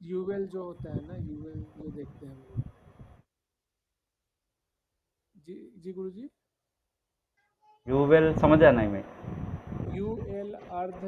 यूवेल जो होता है ना, यूवेल जो देखते हैं हम लोग। जी जी गुरु जी। यूवेल समझा नहीं मैं। यूएल अर्ध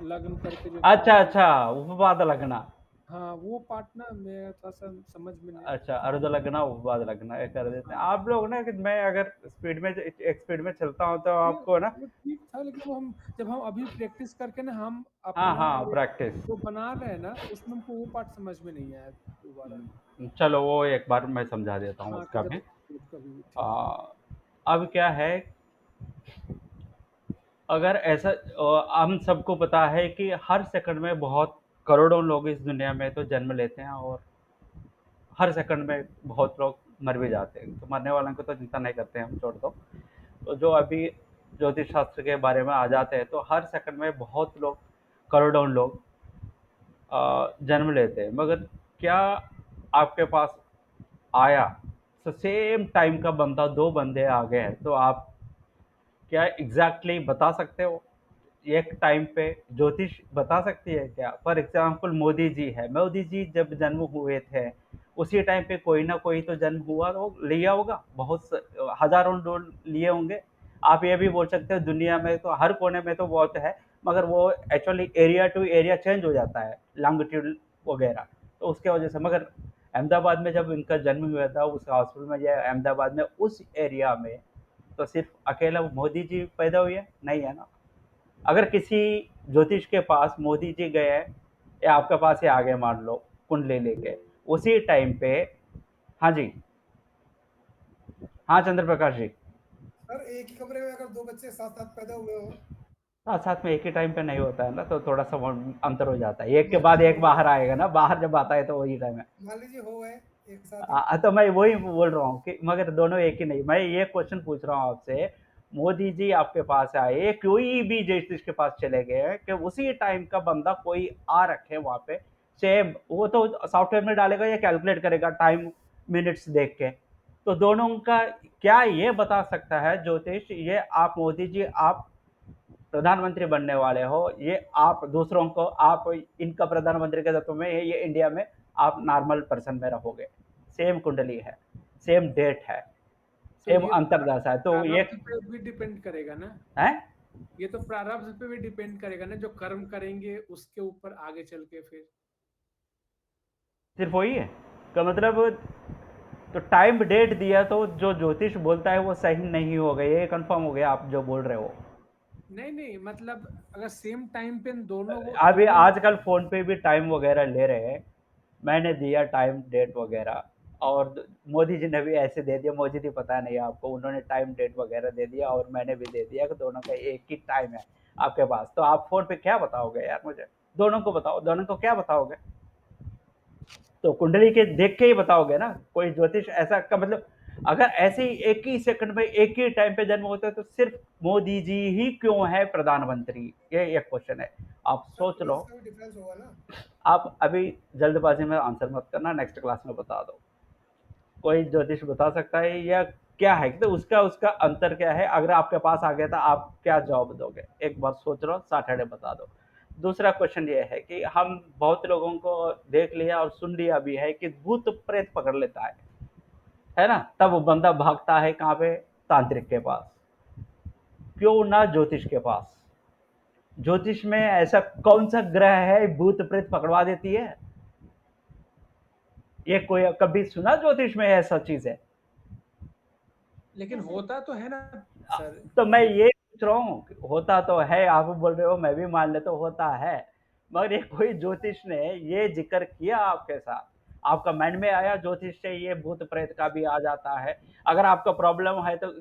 लग्न करके जो अच्छा पाठ अच्छा, होता है। उपवाद लगना। हाँ वो पाठ ना मेरा थोड़ा सा समझ में नहीं अच्छा, आता अर्ध है। लगना उपवाद लगना ये कर देते हैं हाँ आप लोग ना, कि मैं अगर स्पीड में एक स्पीड में चलता हूँ तो नहीं, आपको ना। वो ठीक था, लेकिन वो हम जब हम अभी प्रैक्टिस करके ना हम हाँ अपना हाँ, वो प्रैक्टिस। जो बना रहे हैं ना, उसमें हमको वो पार्ट समझ में नहीं आया दोबारा। चलो वो एक बार मैं समझा देता हूँ हाँ कि उसका जब भी। कभी भी ठीक है। आ, अब क्या है, अगर ऐसा हम सबको पता है कि हर सेकंड में बहुत करोड़ों लोग इस दुनिया में तो जन्म लेते हैं, और हर सेकंड में बहुत लोग मर भी जाते हैं, तो मरने वालों को तो चिंता नहीं करते हैं, हम छोड़ दो। तो जो अभी ज्योतिष शास्त्र के बारे में आ जाते हैं, तो हर सेकंड में बहुत लोग, करोड़ों लोग जन्म लेते हैं, मगर क्या आपके पास आया सेम टाइम का बंदा, दो बंदे आ गए हैं, तो आप क्या एग्जैक्टली बता सकते हो एक टाइम पे? ज्योतिष बता सकती है क्या? फॉर एग्जाम्पल मोदी जी है, मोदी जी जब जन्म हुए थे उसी टाइम पे कोई ना कोई तो जन्म हुआ, तो लिया होगा, हजारों लोग लिए होंगे। आप ये भी बोल सकते हो दुनिया में तो हर कोने में तो बहुत है, मगर वो actually area to area change हो जाता है, लॉन्गिट्यूड वगैरह। तो उसके वजह से, मगर अहमदाबाद में जब इनका जन्म हुआ था, उस हॉस्पिटल में, या अहमदाबाद में उस एरिया में, तो सिर्फ अकेला मोदी जी पैदा हुए? नहीं है ना। अगर किसी ज्योतिष के पास मोदी जी गए हैं, या आपके पास ही आ गए मान लो कुंडली लेके, उसी टाइम पे। हाँ जी। हाँ चंद्र प्रकाश जी। सर एक ही कमरे में अगर दो बच्चे साथ साथ पैदा हुए हो, साथ साथ में एक ही टाइम पे नहीं होता है ना, तो थोड़ा सा वो अंतर हो जाता है, एक के मान बाद लीजिए एक हो, बाहर आएगा ना, बाहर जब आता है तो वही टाइम है। मान लीजिए हो गए एक साथ ही। तो मैं वही बोल रहा हूँ कि मगर दोनों एक ही नहीं, मैं ये क्वेश्चन पूछ रहा हूँ आपसे। मोदी जी आपके पास आए, कोई भी ज्योतिष के पास चले गए कि उसी टाइम का बंदा कोई आ रखे वहां पे, सेम वो तो सॉफ्टवेयर में डालेगा या कैलकुलेट करेगा टाइम, मिनट्स देख के। तो दोनों का क्या ये बता सकता है ज्योतिष, ये आप मोदी जी, आप प्रधानमंत्री बनने वाले हो, ये आप दूसरों को, आप इनका प्रधानमंत्री के तत्व में, ये इंडिया में आप नॉर्मल पर्सन में रहोगे, सेम कुंडली है, सेम डेट है, तो सेम ये अंतरदशा है, तो ये प्रारब्ध पे भी डिपेंड करेगा ना। है। ये तो प्रारब्ध पे भी डिपेंड करेगा ना, जो कर्म करेंगे उसके ऊपर आगे चल के फिर। सिर्फ वही है का मतलब, तो टाइम डेट दिया तो जो ज्योतिष बोलता है वो सही नहीं हो गया, ये कंफर्म हो गया आप जो बोल रहे हो। नहीं नहीं, मतलब अगर सेम टाइम पे अभी दोनों आजकल फोन पे भी टाइम वगैरह ले रहे हैं, मैंने दिया टाइम डेट वगैरह, और मोदी जी ने भी ऐसे दे दिया, मोदी जी पता नहीं आपको, उन्होंने टाइम डेट वगैरह दे दिया, और मैंने भी दे दिया कि दोनों का एक ही टाइम है आपके पास, तो आप फोन पे क्या बताओगे यार मुझे? दोनों को बताओ, दोनों को क्या बताओगे? तो कुंडली के देख के ही बताओगे ना, कोई ज्योतिष ऐसा का मतलब, अगर ऐसे ही एक ही सेकंड में एक ही टाइम पे जन्म होता है, तो सिर्फ मोदी जी ही क्यों है प्रधानमंत्री? ये एक क्वेश्चन है, आप सर सोच लो। एज का भी डिफरेंस होगा ना। आप अभी जल्दबाजी में आंसर मत करना, नेक्स्ट क्लास में बता दो। कोई ज्योतिष बता सकता है या क्या है, तो उसका उसका अंतर क्या है? अगर आपके पास आ गया था, आप क्या जवाब दोगे? एक बार सोच लो, सैटरडे बता दो। दूसरा क्वेश्चन ये है कि हम बहुत लोगों को देख लिया और सुन लिया भी है कि भूत प्रेत पकड़ लेता है ना, तब वो बंदा भागता है कहाँ पे? तांत्रिक के पास। क्यों ना ज्योतिष के पास? ज्योतिष में ऐसा कौन सा ग्रह है भूत प्रेत पकड़वा देती है? ये कोई कभी सुना ज्योतिष में ऐसा चीज है? लेकिन होता तो है ना सर। तो मैं ये पूछ रहा हूँ, होता तो है, आप बोल रहे हो, मैं भी मान लेता हूँ होता है, मगर ये कोई ज्योतिष ने ये जिक्र किया आपके साथ? आपका मन में आया ज्योतिष से ये भूत प्रेत का भी आ जाता है? अगर आपका प्रॉब्लम है तो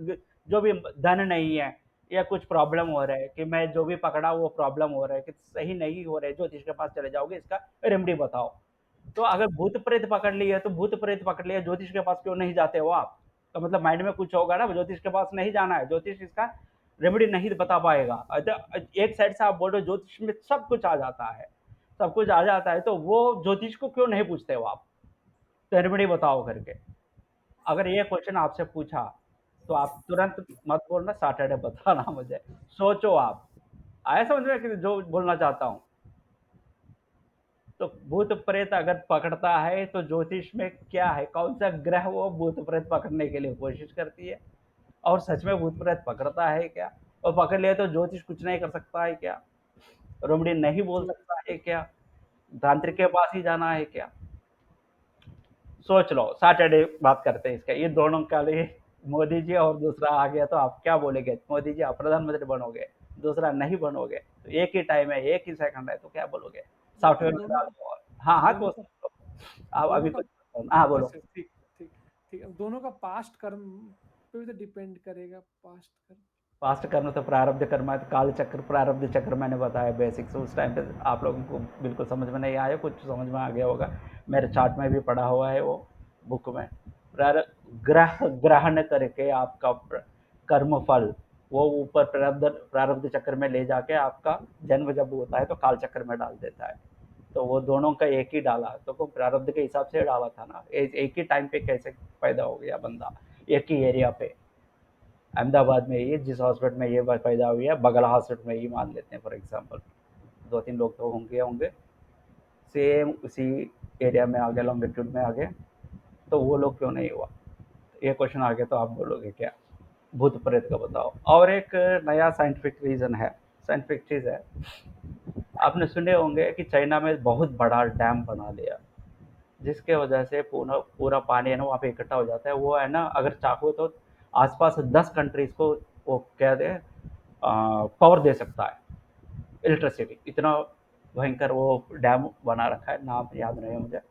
जो भी धन नहीं है, या कुछ प्रॉब्लम हो रहा है कि मैं जो भी पकड़ा वो प्रॉब्लम हो रहा है कि सही नहीं हो रहा है, ज्योतिष के पास चले जाओगे, इसका रेमेडी बताओ। तो अगर भूत प्रेत पकड़ लिया तो भूत प्रेत पकड़ लिया, ज्योतिष के पास क्यों नहीं जाते हो आप? तो मतलब माइंड में कुछ होगा ना, ज्योतिष के पास नहीं जाना है, ज्योतिष इसका रेमेडी नहीं बता पाएगा। एक साइड से आप बोल रहे हो ज्योतिष में सब कुछ आ जाता है, सब कुछ आ जाता है, तो वो ज्योतिष को क्यों नहीं पूछते हो आप, तो रेमेडी बताओ करके? अगर ये क्वेश्चन आपसे पूछा, तो आप तुरंत मत बोलना सैटरडे बताना मुझे, सोचो आप। आया समझ में कि जो बोलना चाहता हूँ? तो भूत प्रेत अगर पकड़ता है तो ज्योतिष में क्या है, कौन सा ग्रह वो भूत प्रेत पकड़ने के लिए कोशिश करती है, और सच में भूत प्रेत पकड़ता है क्या, और पकड़ लिया तो ज्योतिष कुछ नहीं कर सकता है क्या, रुमड़ी नहीं बोल जो सकता है क्या, तांत्रिक के पास ही जाना है क्या। सोच लो, सैटरडे बात करते हैं इसका, ये दोनों का लिए मोदी जी और दूसरा आ गया तो आप क्या बोलेंगे, मोदी जी आप प्रधानमंत्री बनोगे, दूसरा नहीं बनोगे, तो एक ही टाइम है, एक ही सेकंड है, तो क्या बोलोगे, सॉफ्टवेयर लेकिन में दोनों डाल का दो। हाँ हाँ, दोनों तो का आप अभी दोनों का कुछ, हाँ बोलो। अच्छा, ठीक ठीक ठीक है, दोनों का पास्ट कर्म पे भी तो डिपेंड करेगा, पास्ट कर्म। पास्ट कर्म तो प्रारब्ध कर्म है, तो काल चक्र प्रारब्ध चक्र मैंने बताया बेसिक्स, उस टाइम पे आप लोगों को बिल्कुल समझ में नहीं आया, कुछ समझ में आ गया होगा, मेरे चार्ट में भी पढ़ा हुआ है वो बुक में। ग्रह ग्रहण करके आपका कर्म फल वो ऊपर प्रारब्ध प्रारब्ध चक्र में ले जाके आपका जन्म जब होता है तो काल चक्र में डाल देता है। तो वो दोनों का एक ही डाला, तो वो प्रारब्ध के हिसाब से डाला था ना, एक ही टाइम पे कैसे पैदा हो गया बंदा, एक ही एरिया पे, अहमदाबाद में ये जिस हॉस्पिटल में ये पैदा हुई है, बगला हॉस्पिटल में ही मान लेते हैं फॉर एग्जांपल, 2-3 लोग तो होंगे होंगे सेम उसी एरिया में आ गए, लॉन्गिट्यूड में आ गए, तो वो लोग क्यों नहीं हुआ। ये क्वेश्चन आ गया तो आप बोलोगे क्या, भूत प्रेत का बताओ। और एक नया साइंटिफिक रीज़न है, साइंटिफिक चीज़ है, आपने सुने होंगे कि चाइना में बहुत बड़ा डैम बना लिया, जिसके वजह से पूरा पूरा पानी है ना वहाँ पे इकट्ठा हो जाता है, वो है ना अगर चाहो तो आसपास 10 कंट्रीज को वो क्या दे पावर दे सकता है, इलेक्ट्रिसिटी, इतना भयंकर वो डैम बना रखा है, नाम याद नहीं है मुझे।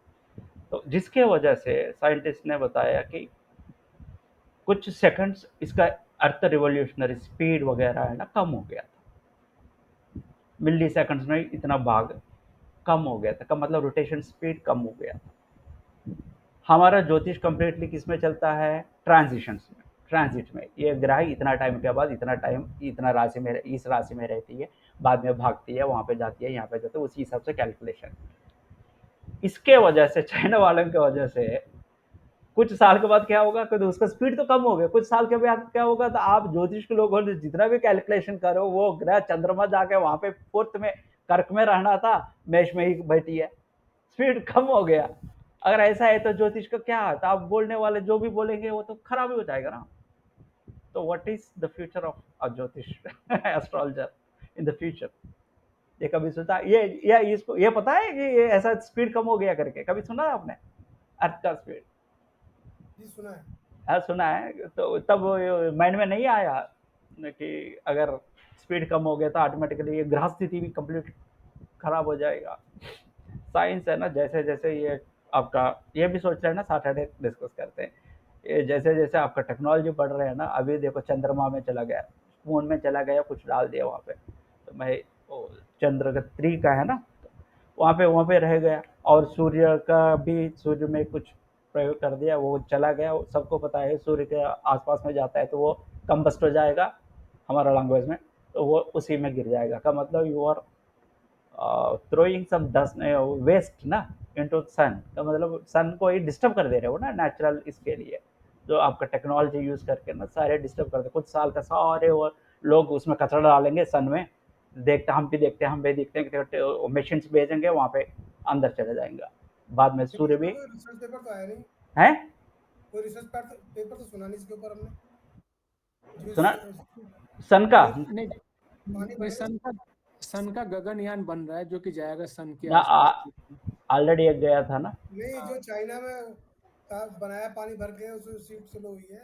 तो जिसके वजह से साइंटिस्ट ने बताया कि कुछ सेकंड्स इसका अर्थ रिवोल्यूशनरी स्पीड वगैरह है ना कम हो गया था, मिली सेकंड्स में इतना भाग कम हो गया था, का मतलब रोटेशन स्पीड कम हो गया था। हमारा ज्योतिष कंप्लीटली किस में चलता है, ट्रांजिशंस में, ट्रांजिट में, ये ग्रह इतना टाइम के बाद इतना टाइम इतना राशि में इस राशि में रहती है, बाद में भागती है, वहाँ पे जाती है, यहाँ पे जाती है, उसी हिसाब से कैलकुलेशन। इसके वजह से चाइना वालों की वजह से कुछ साल के बाद क्या होगा, कि उसका स्पीड तो कम हो गया, कुछ साल के बाद क्या होगा, तो आप ज्योतिष के लोग जितना भी कैलकुलेशन करो, वो ग्रह चंद्रमा जाके वहाँ पे फोर्थ में कर्क में रहना था, मेष में ही बैठी है, स्पीड कम हो गया। अगर ऐसा है तो ज्योतिष का क्या है, तो आप बोलने वाले जो भी बोलेंगे वो तो खराब ही हो जाएगा ना। तो what is the future of a ज्योतिष एस्ट्रोलॉजर इन द फ्यूचर, ये कभी सोचा, ये इसको ये पता है कि ये ऐसा स्पीड कम हो गया करके, कभी सुना है आपने अर्थ का स्पीड। जी सुना है। हाँ सुना है, तो तब माइंड में नहीं आया कि अगर स्पीड कम हो गया तो ऑटोमेटिकली ये ग्रह स्थिति भी कंप्लीट खराब हो जाएगा। साइंस है ना, जैसे जैसे ये आपका ये भी सोच रहे हैं ना, सैटरडे डिस्कस करते हैं, ये जैसे जैसे आपका टेक्नोलॉजी बढ़ रहा है ना, अभी देखो चंद्रमा में चला गया, मून में चला गया, कुछ डाल दिया वहाँ पे, तो मैं चंद्र का 3 का है ना, वहाँ पे रह गया, और सूर्य का भी, सूर्य में कुछ प्रयोग कर दिया, वो चला गया, सबको पता है सूर्य के आसपास में जाता है तो वो कंबस्ट हो जाएगा हमारा लैंग्वेज में, तो वो उसी में गिर जाएगा, का मतलब you are throwing some dust waste ना इनटू सन, का मतलब सन को ही डिस्टर्ब कर दे रहे हो ना नेचुरल, इसके लिए जो आपका टेक्नोलॉजी यूज करके ना सारे डिस्टर्ब कर दे, कुछ साल का सारे वो लोग उसमें कचरा डालेंगे सन में, देखते हम भी देखते हैं, हम भी देखते हैं कि मशीन भेजेंगे वहाँ पे अंदर चले जाएंगे, बाद में लेकिन सूर्य इसका भी कोई रिसर्च पेपर तो आया नहीं। है। कोई रिसर्च पेपर तो सुना नहीं इसके ऊपर हमने। जो सुना इस- सन का, जो नहीं पानी नहीं, भरेगा। सन का गगनयान बन रहा है जो कि जाएगा सन के ना आसपास। ऑलरेडी एक गया था ना। नहीं, जो चाइना में बनाया पानी भर के उस शिप से लो हुई है।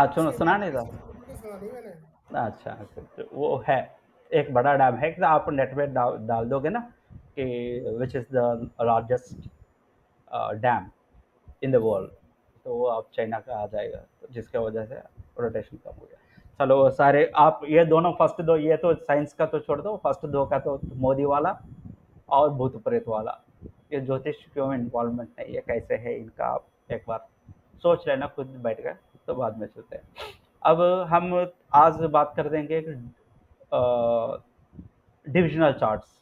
सुनो, उसके सुना नहीं था। रिसर्च पेपर तो सुना नहीं मैंने। अच्छा अच्छा, तो वो है, एक बड़ा डैम है कि आप नेट में डाल दोगे ना कि which is the largest dam in the world, तो वो आप चाइना का आ जाएगा, तो जिसके वजह से रोटेशन कम हो गया। चलो सारे आप ये दोनों फर्स्ट दो, ये तो साइंस का तो छोड़ दो, फर्स्ट दो का तो मोदी वाला और भूत प्रेत वाला, ये ज्योतिष क्यों इन्वॉल्वमेंट नहीं है, कैसे है इनका, आप एक बार सोच लेना खुद बैठ कर, तो बाद में चलते हैं। अब हम आज बात कर देंगे डिविजनल चार्ट्स।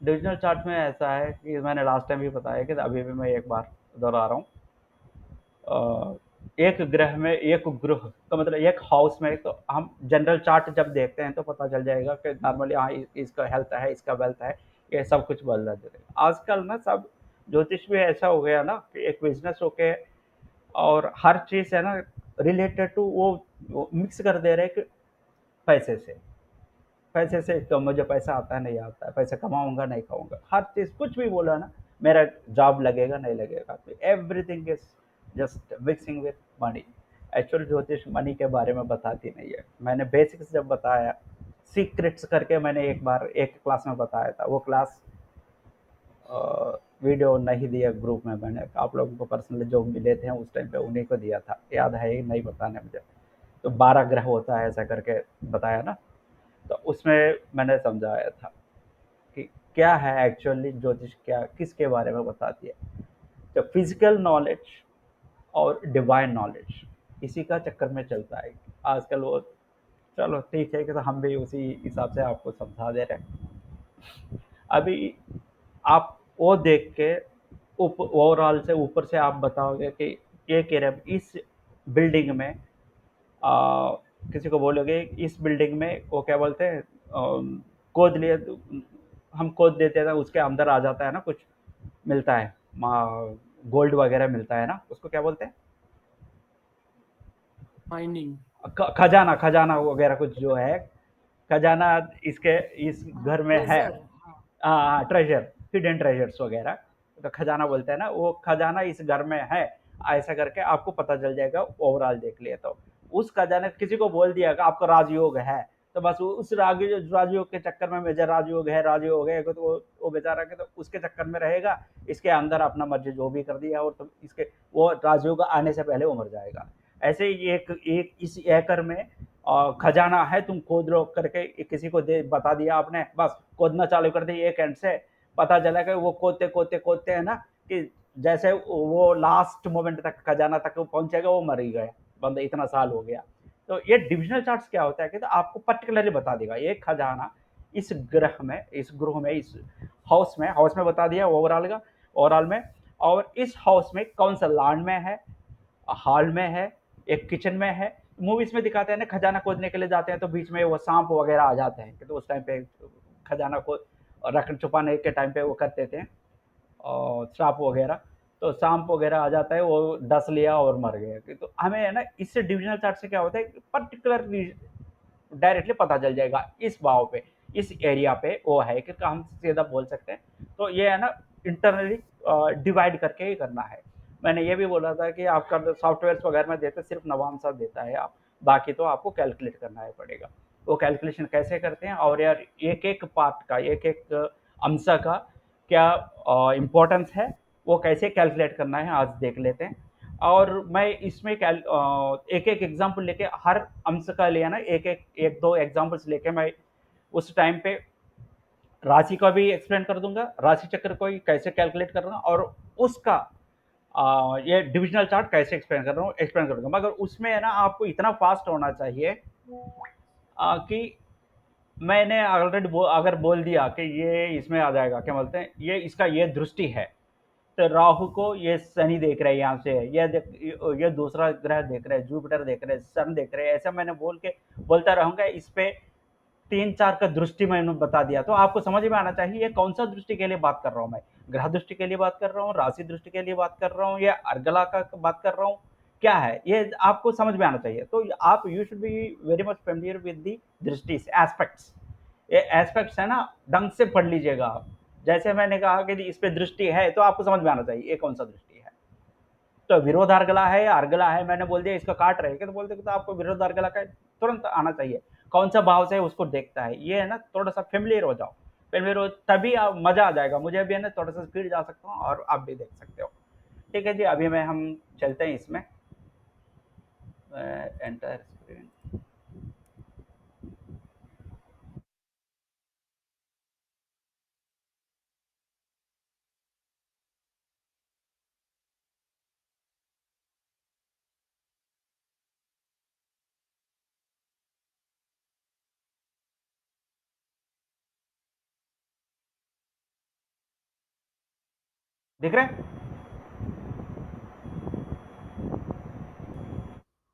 डिविजनल चार्ट में ऐसा है कि मैंने लास्ट टाइम भी बताया कि अभी भी मैं एक बार दोहरा रहा हूँ, एक ग्रह में एक ग्रह का मतलब एक हाउस में, तो हम जनरल चार्ट जब देखते हैं तो पता चल जाएगा कि नॉर्मली हाँ इसका हेल्थ है, इसका वेल्थ है, ये सब कुछ बदला देगा। आजकल ना सब ज्योतिष भी ऐसा हो गया ना कि एक बिजनेस हो के, और हर चीज़ है ना रिलेटेड टू वो मिक्स कर दे रहे हैं कि पैसे से। पैसे से तो मुझे पैसा आता है नहीं आता है, पैसा कमाऊँगा नहीं खाऊँगा, हर चीज़ कुछ भी बोला ना, मेरा जॉब लगेगा नहीं लगेगा, तो everything is just mixing with money. Actual ज्योतिष मनी के बारे में बताती नहीं है। मैंने बेसिक्स जब बताया, सीक्रेट्स करके मैंने एक बार एक क्लास में बताया था, वो क्लास वीडियो नहीं दिया ग्रुप में मैंने, आप लोगों को पर्सनली जो मिले थे उस टाइम पे उन्हीं को दिया था, याद है ही नहीं बताने मुझे। तो 12 ग्रह होता है ऐसा करके बताया ना, तो उसमें मैंने समझाया था कि क्या है एक्चुअली ज्योतिष, क्या किसके बारे में बताती है। तो फिजिकल नॉलेज और डिवाइन नॉलेज, इसी का चक्कर में चलता है आजकल वो। चलो ठीक है कि तो हम भी उसी हिसाब से आपको समझा दे रहे हैं। अभी आप वो देख के ओवरऑल से ऊपर से आप बताओगे कि ये कह रहे इस बिल्डिंग में किसी को बोलोगे इस बिल्डिंग में वो क्या बोलते हैं, कोड लिए हम कोड देते थे, उसके अंदर आ जाता है ना कुछ मिलता है, गोल्ड वगैरह मिलता है ना, उसको क्या बोलते हैं, माइनिंग। खजाना, खजाना वगैरह कुछ जो है, खजाना इसके इस हाँ, घर में है। ट्रेजर। हाँ। हाँ, ट्रेजर, हिडन ट्रेजर्स वगैरह, तो खजाना बोलते हैं ना, वो खजाना इस घर में है, ऐसा करके आपको पता चल जाएगा ओवरऑल देख लिए तो। उस खजाने किसी को बोल दिया कि आपका राजयोग है, तो बस उस राजयोग के चक्कर में, मेजर राजयोग है, राजयोग है, तो वो बेचारा के तो उसके चक्कर में रहेगा, इसके अंदर अपना मर्जी जो भी कर दिया, और तो इसके वो राजयोग आने से पहले वो मर जाएगा। ऐसे ही एक एक इस एकड़ में खजाना है, तुम खोद लो करके किसी को दे बता दिया आपने, बस खोदना चालू कर दी एक एंड से, पता चला कि वो खोदते खोदते खोदते है ना, कि जैसे वो लास्ट मोमेंट तक खजाना तक पहुंचेगा, वो मर ही गया बंदा, इतना साल हो गया। तो ये डिविजनल चार्ट्स क्या होता है कि तो आपको पर्टिकुलरली बता देगा ये खजाना इस ग्रह में, इस ग्रह में, इस हाउस में बता दिया ओवरऑल का, ओवरऑल में। और इस हाउस में कौन सा लैंड में है, हॉल में है, एक किचन में है। मूवीज में दिखाते हैं ना, खजाना खोदने के लिए जाते हैं तो बीच में वो सांप वगैरह आ जाते हैं, तो उस टाइम पे खजाना को रख छुपाने के टाइम पे वो करते थे, और सांप वगैरह, तो सांप वगैरह आ जाता है, वो डस लिया और मर गए। तो हमें है ना इससे डिविजनल चार्ट से क्या होता है, पर्टिकुलर डायरेक्टली पता चल जाएगा इस भाव पे, इस एरिया पे वो है कि हम सीधा बोल सकते हैं। तो ये है ना इंटरनली डिवाइड करके ही करना है। मैंने ये भी बोला था कि आपका सॉफ्टवेयर वगैरह में देते सिर्फ नवांश देता है, आप बाकी तो आपको कैलकुलेट करना है पड़ेगा। वो कैलकुलेशन कैसे करते हैं, और यार एक एक पार्ट का, एक एक अंश का क्या इम्पोर्टेंस है, वो कैसे कैलकुलेट करना है आज देख लेते हैं। और मैं इसमें एक एक एग्जांपल लेके हर अंश का लिया ना, एक एक एक दो एग्जांपल्स लेके मैं उस टाइम पे राशि का भी एक्सप्लेन कर दूंगा, राशि चक्र को कैसे कैलकुलेट करना, और उसका ये डिविजनल चार्ट कैसे एक्सप्लेन कर रहा हूँ, एक्सप्लेन कर दूंगा। मगर उसमें है ना आपको इतना फास्ट होना चाहिए कि मैंने ऑलरेडी अगर बोल दिया कि ये इसमें आ जाएगा, क्या बोलते हैं, ये इसका ये दृष्टि है, तो राहु को ये शनि देख रहे हैं यहाँ से, ये दूसरा ग्रह देख रहे हैं, जुपिटर देख रहे हैं, सन देख रहे हैं, ऐसा मैंने बोल के बोलता रहूंगा। इस पे 3-4 का दृष्टि मैंने बता दिया, तो आपको समझ में आना चाहिए ये कौन सा दृष्टि के लिए बात कर रहा हूँ मैं, ग्रह दृष्टि के लिए बात कर रहा हूँ, राशि दृष्टि के लिए बात कर रहा हूँ, या अर्गला का बात कर रहा हूँ, क्या है ये आपको समझ में आना चाहिए। तो आप you should be very much familiar with the दृष्टि एस्पेक्ट्स। ये एस्पेक्ट्स है ना, ढंग से पढ़ लीजिएगा आप। जैसे मैंने कहा कि इस पे दृष्टि है, तो आपको समझ में आना चाहिए ये कौन सा दृष्टि है। तो विरोध अर्गला है या अर्गला है, मैंने बोल दिया इसका काट रहे, तो बोलते तो आपको विरोध अर्गला का तुरंत आना चाहिए, कौन सा भाव से उसको देखता है। ये है ना थोड़ा सा फेमिलियर हो जाओ, फेमिलियर हो, तभी आप मजा आ जाएगा। मुझे भी है ना थोड़ा सा स्पीड जा सकता हूँ और आप भी देख सकते हो। ठीक है जी, अभी मैं हम चलते हैं इसमें एंटर स्क्रीन। दिख रहा है?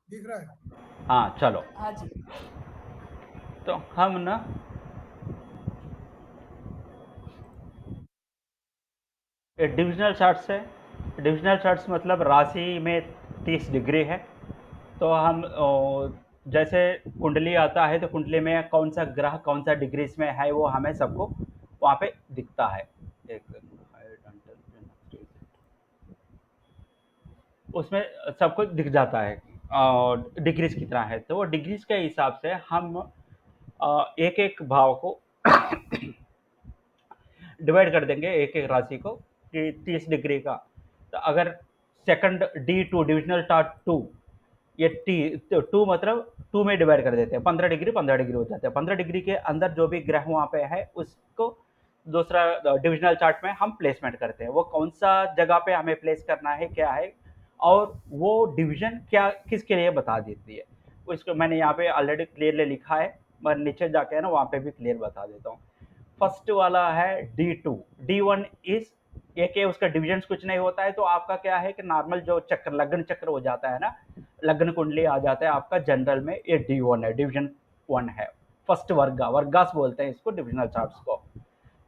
दिख रहा है। हाँ चलो, हाँ जी। तो हम ना ये डिविजनल चार्ट्स है। डिविजनल चार्ट्स मतलब राशि में 30 डिग्री है, तो हम जैसे कुंडली आता है तो कुंडली में कौन सा ग्रह कौन सा डिग्रीज में है वो हमें सबको वहाँ पे दिखता है। उसमें सबको दिख जाता है और डिग्रीज कितना है, तो वो डिग्रीज के हिसाब से हम एक एक भाव को डिवाइड कर देंगे एक एक राशि को कि 30 डिग्री का। तो अगर सेकंड D2 डिविजनल चार्ट 2, ये टी तो 2 मतलब 2 में डिवाइड कर देते हैं, 15 डिग्री 15 डिग्री हो जाते हैं। 15 डिग्री के अंदर जो भी ग्रह वहाँ पे है उसको दूसरा डिविजनल चार्ट में हम प्लेसमेंट करते हैं। वो कौन सा जगह पे हमें प्लेस करना है क्या है और वो डिवीजन क्या किसके लिए बता देती है, उसको मैंने यहाँ पे ऑलरेडी क्लियरली लिखा है, मैं नीचे जाके है ना वहाँ पे भी क्लियर बता देता हूँ। फर्स्ट वाला है D2, D1 इज एक है उसका डिविजन कुछ नहीं होता है, तो आपका क्या है कि नॉर्मल जो चक्र लग्न चक्र हो जाता है ना, लग्न कुंडली आ जाता है आपका जनरल में, ये D1 है, डिवीजन 1 है। फर्स्ट वर्गास बोलते हैं इसको डिविजनल चार्ट्स को।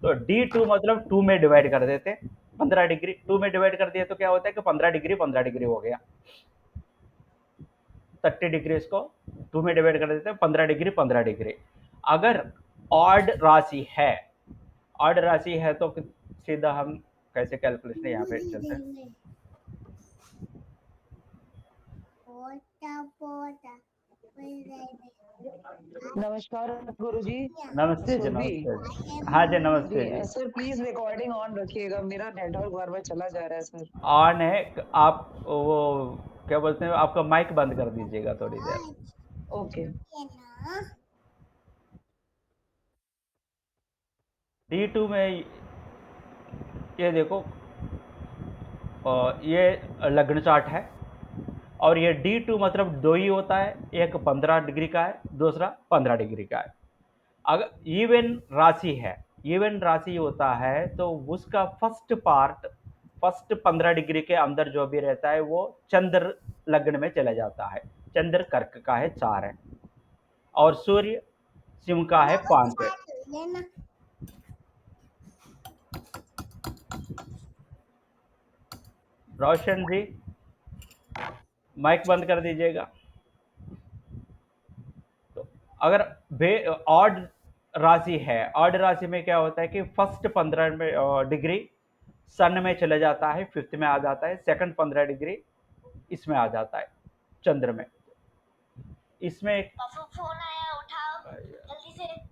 तो D2 मतलब 2 में डिवाइड कर देते हैं, 15 डिग्री 2 में डिवाइड कर दिया तो क्या होता है कि 15 डिग्री 15 डिग्री हो गया। 30 डिग्री इसको 2 में डिवाइड कर देते हैं, 15 डिग्री 15 डिग्री। अगर ऑड राशि है, ऑड राशि है तो सीधा हम कैसे कैलकुलेशन यहाँ पे चलते हैं। नमस्कार गुरुजी। नमस्ते जी, सुरभि नमस्ते जी। हाँ जी, नमस्ते जी। सर प्लीज रिकॉर्डिंग ऑन रखिएगा, मेरा नेटवर्क बार बार चला जा रहा है सर। ऑन है, आप वो क्या बोलते हैं, आपका माइक बंद कर दीजिएगा थोड़ी देर। ओके। D2 में ये देखो ये लग्न चार्ट है और ये D2 मतलब 2 ही होता है, एक 15 डिग्री का है, दूसरा 15 डिग्री का है। अगर इवन राशि है, इवन राशि होता है तो उसका फर्स्ट 15 डिग्री के अंदर जो भी रहता है वो चंद्र लग्न में चला जाता है। चंद्र कर्क का है 4 है और सूर्य सिंह का है 5 है। रोशन जी माइक बंद कर दीजिएगा। तो अगर ऑड राशि है, ऑड राशि में क्या होता है कि फर्स्ट 15 डिग्री सन में चले जाता है, फिफ्थ में आ जाता है, सेकंड 15 डिग्री इसमें आ जाता है चंद्र में। इसमें फोन आया, उठाओ जल्दी से।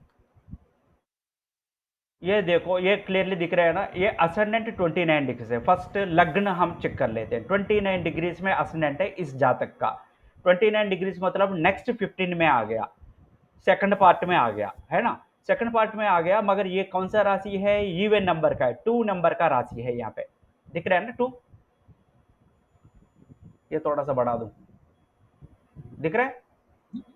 ये देखो ये क्लियरली दिख रहा है ना, ये असेंडेंट 29 डिग्री से फर्स्ट लग्न हम चेक कर लेते हैं। 29 डिग्रीज में असेंडेंट है इस जातक का। 29 डिग्रीज मतलब नेक्स्ट 15 में आ गया, सेकंड पार्ट में आ गया है ना, सेकंड पार्ट में आ गया। मगर ये कौन सा राशि है, इवन नंबर का है, 2 नंबर का राशि है। यहाँ पे दिख रहा है ना 2, ये थोड़ा सा बढ़ा दूं, दिख रहा है?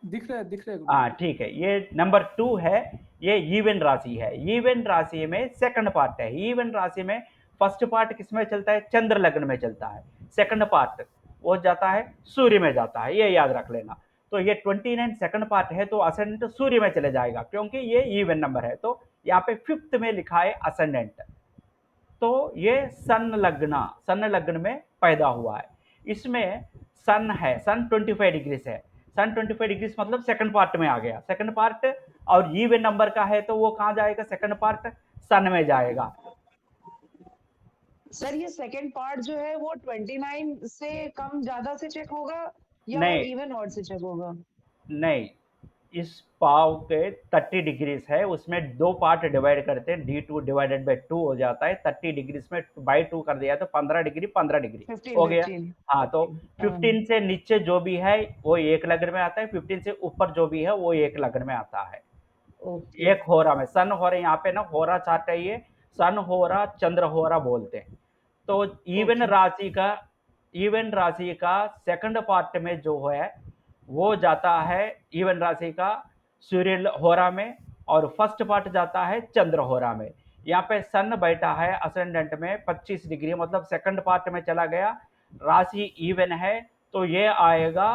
दिख रहा है, दिख रहा है। हाँ ठीक है, ये नंबर 2 है, ये इवन राशि है। इवन राशि में सेकंड पार्ट है। इवन राशि में फर्स्ट पार्ट किस में चलता है, चंद्र लग्न में चलता है। सेकंड पार्ट वो जाता है सूर्य में जाता है, ये याद रख लेना। तो ये 29 सेकंड पार्ट है तो असेंडेंट सूर्य में चले जाएगा क्योंकि ये इवन नंबर है। तो यहाँ पे फिफ्थ में लिखा है असेंडेंट, तो ये सन लग्न में पैदा हुआ है। इसमें सन है, सन 25 डिग्री है, सन 25 डिग्री मतलब सेकंड पार्ट में आ गया। सेकंड पार्ट और इवन नंबर का है तो वो कहाँ जाएगा, सेकंड पार्ट सन में जाएगा। सर ये सेकंड पार्ट जो है वो 29 से कम ज्यादा से चेक होगा या वो नहीं इवन ऑड से चेक होगा? नहीं, इस पाव के 30 डिग्रीज है, उसमें 2 पार्ट डिवाइड करते हैं, D2 डिवाइडेड बाई 2 हो जाता है। 30 डिग्रीज में बाई 2 कर दिया तो 15 डिग्री 15 डिग्री 15 हो गया। 15। हाँ तो 15 से नीचे जो भी है वो एक लग्न में आता है, 15 से ऊपर जो भी है वो एक लग्न में आता है। ओके। एक होरा में सन हो रहा है, यहाँ पे ना होरा चार्ट है, ये सन होरा चंद्र होरा बोलते हैं। तो इवन राशि का सेकंड पार्ट में जो है वो जाता है इवन राशि का सूर्य होरा में और फर्स्ट पार्ट जाता है चंद्र होरा में। यहाँ पे सन बैठा है असेंडेंट में 25 डिग्री मतलब सेकंड पार्ट में चला गया। राशि इवन है तो ये आएगा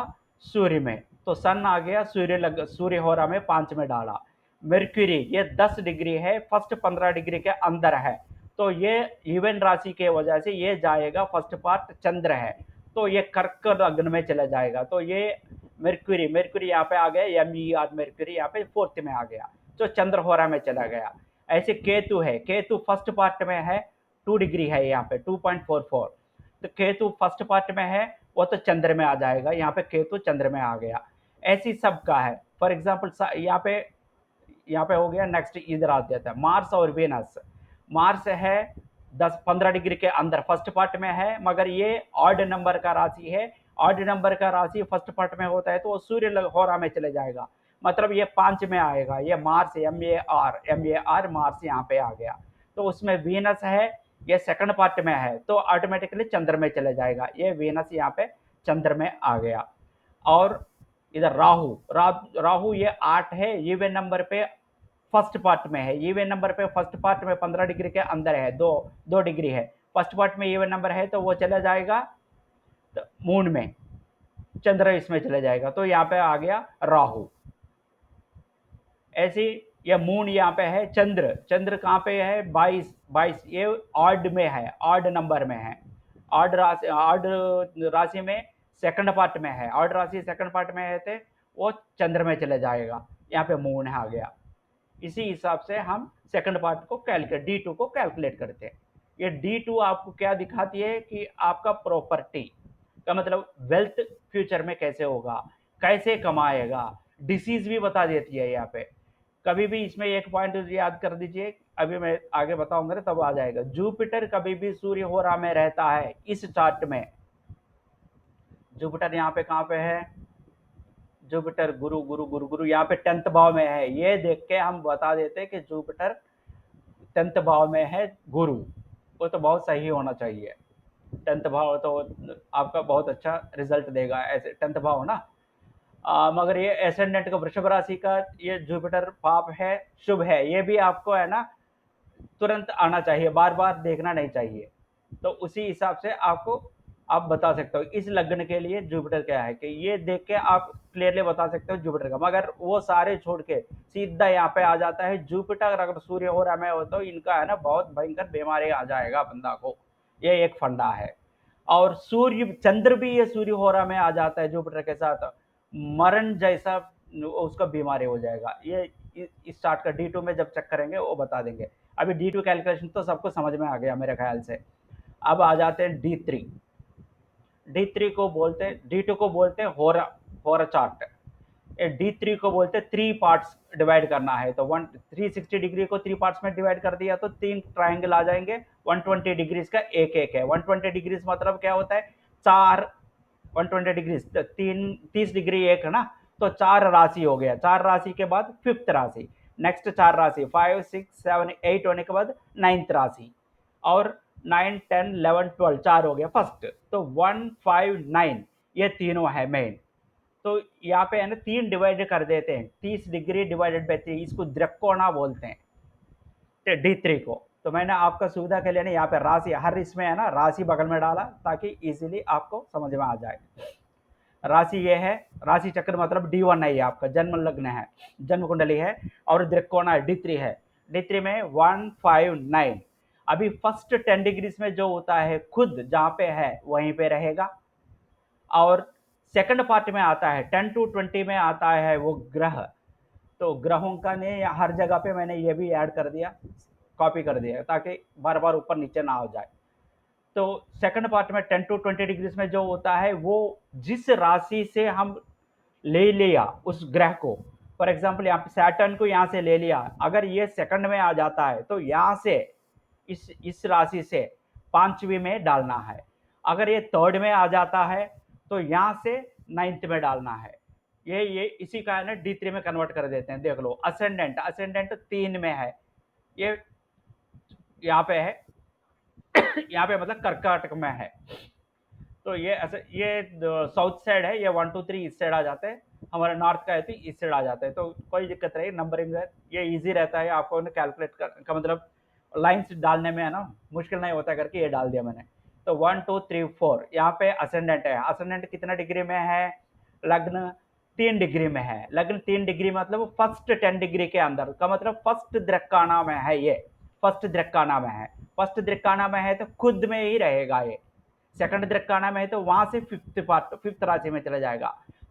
सूर्य में, तो सन आ गया सूर्य होरा में 5 में डाला। मर्क्यूरी ये 10 डिग्री है, फर्स्ट 15 डिग्री के अंदर है तो ये इवन राशि के वजह से ये जाएगा, फर्स्ट पार्ट चंद्र है तो ये कर्क लग्न में चला जाएगा। तो ये मेर्क्यूरी यहाँ पे आ गया, MER मेर्क्यूरी यहाँ पे फोर्थ में आ गया, तो चंद्र होरा में चला गया। ऐसे केतु है, केतु फर्स्ट पार्ट में है 2 डिग्री है यहाँ पे 2.44, तो केतु फर्स्ट पार्ट में है वो तो चंद्र में आ जाएगा, यहाँ पे केतु चंद्र में आ गया। ऐसी सबका है। फॉर एग्जाम्पल यहाँ पे हो गया। नेक्स्ट इधर आ जाता है मार्स और वीनस। मार्स है 10-15 डिग्री के अंदर फर्स्ट पार्ट में है, मगर ये ऑड नंबर का राशि है। ऑड नंबर का राशि फर्स्ट पार्ट में होता है तो वो सूर्य होरा में चले जाएगा, मतलब ये 5 में आएगा। ये मार्स MER मार्स यहाँ पे आ गया। तो उसमें वीनस है, ये सेकंड पार्ट में है तो ऑटोमेटिकली चंद्र में चले जाएगा। ये वीनस यहाँ पे चंद्र में आ गया। और इधर राहु ये 8 है, इवन नंबर पे फर्स्ट पार्ट में है। इवन नंबर पे फर्स्ट पार्ट में 15 डिग्री के अंदर है, 2 डिग्री है फर्स्ट पार्ट में। इवन नंबर है तो वो चला जाएगा तो मून में, चंद्र इसमें चले जाएगा। तो यहाँ पे आ गया राहु। ऐसी ये मून यहाँ पे है। चंद्र कहाँ पे है? 22 ये ऑड में है, ऑड नंबर में है। ऑड राशि में सेकंड पार्ट में है। ऑड राशि सेकंड पार्ट में है थे वो चंद्र में चले जाएगा। यहाँ पे मून है आ गया। इसी हिसाब से हम सेकंड पार्ट को D2 को कैलकुलेट करते हैं। ये D2 आपको क्या दिखाती है कि आपका प्रॉपर्टी का मतलब वेल्थ फ्यूचर में कैसे होगा, कैसे कमाएगा, डिसीज भी बता देती है यहाँ पे। कभी भी इसमें एक पॉइंट याद कर दीजिए, अभी मैं आगे बताऊंगा ना तब आ जाएगा। जुपिटर कभी भी सूर्य होरा में रहता है इस चार्ट में। जुपिटर यहाँ पे कहाँ पे है? जुपिटर गुरु यहाँ पे 10th भाव में है। ये देख के हम बता देते हैं कि जुपिटर 10th भाव में है गुरु, वो तो बहुत सही होना चाहिए। 10th भाव तो आपका बहुत अच्छा रिजल्ट देगा, ऐसे 10th भाव ना। मगर ये एसेंडेंट का वृषभ राशि का ये जुपिटर पाप है, शुभ है, ये भी आपको है ना तुरंत आना चाहिए, बार बार देखना नहीं चाहिए। तो उसी हिसाब से आपको आप बता सकते हो इस लग्न के लिए जुपिटर क्या है, कि ये देख के आप क्लियरली बता सकते हो जुपिटर का। मगर वो सारे छोड़ के सीधा यहाँ पे आ जाता है जुपिटर अगर सूर्य हो रहा है हो तो इनका है ना बहुत भयंकर बीमारी आ जाएगा बंदा को, ये एक फंडा है। और चंद्र भी ये सूर्य हो रहा में आ जाता है जुपिटर के साथ, मरण जैसा उसका बीमारी हो जाएगा। ये इस चार्ट का D2 में जब चेक करेंगे वो बता देंगे। अभी D2 कैलकुलेशन तो सबको समझ में आ गया मेरे ख्याल से। अब आ जाते हैं D3 को बोलते हैं, D2 को बोलते हैं होरा चार्ट। D3 को बोलते हैं 3 पार्ट्स डिवाइड करना है। तो 360 डिग्री को 3 पार्ट्स में डिवाइड कर दिया तो 3 ट्राइंगल आ जाएंगे। 120 डिग्रीज का एक है। 120 डिग्रीज मतलब क्या होता है? 120 डिग्रीज 30 डिग्री एक है ना, तो 4 राशि हो गया। 4 राशि के बाद 5th राशि, नेक्स्ट 4 राशि 5, 6, 7, 8 होने के बाद 9th राशि, और 9, 10, 11, 12 4 हो गया फर्स्ट। तो 1, 5, 9 ये तीनों है मेन। तो यहाँ पे है ना 3 डिवाइड कर देते हैं, 30 डिग्री डिवाइडेड बाई 3, इसको द्रकोणा बोलते हैं D3 को। तो मैंने आपका सुविधा के लिए ना यहाँ पे राशि हर इसमें है ना राशि बगल में डाला ताकि इजीली आपको समझ में आ जाए। राशि ये है, राशि चक्र मतलब D1 है, ये आपका जन्म लग्न है, जन्म कुंडली है, और द्रकोणा D3 है। D3 में 1, 5, 9। अभी फर्स्ट 10 डिग्रीज में जो होता है खुद जहाँ पे है वहीं पे रहेगा, और सेकंड पार्ट में आता है 10 to 20 में आता है वो ग्रह। तो ग्रहों का ने हर जगह पे मैंने ये भी ऐड कर दिया, कॉपी कर दिया ताकि बार बार ऊपर नीचे ना हो जाए। तो सेकंड पार्ट में 10 to 20 डिग्रीज में जो होता है वो जिस राशि से हम ले लिया उस ग्रह को, फॉर एग्जाम्पल यहाँ पे सैटर्न को यहाँ से ले लिया, अगर ये सेकंड में आ जाता है तो यहाँ से इस राशि से 5वीं में डालना है। अगर ये 3rd में आ जाता है तो यहाँ से 9th में डालना है। ये इसी का है ना D3 में कन्वर्ट कर देते हैं। देख लो असेंडेंट 3 में है, ये यहाँ पे है यहाँ पे मतलब कर्काटक में है। तो ये साउथ साइड है, ये 1, 2, 3 इस साइड आ जाते हैं, हमारे नॉर्थ का है तो इस साइड आ जाते हैं। तो कोई दिक्कत नहीं, नंबरिंग है ये इजी रहता है आपको कैलकुलेट का मतलब लाइन्स डालने में है ना मुश्किल नहीं होता करके ये डाल दिया मैंने। तो 1, 2, 3, 4 यहाँ पे असेंडेंट है। असेंडेंट कितना डिग्री में है? लग्न 3 डिग्री में है। लग्न 3 डिग्री मतलब फर्स्ट 10 डिग्री के अंदर का मतलब फर्स्ट द्रकाणा में है ये। फर्स्ट दृक्काना में है, फर्स्ट दृक्काना में है तो खुद में ही रहेगा ये। सेकंड दृक्काना में है तो वहां से फिफ्थ राशि में चला जाएगा।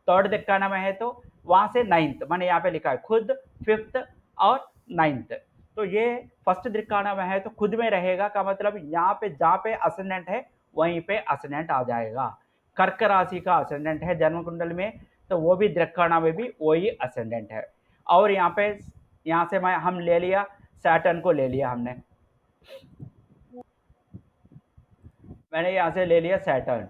थर्ड दृक्काना में है तो वहां से नाइन्थ, मैंने यहाँ पे लिखा है खुद, फिफ्थ और नाइन्थ। तो ये फर्स्ट दृक्काना में है तो खुद में रहेगा का मतलब यहाँ पे जहाँ पे असेंडेंट है वहीं पे असेंडेंट आ जाएगा। कर्क राशि का असेंडेंट है जन्म कुंडल में, तो वो भी दृक्काना में भी वही असेंडेंट है। और यहाँ पे यहाँ से हम ले लिया सैटर्न को ले लिया हमने, मैंने यहाँ से ले लिया सैटर्न।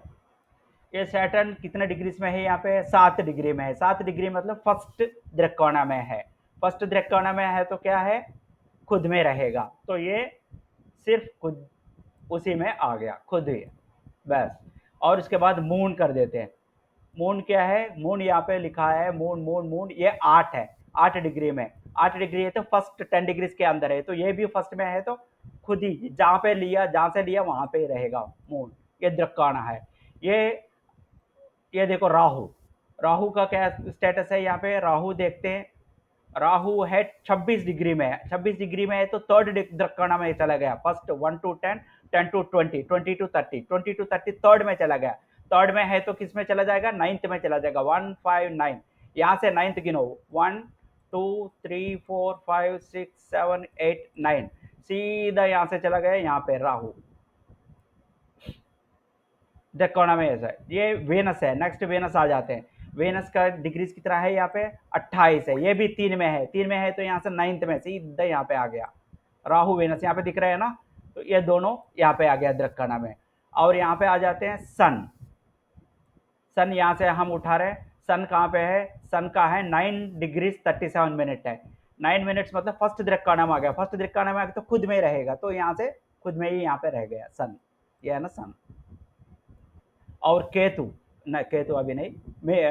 ये सैटर्न कितने डिग्री में है? यहाँ पे 7 डिग्री में है। 7 डिग्री मतलब फर्स्ट दृक्कोणा में है। फर्स्ट दृक्कोणा में है तो क्या है? खुद में रहेगा। तो ये सिर्फ खुद उसी में आ गया, खुद ही बस। और उसके बाद मून कर देते हैं। मून क्या है? मून यहाँ पे लिखा है मून मून मून, ये 8 है, 8 डिग्री में। 8 डिग्री है तो फर्स्ट 10 डिग्री के अंदर है, तो ये भी फर्स्ट में है तो खुद ही जहाँ पे लिया, जहाँ से लिया वहाँ पे ही रहेगा मून। ये दृक्कोणा है। ये देखो राहु, राहु का क्या स्टेटस है? यहाँ पे राहु देखते हैं, राहु है 26 डिग्री में है। 26 डिग्री में है तो थर्ड दृक्कोणा में चला गया। First 1 to 10, 10 to 20, 20 to 30, 20 to 30 third में चला गया। थर्ड में है तो किस में चला जाएगा? 9th में चला जाएगा। 1 5 9, यहाँ से 9th गिनो, 1 2 3 4 5 6 7 8 9, सीधा यहाँ से चला गया यहाँ पे राहु दृक्कोणा में। ऐसा ये वेनस है। नेक्स्ट वेनस आ जाते हैं। वेनस का डिग्रीज कितना है? यहाँ पे 28 है। ये भी 3 में है। 3 में है तो यहाँ से 9th में सीधा यहाँ पे आ गया राहु वेनस। यहाँ पे दिख रहे हैं ना, तो ये दोनों यहाँ पे आ गया दृक्कोणा में। और यहाँ पे आ जाते हैं सन। सन यहाँ से हम उठा रहे हैं। सन कहाँ पे है? सन का है 9 डिग्री 37 मिनट है। 9 मिनट्स मतलब फर्स्ट दृक्कोणा में आ गया। फर्स्ट दृक्कोणा में आ गया तो खुद में ही रहेगा, तो यहाँ से खुद में ही यहाँ पे रह गया सन। ये है ना सन। और केतु, न केतु अभी नहीं,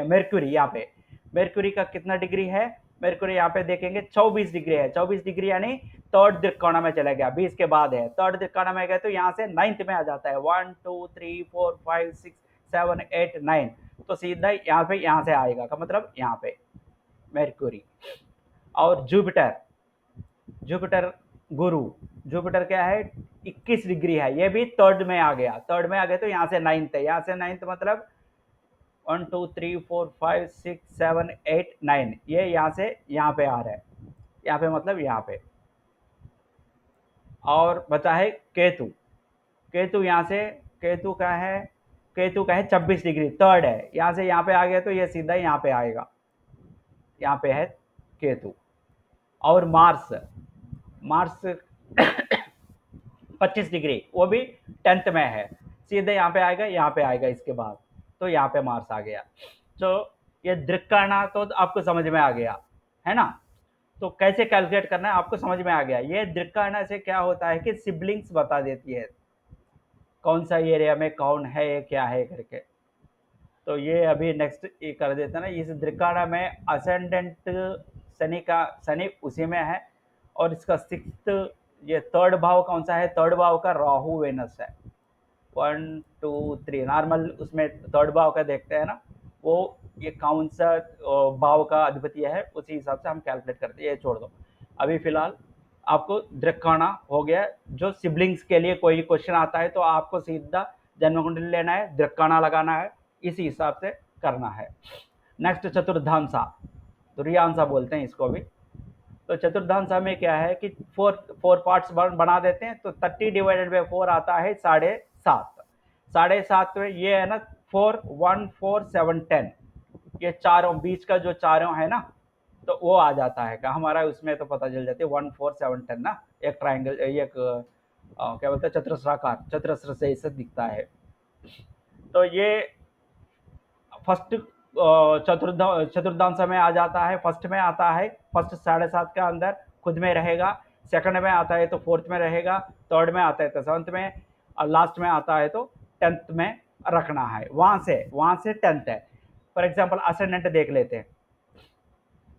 मेर्क्यूरी। यहाँ पे मेर्क्यूरी का कितना डिग्री है? मेर्क्यूरी यहाँ पे देखेंगे 24 डिग्री है। 24 डिग्री यानी थर्ड दृक्कोणा में चला गया, 20 के बाद है। थर्ड दृक्कोणा में गए तो यहाँ से 9th में आ जाता है। 1 2 3 4 5 6 7 8 9, तो सीधा यहाँ पे यहाँ से आएगा का मतलब यहाँ पे मेर्क्यूरी। और जुपिटर, जुपिटर गुरु, जुपिटर क्या है? 21 डिग्री है। ये भी थर्ड में आ गया। थर्ड में आ गया तो यहाँ से 9th है। यहाँ से 9th मतलब 1 2 3 4 5 6 7 8 9, ये यहाँ से यहाँ पे आ रहा है। यहाँ पे मतलब यहाँ पे। और बचा है केतु। केतु यहाँ से, केतु का है 26 डिग्री, थर्ड है। यहाँ से यहाँ पे आ गया तो ये सीधा यहाँ पे आएगा। यहाँ पे है केतु। और मार्स, मार्स 25 डिग्री, वो भी 10th में है। सीधे यहाँ पे आएगा, यहाँ पे आएगा इसके बाद, तो यहाँ पे मार्स आ गया। तो ये दृक्कोणा तो आपको समझ में आ गया है ना। तो कैसे कैलकुलेट करना है आपको समझ में आ गया। ये दृक्कोणा से क्या होता है कि सिबलिंग्स बता देती है, कौन सा एरिया में कौन है, क्या है करके। तो ये अभी नेक्स्ट ये कर देता ना। इस दृक्कोणा में असेंडेंट शनि का, शनि उसी में है। और इसका 6th, ये थर्ड भाव कौन सा है? थर्ड भाव का राहु वेनस है। 1 2 3 नॉर्मल उसमें थर्ड भाव का देखते हैं ना, वो ये कौन सा भाव का अधिपति है उसी हिसाब से हम कैलकुलेट करते हैं। ये छोड़ दो अभी फिलहाल। आपको दृक्कोणा हो गया। जो सिबलिंग्स के लिए कोई क्वेश्चन आता है तो आपको सीधा जन्म कुंडली लेना है, दृक्कोणा लगाना है, इसी हिसाब से करना है। नेक्स्ट चतुर्धांसा, तुरीयांसा बोलते हैं इसको भी। तो चतुर्धांसा में क्या है कि 4 पार्ट्स बना देते हैं, तो 30 डिवाइडेड बाई 4 आता है 7.5। 7.5 में ये है ना 4 1 4 7 10, ये चारों बीच का जो चारों है ना, तो वो आ जाता है का हमारा। उसमें तो पता चल जाती है 1 4 7 10 ना। एक ट्राइंगल, एक क्या बोलते हैं चतुरस्राकार, चतुरस्र से इसे दिखता है। तो ये फर्स्ट चतुर्धांश में आ जाता है। फर्स्ट में आता है, फर्स्ट 7.5 के अंदर खुद में रहेगा। सेकंड में आता है तो 4th में रहेगा। थर्ड में आता है तो 7th में, और लास्ट में आता है तो 10th में रखना है। वहाँ से 10th है। फॉर एग्जांपल असेंडेंट देख लेते हैं।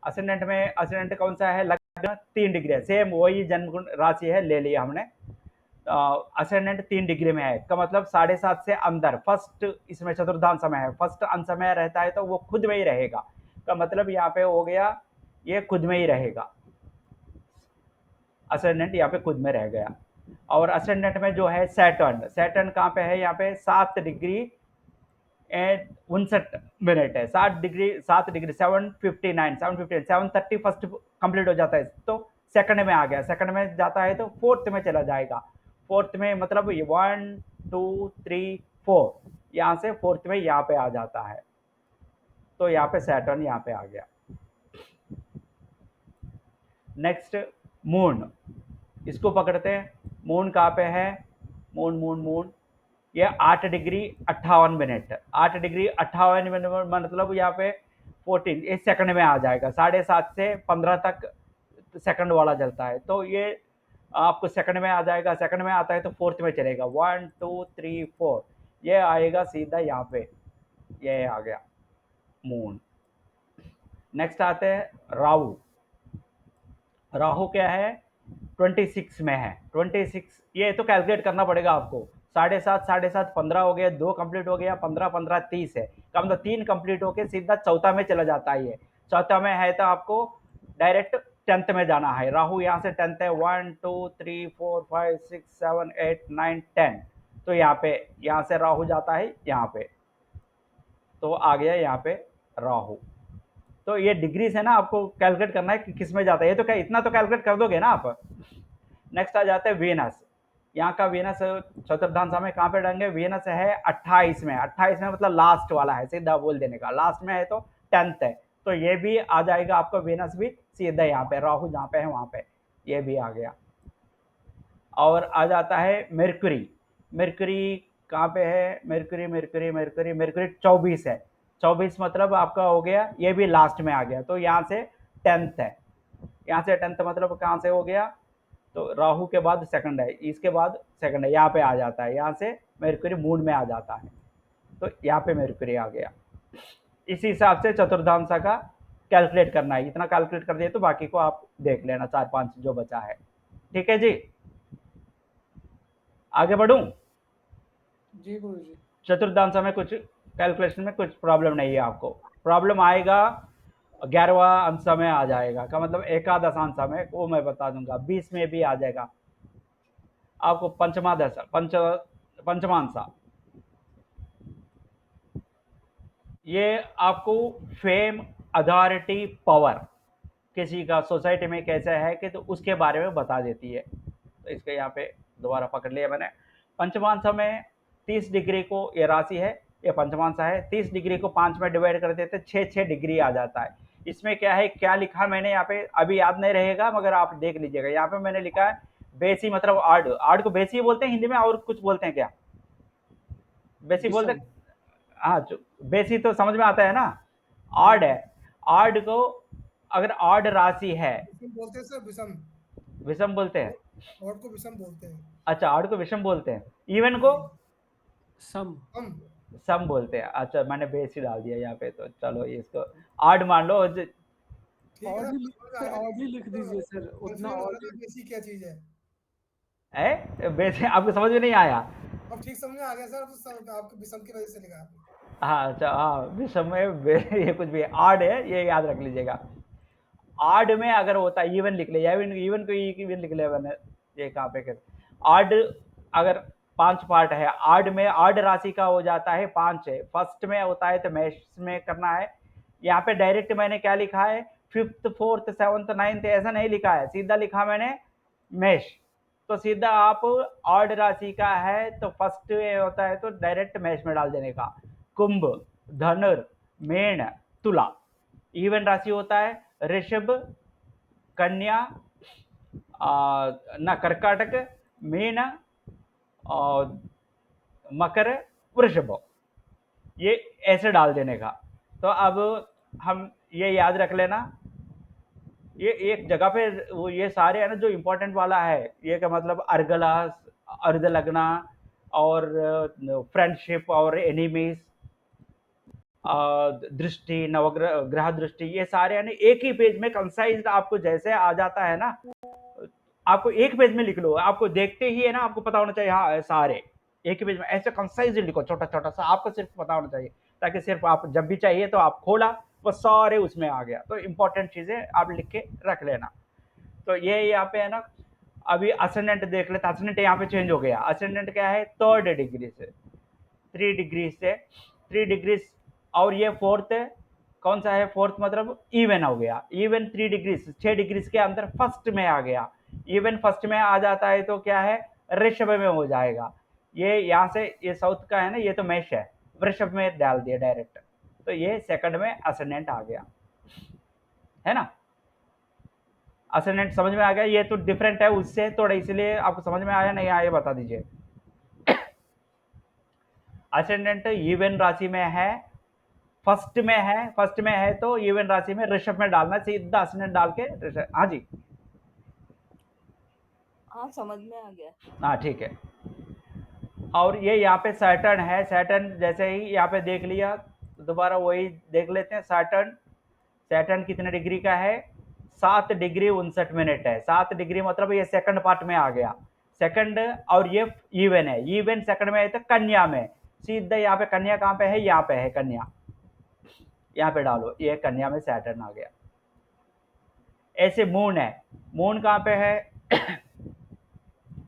असेंडेंट में असेंडेंट कौन सा है? लग्न 3 डिग्री है, सेम वही जन्म राशि है, ले लिया हमने। असेंडेंट 3 डिग्री में है का मतलब 7.5 से अंदर फर्स्ट, इसमें चतुर्धांश में है, फर्स्ट अंश में रहता है तो वो खुद में ही रहेगा का मतलब यहाँ पे हो गया ये खुद में ही रहेगा। असेंडेंट यहाँ पे खुद में रह गया। और असेंडेंट में जो है सैटर्न कहाँ पे है, यहाँ पे 7 डिग्री 59 मिनट है, 7 डिग्री 7:59 7:30 फर्स्ट कंप्लीट हो जाता है, तो सेकंड में आ गया, सेकंड में जाता है तो फोर्थ में चला जाएगा, फोर्थ में मतलब 1 2 3 4 यहाँ से फोर्थ में यहाँ पे आ जाता है, तो यहाँ पे सैटर्न यहाँ पे आ गया। नेक्स्ट मून, इसको पकड़ते हैं। मून कहाँ पे है, मून ये 8 डिग्री 58 मिनट, 8 डिग्री 58 मिनट मतलब यहाँ पे 14 इस सेकंड में आ जाएगा, 7:30 से 15 तक सेकंड वाला चलता है, तो ये आपको सेकंड में आ जाएगा, सेकंड में आता है तो फोर्थ में चलेगा, 1 2 3 4 ये आएगा सीधा यहाँ पे, ये आ गया मून। नेक्स्ट आते हैं राहु। राहु क्या है, 26 में है, 26 ये तो कैलकुलेट करना पड़ेगा आपको, 7:30 15 हो गया, 2 कंप्लीट हो गया, 15 15 30 है, का मतलब 3 कंप्लीट होके सीधा चौथा में चला जाता है। ये चौथा में है तो आपको डायरेक्ट 10th में जाना है। राहु यहाँ से 10th है, 1 2 3 4 5 6 7 8 9 10, तो यहाँ से राहु जाता है यहाँ पे, तो आ गया यहाँ पे राहु। तो ये डिग्री से ना आपको कैलकुलेट करना है कि किस में जाता है, ये तो क्या इतना तो कैलकुलेट कर दोगे ना आप। नेक्स्ट आ जाते हैं वीनस। यहाँ का वीनस चतुर्थांश में कहाँ पे डालेंगे, वीनस है 28 में, 28 में मतलब लास्ट वाला है, सीधा बोल देने का, लास्ट में है तो 10th है, तो ये भी आ जाएगा आपका वीनस भी सीधा यहाँ पे, राहु जहाँ पे है वहाँ पे ये भी आ गया। और आ जाता है मरकरी। मरकरी कहाँ पे है, मरकरी 24 है, 24 मतलब आपका हो गया, ये भी लास्ट में आ गया, तो यहाँ से 10th है, यहाँ से 10th मतलब कहाँ से हो गया, तो राहु के बाद सेकंड है, इसके बाद सेकंड है, यहाँ पे आ जाता है, यहाँ से मरकरी मून में आ जाता है, तो यहाँ पे मरकरी आ गया। इसी हिसाब से चतुर्थांश का कैलकुलेट करना है, इतना कैलकुलेट कर दिए तो बाकी को आप देख लेना, 4-5 जो बचा है। ठीक है जी, आगे बढ़ूं। जी गुरुजी। चतुर्थांश में कुछ कैलकुलेशन में कुछ प्रॉब्लम नहीं है आपको, प्रॉब्लम आएगा 11वां अंश में आ जाएगा, का मतलब एकादश अंश में, वो मैं बता दूंगा, 20 में भी आ जाएगा आपको, पंचमांश ये आपको फेम अथॉरिटी पावर किसी का सोसाइटी में कैसा है कि तो उसके बारे में बता देती है, तो इसके यहाँ पे दोबारा पकड़ लिया मैंने। पंचमांश में 30 डिग्री को ये राशि है, ये पंचमांश है, 30 डिग्री को 5 में डिवाइड कर देते 6 डिग्री आ जाता है। इसमें क्या है, क्या लिखा मैंने यहाँ पे अभी याद नहीं रहेगा, मगर आप देख लीजिएगा, यहाँ पे मैंने लिखा है बेसी मतलब आर्ड, आर्ड को बेसी बोलते हैं हिंदी में, और कुछ बोलते हैं क्या, बेसी बोलते हैं, हाँ बेसी तो समझ में आता है ना, आर्ड है, आर्ड को अगर आर्ड राशि है, विषम बोलते हैं सर, विषम विषम बोलते हैं, ऑड को विषम बोलते हैं। अच्छा आर्ड को विषम बोलते हैं, इवन को सम सम बोलते हैं। अच्छा मैंने बेसी डाल दिया यहाँ पे, तो चलो इसको आर्ड मान लो। ठीक है और सर, भी और भी लिख दीजिए सर, उतना और भी। बेसी क्या चीज है? बेसी आपको समझ में नहीं आया? अब ठीक समझ में आ गया सर, अब तो आपके विषम की वजह से लिखा आपने। हाँ अच्छा, हाँ विषम में ये कुछ भी आर्ड है, ये याद रख लीजिएगा। आर्ड में अगर होता है इवन लिख ले, इवन को इवन लिख ले मैंने, ये कहाँ पे आर्ड अगर 5 पार्ट है, आर्ड में आर्ड राशि का हो जाता है 5 है, फर्स्ट में होता है तो मेष में करना है। यहाँ पे डायरेक्ट मैंने क्या लिखा है, 5th 4th 7th 9th ऐसा नहीं लिखा है, सीधा लिखा मैंने मेष, तो सीधा आप आर्ड राशि का है तो फर्स्ट होता है तो डायरेक्ट मेष में डाल देने का। कुंभ, धनुर, मेष, तुला। इवन राशि होता है ऋषभ, कन्या, ना कर्काटक, मीन और मकर, वृषभ, ये ऐसे डाल देने का। तो अब हम ये याद रख लेना, ये एक जगह पे वो ये सारे है ना जो इम्पोर्टेंट वाला है, ये का मतलब अर्गला, अर्ध लगना और फ्रेंडशिप और एनिमीज, दृष्टि, नवग्रह ग्रह दृष्टि, ये सारे यानी एक ही पेज में कंसाइज आपको जैसे आ जाता है ना, आपको एक पेज में लिख लो, आपको देखते ही है ना आपको पता होना चाहिए, हाँ सारे एक ही पेज में ऐसे कंसाइज लिखो, छोटा छोटा सा आपको सिर्फ पता होना चाहिए, ताकि सिर्फ आप जब भी चाहिए तो आप खोला वो सारे उसमें आ गया। तो इम्पोर्टेंट चीजें आप लिख के रख लेना। तो ये यहाँ पे है ना अभी असेंडेंट देख लेते, असेंडेंट यहाँ पे चेंज हो गया, असेंडेंट क्या है 3rd डिग्री से 3 डिग्री से 3 डिग्री, और ये 4th कौन सा है, 4th मतलब इवन हो गया, इवन 3 डिग्री 6 डिग्री के अंदर फर्स्ट में आ गया, इवन फर्स्ट में आ जाता है तो क्या है ऋषभ में हो जाएगा। ये यहाँ से ये साउथ का है ना, ये तो मेष है, वृषभ में डाल दिया डायरेक्ट, तो ये सेकंड में असेंडेंट आ गया, है ना। असेंडेंट समझ में आ गया, ये तो डिफरेंट है उससे थोड़ा, इसलिए आपको समझ में आया नहीं आया बता दीजिए। असेंडेंट इवन राशि में है, फर्स्ट में है तो इवन राशि में ऋषभ में डालना, सीधा असेंडेंट डाल के ऋषभ। हाँ जी, हाँ समझ में आ गया। हाँ ठीक है। और ये यहाँ पे सैटर्न है, सैटर्न जैसे ही यहाँ पे देख लिया, दोबारा वही देख लेते हैं। सैटर्न कितने डिग्री का है, 7 डिग्री 59 मिनट है। 7 डिग्री मतलब ये सेकंड पार्ट में आ गया, सेकंड, और ये इवन है, इवन सेकंड में है तो कन्या में, सीधा यहाँ पे कन्या कहाँ पे है, यहाँ पे है कन्या, यहाँ पे डालो, ये कन्या में सैटर्न आ गया। ऐसे मून है, मून कहाँ पे है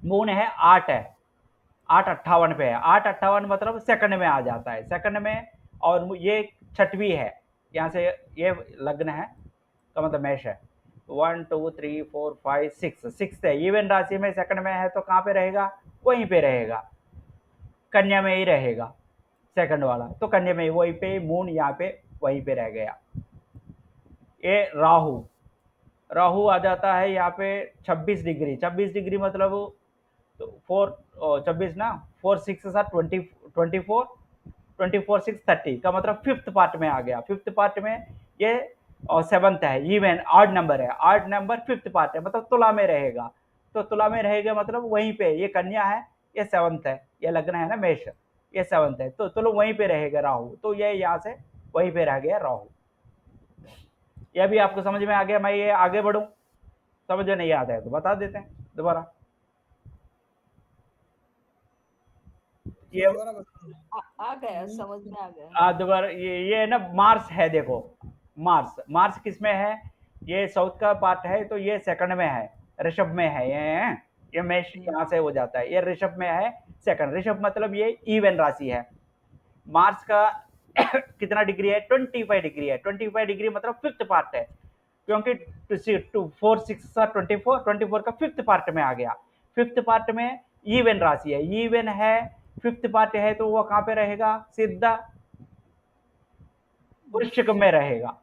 मून है 8:58 पे है, 8:58 मतलब सेकंड में आ जाता है, सेकंड में, और ये 6वीं है, यहाँ से ये लग्न है का मतलब मेष है। 1 2 3 4 5 6 है, इवन राशि में सेकंड में है तो कहाँ पे रहेगा, वहीं पे रहेगा, कन्या में ही रहेगा सेकंड वाला, तो कन्या में ही, वहीं पे मून यहाँ पे वहीं पे रह गया। ये राहु आ जाता है यहाँ पे 26 डिग्री, 26 डिग्री मतलब तो 26 ना, 4 6 20 24 24 6 30 का मतलब 5th पार्ट में आ गया। 5th पार्ट में ये 7th है, इवन ऑड नंबर है, ऑड नंबर 5th पार्ट है, मतलब तुला में रहेगा, तो तुला में रहेगा मतलब वहीं पे, ये कन्या है, ये 7th है, ये लग्न है ना मेष, ये 7th है, तो तुला वहीं पे रहेगा राहु, तो ये यहाँ से वहीं पे रह गया राहु। यह भी आपको समझ में आ गया, मैं ये आगे बढ़ूं, समझ में नहीं आता है तो बता देते हैं दोबारा। ये आ गया, समझ में आ गया। दोबारा ये ना मार्स है, देखो मार्स किस में है, ये साउथ का पार्ट है, तो ये सेकंड में है, ऋषभ में है, ये मेष यहाँ से हो जाता है, ये ऋषभ में है सेकंड, ऋषभ मतलब ये इवन राशि है। मार्स का कितना डिग्री है, 25 डिग्री है, 25 डिग्री मतलब 5th पार्ट है, क्योंकि 4 6 24 का 5th पार्ट में आ गया, 5th पार्ट में इवन राशि है, इवन है 5th पार्ट है, तो वो कहाँ पे रहेगा, सीधा वृश्चिक में रहेगा,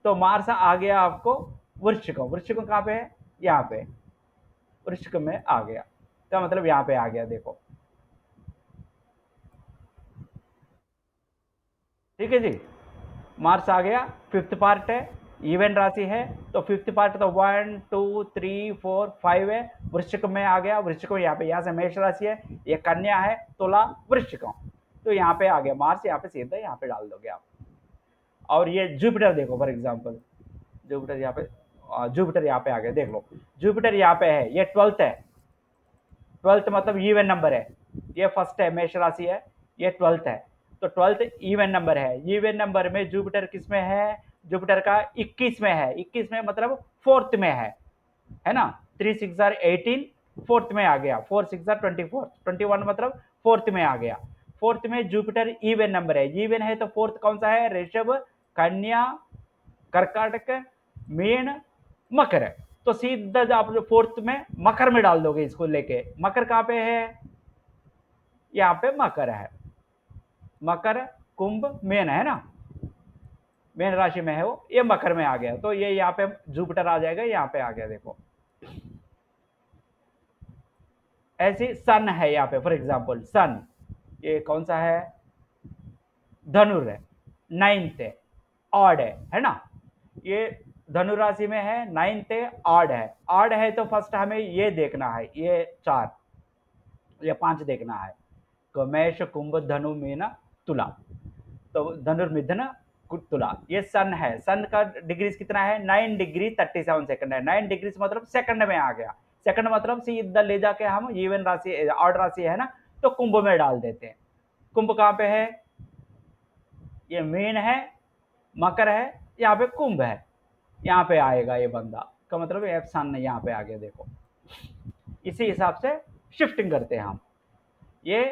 तो मार्स आ गया आपको वृश्चिक कहाँ पे है, यहाँ पे वृश्चिक में आ गया, का मतलब यहाँ पे आ गया, देखो ठीक है जी। मार्स आ गया, 5th पार्ट है, इवन राशि है, तो 5th पार्ट तो 1 2 3 4 5 है, वृश्चिक में आ गया, वृश्चिक यहाँ पे, यहाँ से मेष राशि है, ये कन्या है, तुला वृश्चिक, तो यहाँ पे आ गया मार्स, यहाँ पे सीधा यहाँ पे डाल दोगे आप। और ये जुपिटर देखो फॉर एग्जाम्पल, जुपिटर यहाँ पे आ गया, देख लो जुपिटर यहाँ पे है, ये 12th है, 12th मतलब इवन नंबर है, ये फर्स्ट है मेष राशि है, ये 12th है, तो 12th इवन नंबर है, इवन नंबर में जुपिटर किस में है, जुपिटर का 21 में है, 21 में मतलब 4th में है ना, 3 6 18 4th में आ गया, 4 6 24 21 मतलब 4th में आ गया, 4th में जुपिटर इवन नंबर है, इवन है तो 4th कौन सा है, ऋषभ, कन्या, कर्काटक, मीन, मकर, तो सीधा आप 4th में मकर में डाल दोगे इसको लेके, मकर कहाँ पे है, यहाँ पे मकर है, मकर कुंभ मेन है ना, मेन राशि में है वो, ये मकर में आ गया, तो ये यहाँ पे जुपिटर आ जाएगा, यहाँ पे आ गया, देखो ऐसी सन है यहाँ पे फॉर एग्जांपल, सन ये कौन सा है, धनुर है, 9th है, ऑड है ना, ये धनु राशि में है, 9th है, ऑड है तो फर्स्ट हमें ये देखना है, ये 4 या 5 देखना है, तो मेष कुंभ धनु मीन तुला, तो धनुर्मिथुन तुला, ये सन है, सन का डिग्रीज कितना है, 9 डिग्री 37 सेकंड है, 9 डिग्री मतलब सेकंड में आ गया, सेकंड मतलब सीधा ले जाके हम इवन राशि ऑड राशि है ना, तो कुंभ में डाल देते हैं, कुंभ कहाँ पे है, ये मीन है, मकर है, यहाँ पे कुंभ है, यहाँ पे आएगा ये बंदा, का मतलब ये सन यहाँ पे आ गया, देखो इसी हिसाब से शिफ्टिंग करते हैं हम। ये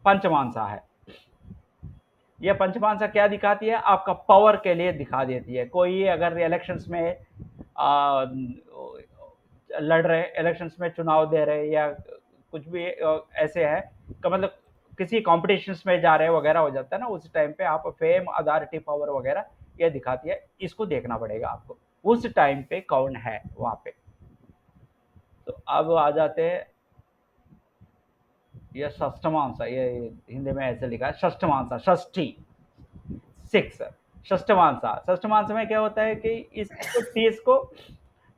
पंचमांसा है। ये पंचमांसा क्या दिखाती है? आपका पावर के लिए दिखा देती है। कोई अगर इलेक्शंस में लड़ रहे, इलेक्शंस में चुनाव दे रहे या कुछ भी ऐसे है का मतलब किसी कॉम्पिटिशन्स में जा रहे वगैरह हो जाता है ना, उस टाइम पे आप फेम, अथॉरिटी, पावर वगैरह ये दिखाती है। इसको देखना पड़ेगा आपको उस टाइम पे कौन है वहां पे। तो अब आ जाते हैं, ये षष्ठमांसा, ये हिंदी में ऐसे लिखा है षष्ठमांसा, षष्ठी, 6 षष्ठमांसा। षष्ठमांसा में क्या होता है कि इसको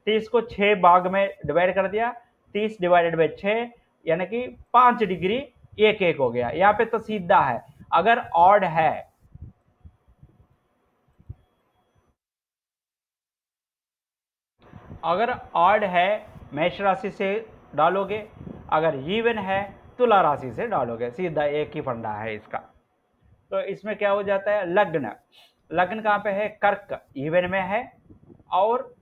30 को 6 भाग में डिवाइड कर दिया, 30 डिवाइडेड बाई 6 यानी कि 5 डिग्री एक एक हो गया। यहाँ पे तो सीधा है। अगर ऑड है, अगर ऑड है मेष राशि से डालोगे, अगर इवन है तुला राशि से डालोगे। सीधा एक ही फंडा है इसका। तो इसमें क्या हो जाता है, लग्न, लग्न कहाँ पे है? कर्क इवन में है और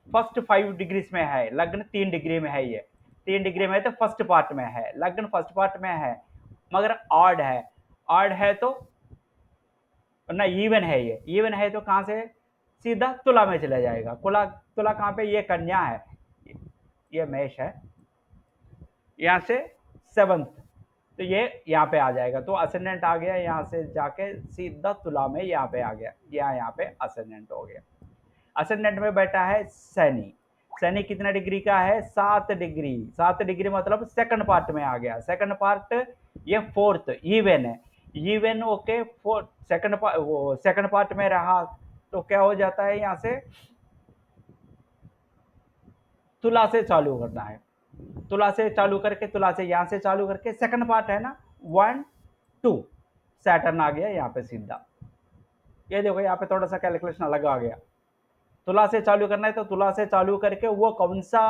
फर्स्ट 5 डिग्रीज में है। लग्न 3 डिग्री में है, ये 3 डिग्री में है तो फर्स्ट पार्ट में है, लग्न फर्स्ट पार्ट में है। मगर ऑड है, ऑड है तो ना, इवन है, ये इवन है तो कहाँ से? सीधा तुला में चला जाएगा। तुला कहाँ पे? ये कन्या है, ये मेष है, यहाँ से 7th, तो ये यहाँ पे आ जाएगा। तो असेंडेंट आ गया, यहाँ से जाके सीधा तुला में यहाँ पे आ गया, यहाँ पे असेंडेंट हो गया। असेंडेंट में बैठा है शनि। शनि कितना डिग्री का है? 7 डिग्री। 7 डिग्री मतलब सेकंड पार्ट में आ गया। सेकंड पार्ट ये 4th इवन है, even okay, 4th second part में रहा तो क्या हो जाता है? यहाँ से तुला से चालू करना है, तुला से चालू करके, तुला से यहाँ से चालू करके, सेकंड पार्ट है ना 1 2, सैटर्न आ गया यहाँ पे सीधा। ये देखो यहाँ पे थोड़ा सा कैलकुलेशन अलग आ गया। तुला से चालू करना है तो तुला से चालू करके वो कौन सा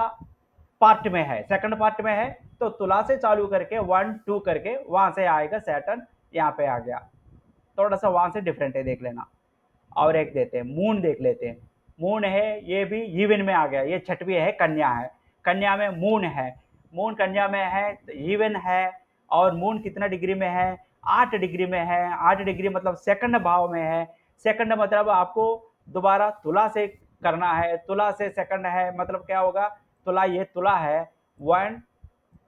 पार्ट में है? सेकंड पार्ट में है, तो तुला से चालू करके 1 2 करके वहां से आएगा सैटर्न, यहाँ पे आ गया। थोड़ा सा वहां से डिफरेंट है, देख लेना। और एक देते हैं, मून देख लेते हैं। मून है, ये भी इवन में आ गया। ये छठवीं है, कन्या है, कन्या में मून है, मून कन्या में है, इवन है। और मून कितना डिग्री में है? 8 डिग्री में है। 8 डिग्री मतलब सेकंड भाव में है। सेकंड मतलब आपको दोबारा तुला से करना है, तुला से सेकंड है मतलब क्या होगा? तुला, ये तुला है 1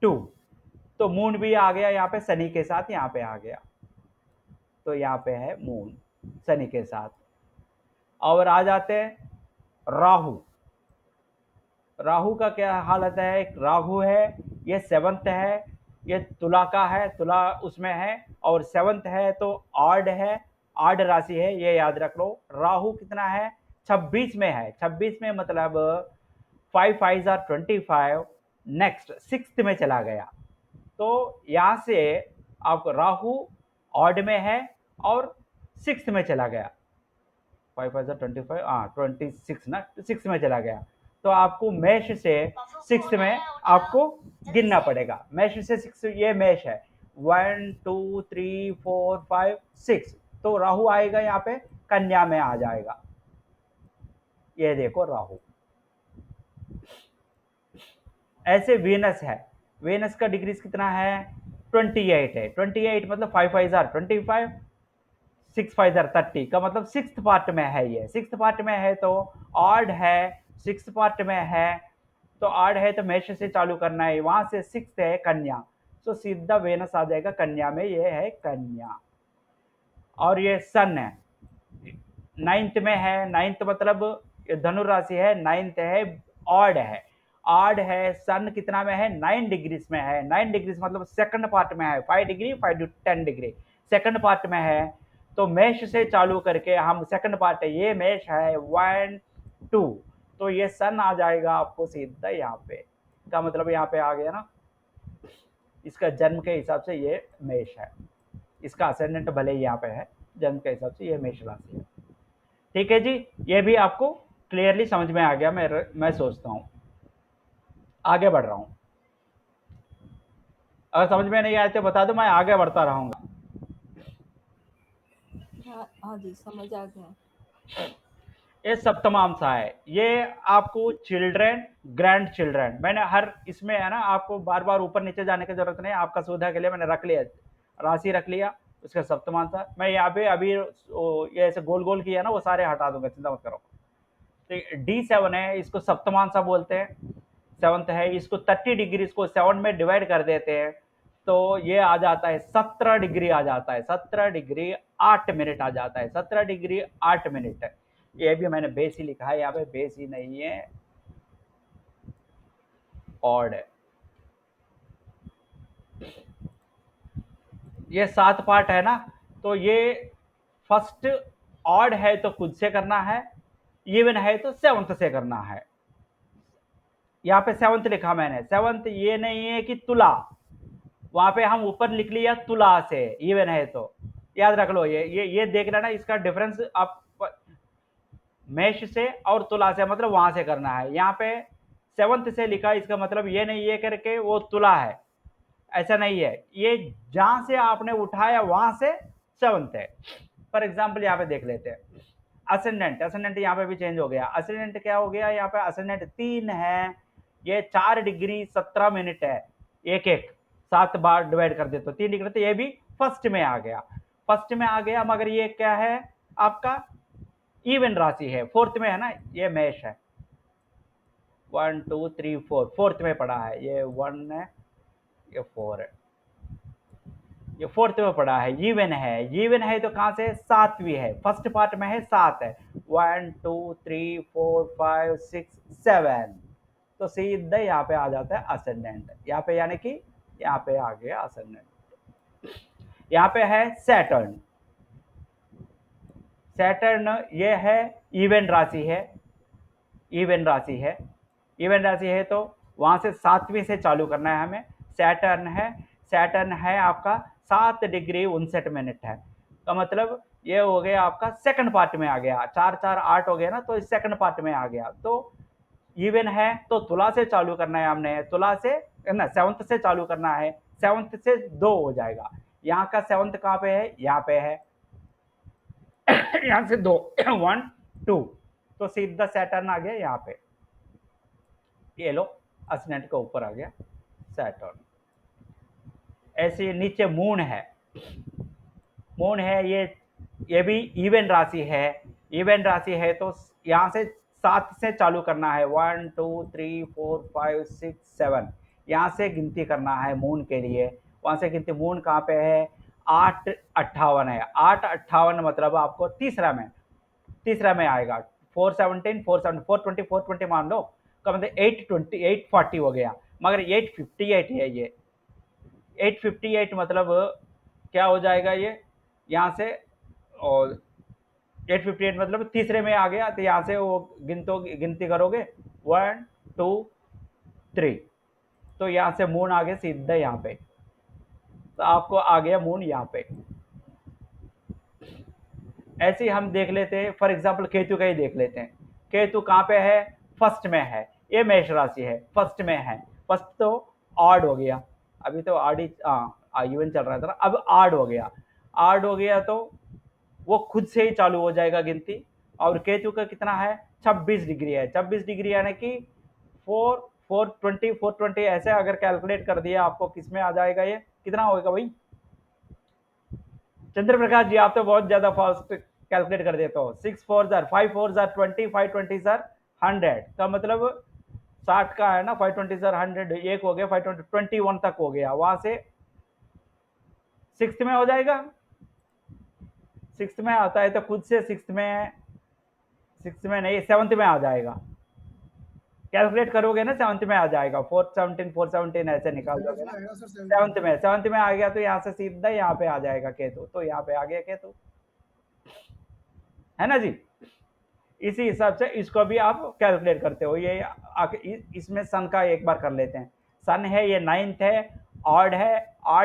2, तो मून भी आ गया यहाँ पे शनि के साथ, यहाँ पे आ गया। तो यहाँ पे है मून शनि के साथ। और आ जाते हैं राहु। राहु का क्या हालत है? राहु है, ये 7th है, ये तुला का है, तुला उसमें है, और 7th है तो ऑड है, ऑड राशि है, ये याद रख लो। राहु कितना है? 26 में है। 26 में मतलब 5 5 are 25, नेक्स्ट 6th में चला गया। तो यहाँ से आपको राहु ऑड में है और 6th में चला गया। 5 5 are 25, 26 ना, 6 में चला गया। तो आपको मेष से 6th में आपको गिनना पड़ेगा। मेष से 6, ये मेष है 1 2 3 4 5 6, तो राहु आएगा यहाँ पे कन्या में आ जाएगा। ये देखो राहु। ऐसे वीनस है, वीनस का डिग्रीज कितना है? 28 है। 28 मतलब 5 5 are 25, 6 5 are 30 का मतलब 6th पार्ट में है। ये 6th पार्ट में है तो ऑड है, 6th पार्ट में है तो ऑड है, तो मेष से चालू करना है। वहां से 6th है कन्या, तो सीधा वेनस आ जाएगा कन्या में, ये है कन्या। और ये सन है, 9th में है। 9th मतलब धनु राशि है, 9th है, ऑड है, ऑड है। सन कितना में है? 9 डिग्रीज में है। 9 डिग्रीज मतलब सेकंड पार्ट में है, 5 degree 5 to 10 degree second part में है। तो मेष से चालू करके हम सेकंड पार्ट है, ये मेष है 1 2, तो ये सन आ जाएगा आपको सीधा यहाँ पे, का मतलब यहाँ पे आ गया ना। इसका जन्म के हिसाब से ये मेष है, इसका असेंडेंट भले ही यहाँ पे है, जन्म के हिसाब से ये मेष राशि है। ठीक है जी, ये भी आपको क्लियरली समझ में आ गया, मैं सोचता हूँ। आगे बढ़ रहा हूँ, अगर समझ में नहीं आए तो बता दो, मैं आगे बढ़ता रहूंगा। हाँ जी, समझ आ गया। ये सप्तमांसा है। ये आपको चिल्ड्रन, ग्रैंड चिल्ड्रन, मैंने हर इसमें है ना, आपको बार बार ऊपर नीचे जाने की जरूरत नहीं, आपका सुविधा के लिए मैंने रख लिया, राशि रख लिया उसका सप्तमांसा। मैं यहाँ पे अभी ये ऐसे गोल गोल किया ना, वो सारे हटा दूंगा, चिंता मत करो। तो D7 है, इसको सप्तमांसा बोलते हैं, 7th है। इसको 30 डिग्री, इसको 7 में डिवाइड कर देते हैं तो ये आ जाता है 17 डिग्री आ जाता है, 17 डिग्री 8 मिनट आ जाता है, 17 डिग्री 8 मिनट। ये भी मैंने बेस ही लिखा है, यहाँ पे बेस ही नहीं है, ऑड है। ये 7 पार्ट है ना, तो ये फर्स्ट ऑड है तो खुद से करना है, इवन है तो 7th से करना है। यहाँ पे 7th लिखा मैंने, 7th ये नहीं है कि तुला, वहां पे हम ऊपर लिख लिया तुला से, इवन है तो याद रख लो। ये देख लेना, इसका डिफरेंस आप मेष से और तुला से, मतलब वहां से करना है। यहाँ पे 7th से लिखा, इसका मतलब ये नहीं है करके वो तुला है, ऐसा नहीं है। ये जहां से आपने उठाया वहां से 7th है। फॉर एग्जाम्पल यहाँ पे देख लेते हैं, असेंडेंट, असेंडेंट यहाँ पे भी चेंज हो गया। असेंडेंट क्या हो गया, यहाँ पे असेंडेंट 3 है, ये 4 डिग्री 17 मिनट है, एक एक 7 बार डिवाइड कर दे तो 3 डिग्री, तो ये भी फर्स्ट में आ गया, फर्स्ट में आ गया। मगर ये क्या है, आपका इवन राशि है, 4th में है ना, ये मेष है। 1 2 3 4, 4th में पड़ा है, ये 1 है, ये 4 है, ये 4th में पड़ा है, इवन है। इवन है तो कहां से, 7वीं है, फर्स्ट पार्ट में है 7 है, 1 2 3 4 5 6 7, तो सीधा यहाँ पे आ जाता है असेंडेंट। यहाँ पे यानी कि यहाँ पे आ गया असेंडेंट। यहाँ पे है सैटर्न, सैटर्न ये है इवन राशि है, इवन राशि है, इवन राशि है तो वहां से 7वीं से चालू करना है हमें। सैटर्न है, सैटर्न है आपका 7 डिग्री 59 मिनट है, तो मतलब ये हो गया आपका सेकंड पार्ट में आ गया, 4 4 8 हो गया ना, तो इस सेकंड पार्ट में आ गया। तो इवन है तो तुला से चालू करना है हमने, तुला से ना 7th से चालू करना है, 7th से 2 हो जाएगा। यहाँ का 7th कहाँ पे है, यहाँ पे है, यहाँ से 2 1 2, तो सीधा सैटर्न आ गया यहाँ पे, ये लो असेंडेंट के ऊपर आ गया सैटर्न। ऐसे नीचे मून है, मून है, ये भी इवन राशि है, इवन राशि है तो यहाँ से 7 से चालू करना है, 1 2 3 4 5 6 7, यहाँ से गिनती करना है मून के लिए। वहां से गिनती, मून कहाँ पे है, 8 58 है, 8 58 मतलब आपको तीसरा में आएगा, 417 417 420 420 मान लो, का मतलब 820 840 हो गया, मगर 858 है ये, 858 मतलब क्या हो जाएगा ये, यहाँ से, और 858 मतलब तीसरे में आ गया, तो यहाँ से वो गिनती करोगे 1 2 3, तो यहाँ से मून आ गया सीधा यहाँ पे, तो आपको आ गया मून यहाँ पे। ऐसे ही हम देख लेते हैं, फॉर एग्जाम्पल केतु का ही देख लेते हैं। केतु कहाँ पे है, फर्स्ट में है, ये मेष राशि है, फर्स्ट में है, फर्स्ट तो ऑड हो गया, अभी तो ऑड ही इवन चल रहा था ना, अब ऑड हो गया, ऑड हो गया तो वो खुद से ही चालू हो जाएगा गिनती। और केतु का कितना है, 26 डिग्री है, 26 डिग्री यानी कि 420 ऐसे अगर कैलकुलेट कर दिया आपको, किस में आ जाएगा, ये कितना होगा भाई चंद्र प्रकाश जी, आप तो बहुत ज्यादा फास्ट कैलकुलेट कर देते हो। 6 4 5 4 20 5 20 100 का मतलब 60 का है ना, 520 100, एक हो गया, 520 21 तक हो गया, वहां से 6th में हो जाएगा, 6th में आता है तो खुद से 6th में नहीं 7th में आ जाएगा, कैलकुलेट करोगे ना 7th में आ जाएगा, 417 ऐसे निकाल दोगे ना, 7th में आ गया, तो यहाँ से सीधा यहाँ पे आ जाएगा केतु, तो यहाँ पे आ गया केतु, है ना जी। इसी हिसाब से इसको भी आप कैलकुलेट करते हो। ये इसमें सन का एक बार कर लेते हैं, सन है ये 9th है, ऑड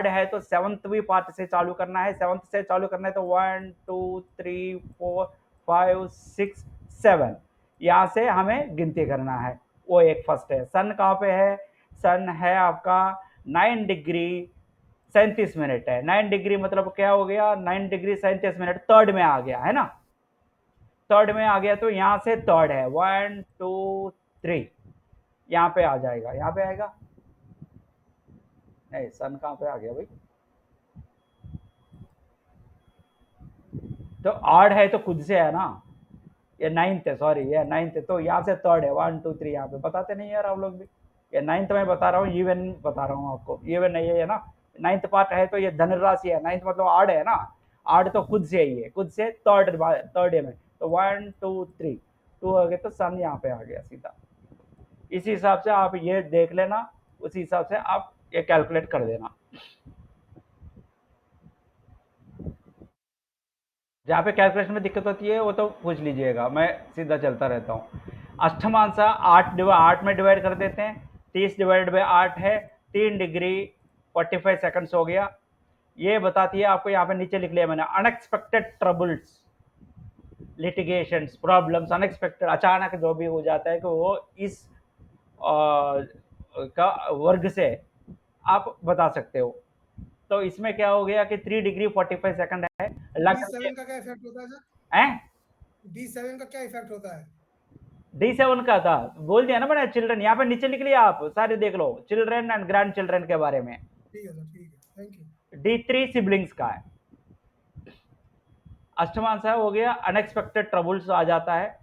है तो 7वीं पार्ट से चालू करना है, 7th से चालू करना है तो 1 2 3 4 5 6 7, यहाँ से हमें गिनती करना है, वो एक फर्स्ट है। सन कहाँ पे है, सन है आपका 9 डिग्री 37 मिनट है, 9 डिग्री मतलब क्या हो गया, 9 डिग्री 37 मिनट थर्ड में आ गया, है ना, थर्ड में आ गया तो यहाँ से थर्ड है 1 2 3 यहाँ पे आ जाएगा, यहाँ पे आएगा नहीं, सन कहाँ पे आ गया भाई, तो ऑड है तो खुद से है ना, ये नाइन्थ है, सॉरी ये नाइन्थ है, तो यहाँ से थर्ड है 1 2 3 यहाँ पे बताते नहीं यार आप लोग भी, ये नाइन्थ में बता रहा हूँ, इवन बता रहा हूँ आपको, इवन नहीं है ना, नाइन्थ पार्ट है तो ये धनराशि है, नाइन्थ मतलब ऑड है ना, ऑड तो खुद से ही है, खुद से थर्ड में, तो 1 2 3 2 आ गया तो सन यहाँ पे आ गया सीधा। इसी हिसाब से आप ये देख लेना, उसी हिसाब से आप ये कैलकुलेट कर देना। जहाँ पे कैलकुलेशन में दिक्कत होती है वो तो पूछ लीजिएगा, मैं सीधा चलता रहता हूँ। अष्टमांसा 8 में डिवाइड कर देते हैं, 30 डिवाइड बाई 8 है 3 डिग्री 45 सेकंड्स हो गया। ये बताती है आपको, यहाँ पे नीचे लिख लिया मैंने, unexpected troubles, litigations, problems, unexpected, अचानक जो भी हो जाता है कि वो इस का वर्ग से आप बता सकते हो। तो इसमें क्या हो गया कि 3 डिग्री 45 सेकंड है। D7 का क्या इफेक्ट होता है सर? D7 का क्या इफेक्ट होता है? D7 का था, बोल दिया ना मैंने, चिल्ड्रन, यहाँ पे नीचे लिख लिया, आप सारे देख लो, चिल्ड्रन एंड ग्रैंड चिल्ड्रन के बारे में। ठीक है सर, ठीक है, थैंक यू। D3 सिबलिंग्स का है। अष्टमांसा हो गया, अनएक्सपेक्टेड ट्रबल्स आ जाता है,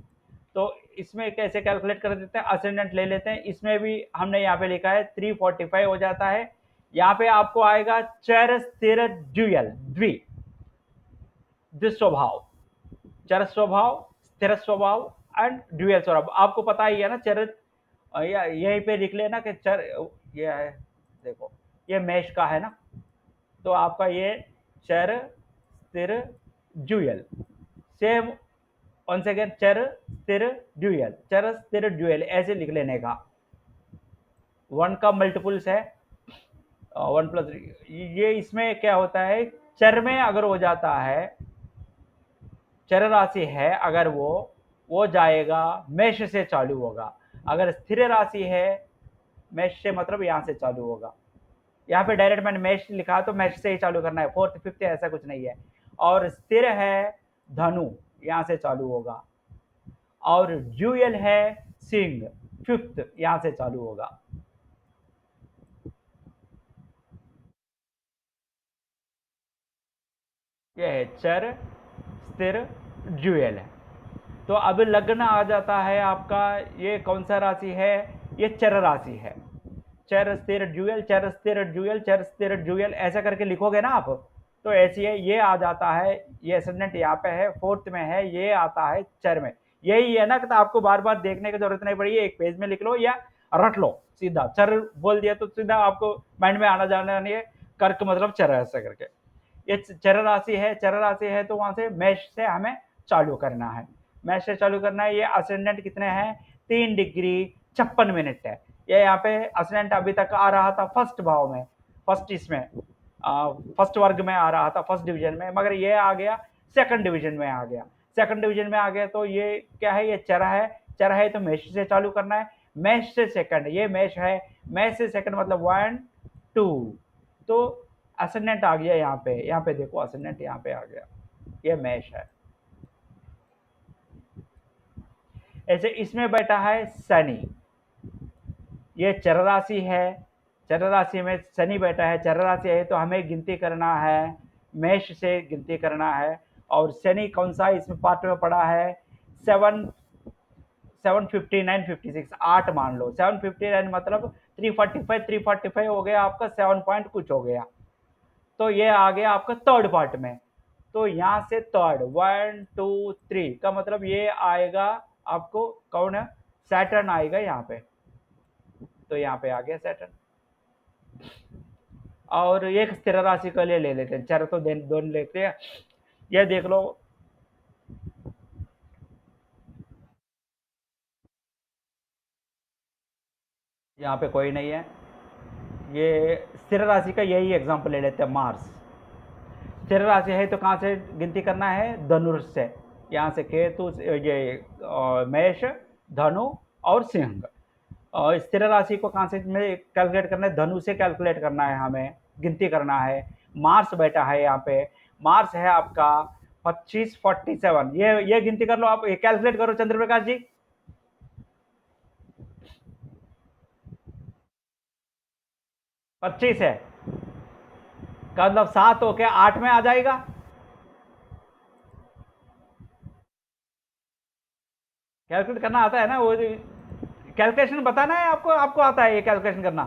तो इसमें कैसे कैलकुलेट कर देते हैं, असेंडेंट ले लेते हैं, इसमें भी हमने यहाँ पे लिखा है 345 हो जाता है। यहाँ पे आपको आएगा चर स्थिर ड्यूयल, द्विस्वभाव, चर स्वभाव, स्थिर स्वभाव एंड ड्यूयल स्वभाव। आपको पता ही है ना, चर यहीं पे लिख लेना कि चर, ये है देखो, ये मेष का है ना, तो आपका ये चर स्थिर ड्यूयल, सेम once again चर स्थिर ड्यूयल, चर स्थिर ड्यूयल ऐसे लिख लेने का। 1 का मल्टीपल्स है 1 प्लस, ये इसमें क्या होता है, चर में अगर हो जाता है, चर राशि है अगर वो जाएगा मेष से चालू होगा, अगर स्थिर राशि है मेष से मतलब यहाँ से चालू होगा। यहाँ पे डायरेक्ट मैंने मेष लिखा तो मेष से ही चालू करना है, 4th 5th ऐसा कुछ नहीं है। और स्थिर है धनु, यहाँ से चालू होगा, और ड्यूयल है सिंह, 5th यहाँ से चालू होगा। यह है चर स्थिर ड्यूयल है। तो अब लग्न आ जाता है आपका, ये कौन सा राशि है, ये चर राशि है, चर स्थिर ड्यूयल, चर स्थिर ड्यूयल, चर स्थिर ड्यूयल ऐसा करके लिखोगे ना आप, तो ऐसी है, ये आ जाता है, ये एसेंडेंट यहाँ पे है, 4th में है, ये आता है चर में, यही है ना, तो आपको बार बार देखने की जरूरत नहीं पड़ी, एक पेज में लिख लो या रट लो, सीधा चर बोल दिया तो सीधा आपको माइंड में आना जाना नहीं है, कर्क मतलब चर ऐसा करके। ये चर राशि है, चर राशि है तो वहां से मेष से हमें चालू करना है, मेष से चालू करना है। ये असेंडेंट कितने हैं, 3 डिग्री 56 मिनट है। ये यहाँ पे असेंडेंट अभी तक आ रहा था फर्स्ट भाव में, फर्स्ट इसमें फर्स्ट वर्ग में आ रहा था, फर्स्ट डिवीजन में, मगर ये आ गया सेकंड डिवीजन में आ गया, सेकंड डिवीजन में आ गया। तो ये क्या है, ये चर है, चर है तो मेष से चालू करना है, मेष से सेकंड, ये मेष है, मेष से सेकंड मतलब 1 2, तो असेंडेंट आ गया यहाँ पे देखो, असेंडेंट यहाँ पे आ गया, ये मेष है। ऐसे इसमें बैठा है शनि, ये चर राशि है, चर राशि में शनि बैठा है, चर राशि है तो हमें गिनती करना है, मेष से गिनती करना है। और शनि कौन सा इसमें पार्ट में पड़ा है, 7 759 56, 8 मान लो, 759 मतलब 345 हो गया आपका, 7 पॉइंट कुछ हो गया, तो ये आ गया आपका थर्ड पार्ट में। तो यहाँ से थर्ड 1 2 3 का मतलब ये आएगा आपको, कौन है, सैटर्न आएगा यहाँ पे, तो यहाँ पे आ गया सैटर्न। और एक स्थिर राशि का ले लेते हैं, चर तो दोनों लेते हैं, ये देख लो, यहाँ पे कोई नहीं है, ये स्थिर राशि का यही एग्जांपल ले लेते हैं, मार्स। स्थिर राशि है तो कहाँ से गिनती करना है, धनुष से, यहाँ से केतु, ये मेष, धनु और सिंह। और स्थिर राशि को कहाँ से में कैलकुलेट करना है, धनु से कैलकुलेट करना है, हमें गिनती करना है। मार्स बैठा है यहाँ पे, मार्स है आपका 25 47 ये गिनती कर लो आप, ये कैलकुलेट करो चंद्रप्रकाश जी। 25 है का मतलब 7 होके 8 में आ जाएगा। कैलकुलेट करना आता है ना, वो कैलकुलेशन बताना है आपको, आपको आता है ये कैलकुलेशन करना?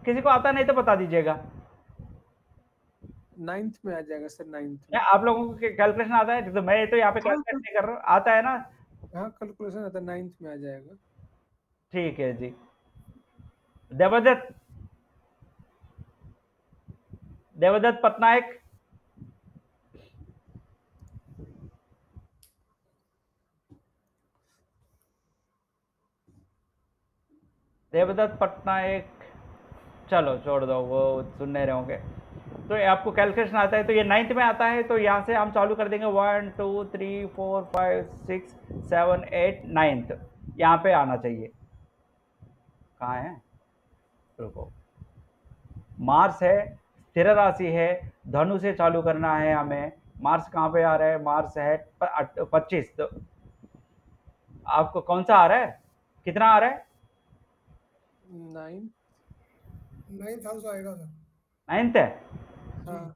किसी को आता नहीं तो बता दीजिएगा। 9th में आ जाएगा सर, 9th क्या में। आप लोगों को कैलकुलेशन आता है? तो मैं तो यहाँ पे कैलकुलेट नहीं कर रहा हूँ, आता है ना? हाँ कैलकुलेशन आता है, 9th में आ जाएगा। ठीक है जी। देवदत्त देवदत्त पटनायक, देवदत्त पटनायक, चलो छोड़ दो, वो सुन नहीं रहे होंगे। तो ये आपको कैलकुलेशन आता है, तो ये 9th में आता है, तो यहाँ से हम चालू कर देंगे 1 2 3 4 5 6 7 8 9th, यहाँ पे आना चाहिए। कहाँ है? रुको, मार्स है, स्थिर राशि है, धनु से चालू करना है हमें। मार्स कहाँ पे आ रहा है? मार्स है 25, तो आपको कौन सा आ रहा है, कितना आ रहा है? 9th हाउस आएगा सर। 9th है। हाँ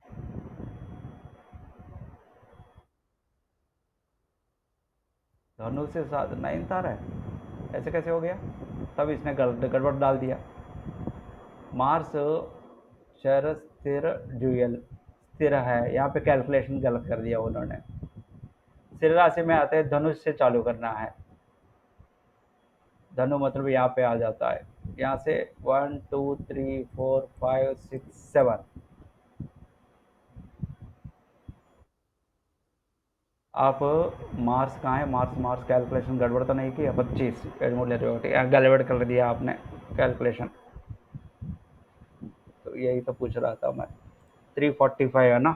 धनु से 9th आ रहा है, ऐसे कैसे हो गया? तब इसने गड़बड़ डाल दिया। मार्स शहर स्थिर ड्यूयल स्थिर है, यहाँ पे कैलकुलेशन गलत कर दिया उन्होंने। स्थिर राशि में आते हैं, धनुष से चालू करना है। धनु मतलब यहाँ पे आ जाता है, यहाँ से 1 2 3 4 5 6 7। आप मार्स कहाँ है? मार्स कैलकुलेशन गड़बड़ तो नहीं किया? 25 गड़बड़ कर दिया आपने कैलकुलेशन, तो यही तो पूछ रहा था मैं। 345 है ना?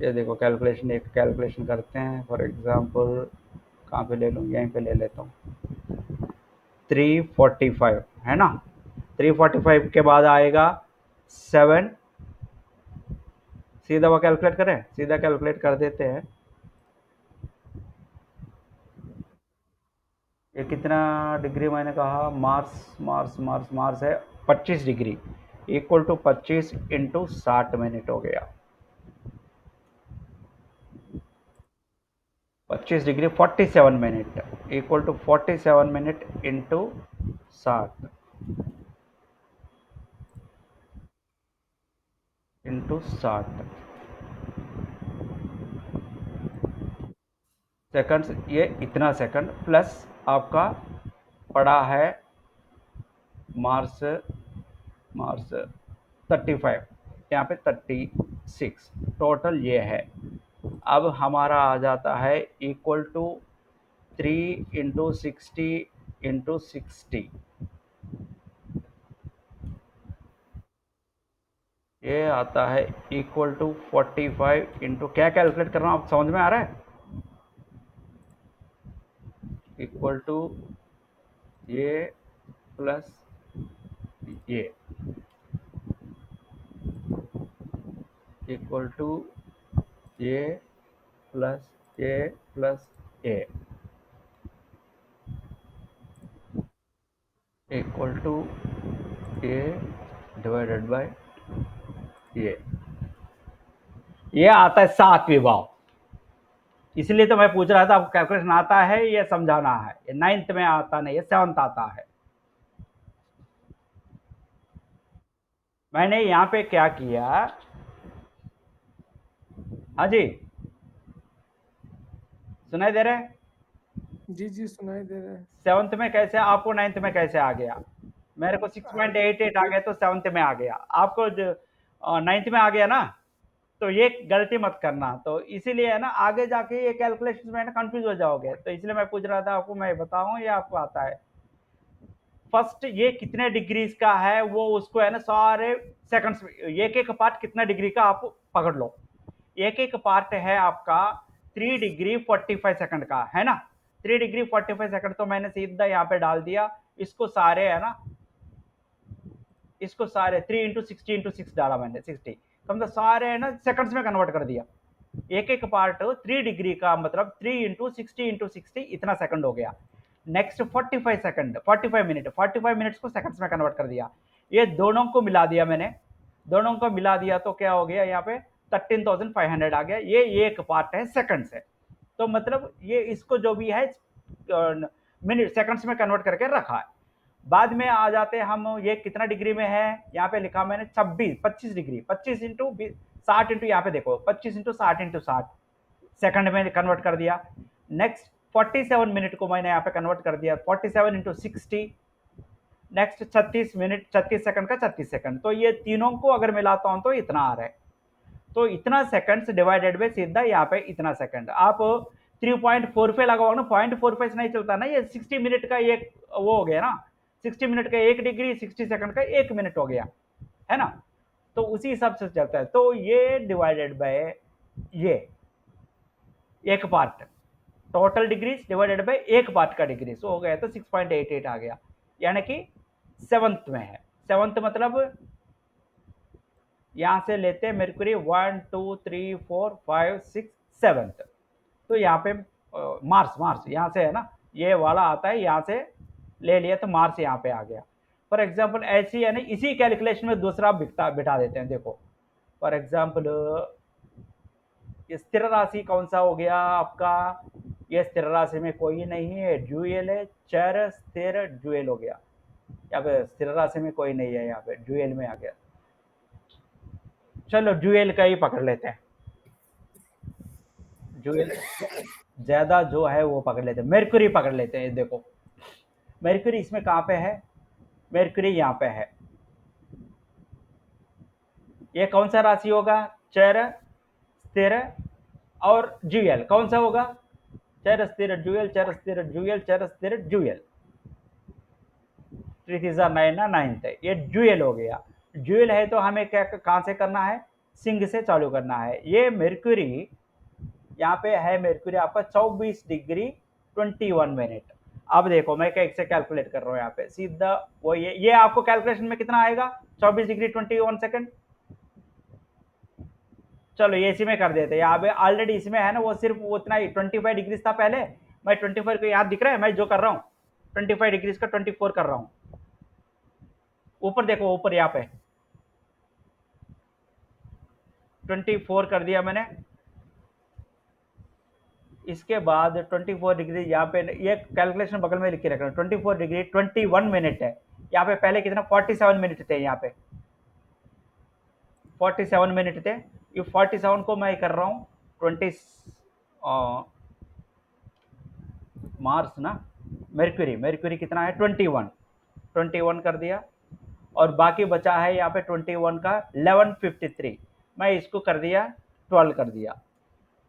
ये देखो कैलकुलेशन, एक कैलकुलेशन करते हैं। फॉर एग्जांपल कहाँ पे ले लूँ, यहीं पे ले लेता हूँ। 345 है ना? 345 के बाद आएगा 7, सीधा वो कैलकुलेट करें, सीधा कैलकुलेट कर देते हैं। ये कितना डिग्री मैंने कहा? मार्स है 25 degree, equal to 25 into 60 minute हो गया। 25 degree 47 minute equal to 47 minute into 60 into 60 seconds. ये इतना सेकंड प्लस आपका पड़ा है मार्स 35, यहाँ पे 36, टोटल ये है। अब हमारा आ जाता है इक्वल टू 3 इंटू 60 इंटू 60, ये आता है इक्वल टू 45 इंटू, क्या कैलकुलेट कर रहा हूँ आप समझ में आ रहा है? इक्वल टू ये प्लस ये इक्वल टू ये प्लस ये प्लस ये इक्वल टू ये डिवाइडेड बाय ये आता है 7 विभाव। इसलिए तो मैं पूछ रहा था आपको कैलकुलेशन आता है, ये समझाना है। ये 9th में आता नहीं है, 7th आता है। मैंने यहाँ पे क्या किया? हाँ जी, सुनाई दे रहे हैं? जी सुनाई दे रहा है। 7th में कैसे आपको 9th में कैसे आ गया? मेरे को 6.88 आ गया तो 7th में आ गया, आपको 9th में आ गया ना? तो ये गलती मत करना। तो इसीलिए है ना, आगे जाके ये कैलकुलेशन में ना कंफ्यूज हो जाओगे, तो इसलिए मैं पूछ रहा था आपको, मैं बताऊं ये आपको आता है। फर्स्ट ये कितने डिग्रीज का है वो उसको है ना सारे सेकंड्स में, एक एक पार्ट कितना डिग्री का आप पकड़ लो। एक एक पार्ट है आपका 3 डिग्री 45 सेकंड का है ना? 3 डिग्री 45 सेकंड, तो मैंने सीधा यहाँ पे डाल दिया इसको, सारे है ना इसको सारे 3 इंटू 60 इंटू 6 डाला मैंने 60 मतलब सारे है ना सेकंड्स में कन्वर्ट कर दिया। एक एक पार्ट 3 डिग्री का मतलब 3 इंटू 60 इंटू 60 इतना सेकंड हो गया। नेक्स्ट 45 सेकंड 45 मिनट 45 मिनट्स को सेकंड्स में कन्वर्ट कर दिया। ये दोनों को मिला दिया मैंने, दोनों को मिला दिया तो क्या हो गया यहाँ पे 13,500 आ गया। ये एक पार्ट है सेकंड से, तो मतलब ये इसको जो भी है मिनट सेकंड्स में कन्वर्ट करके रखा है। बाद में आ जाते हैं हम, ये कितना डिग्री में है यहाँ पे लिखा मैंने 25 डिग्री 25 इंटू 60 इंटू यहाँ पे देखो 25 इंटू 60 इंटू 60 सेकंड में कन्वर्ट कर दिया। नेक्स्ट 47 मिनट को मैंने यहाँ पे कन्वर्ट कर दिया 47 इंटू 60। नेक्स्ट 36 मिनट 36 सेकंड का 36 सेकंड, तो ये तीनों को अगर मिलाता हूं तो इतना आ रहा है। तो इतना सेकंड्स डिवाइडेड बाय सीधा यहाँ पे इतना सेकंड। आप 3.45 लगाओ ना, 0.45 नहीं चलता ना, ये 60 मिनट का एक वो हो गया ना, 60 मिनट का 1 डिग्री 60 सेकंड का 1 मिनट हो गया है ना, तो उसी हिसाब से चलता है। तो ये डिवाइडेड बाय ये एक part total degrees divided by एक पार्ट का डिग्रीज हो गया, तो 6.88 आ गया, यानी कि 7th में है। 7th मतलब यहां से लेते हैं मेर्कुरी 1 2 3 4 5 6 7th, तो यहाँ पे मार्स यहाँ से है ना, ये वाला आता है यहाँ से ले लिया तो मार्स यहाँ पे आ गया। फॉर एग्जाम्पल ऐसी है ना, इसी कैलकुलेशन में दूसरा बिठा देते हैं। देखो फॉर एग्जाम्पल स्थिर राशि कौन सा हो गया आपका, ये स्थिर राशि में कोई नहीं है, ड्यूएल है, चर स्थिर ड्यूएल हो गया। यहाँ पे स्थिर राशि में कोई नहीं है, यहाँ पे ड्यूएल में आ गया। चलो ड्यूएल का ही पकड़ लेते हैं, ड्यूएल ज्यादा जो है वो पकड़ लेते हैं। मेर्कुरी पकड़ लेते हैं। देखो मेर्कुरी इसमें कहाँ पे है, मेर्कुरी यहाँ पे है। ये कौन सा राशि होगा, चर स्थिर और ड्यूएल कौन सा होगा, चर स्थिर ड्यूएल चर स्थिर ड्यूएल चर स्थिर ड्यूएल। 3 9 ना 9th है, ये ड्यूएल हो गया। ड्यूएल है तो हमें क्या कहाँ से करना है, सिंह से चालू करना है। ये मेर्कुरी यहाँ पे है, मेर्कुरी आपका 24 डिग्री 21 मिनट। अब देखो मैं कैसे कैलकुलेट कर रहा हूँ यहाँ पे सीधा वो ये आपको कैलकुलेशन में कितना आएगा 24 डिग्री 21 सेकंड। चलो ये इसी में कर देते हैं, यहाँ पे ऑलरेडी इसमें है ना वो सिर्फ उतना ही 25 डिग्री था पहले, मैं 24 को यहाँ दिख रहा है, मैं जो कर रहा हूँ 25 डिग्री का 24 कर रहा हूँ। ऊपर देखो ऊपर यहाँ पे 24 कर दिया मैंने। इसके बाद 24 डिग्री यहाँ पे ये कैलकुलेशन बगल में लिख के रखना, 24 डिग्री 21 मिनट है। यहाँ पे पहले कितना 47 मिनट थे, यहाँ पे 47 मिनट थे। ये 47 को मैं कर रहा हूँ 20 मार्स ना, मेर्कुरी कितना है 21 कर दिया, और बाकी बचा है यहाँ पे 21 का 11:53, मैं इसको कर दिया 12 कर दिया,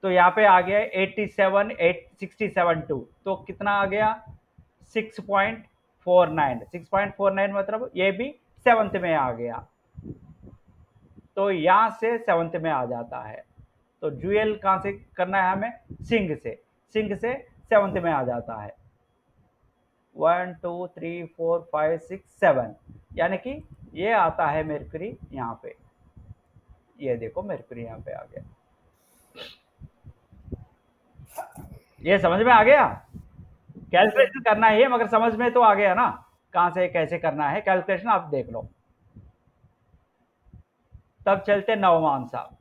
तो यहाँ पे आ गया 87,867.2, तो कितना आ गया 6.49 मतलब ये भी 7th में आ गया, तो यहाँ से 7th में आ जाता है। तो ड्यूएल कहाँ से करना है हमें, सिंह से 7th में आ जाता है। 1 2 3 4 5 6 7, यानी कि ये आता है मेर्कुरी यहाँ पे, ये देखो मेर्कुरी यहाँ पे आ गया। ये समझ में आ गया, कैलकुलेशन करना है मगर समझ में तो आ गया ना कहाँ से कैसे करना है, कैलकुलेशन आप देख लो। तब चलते नवमांसा।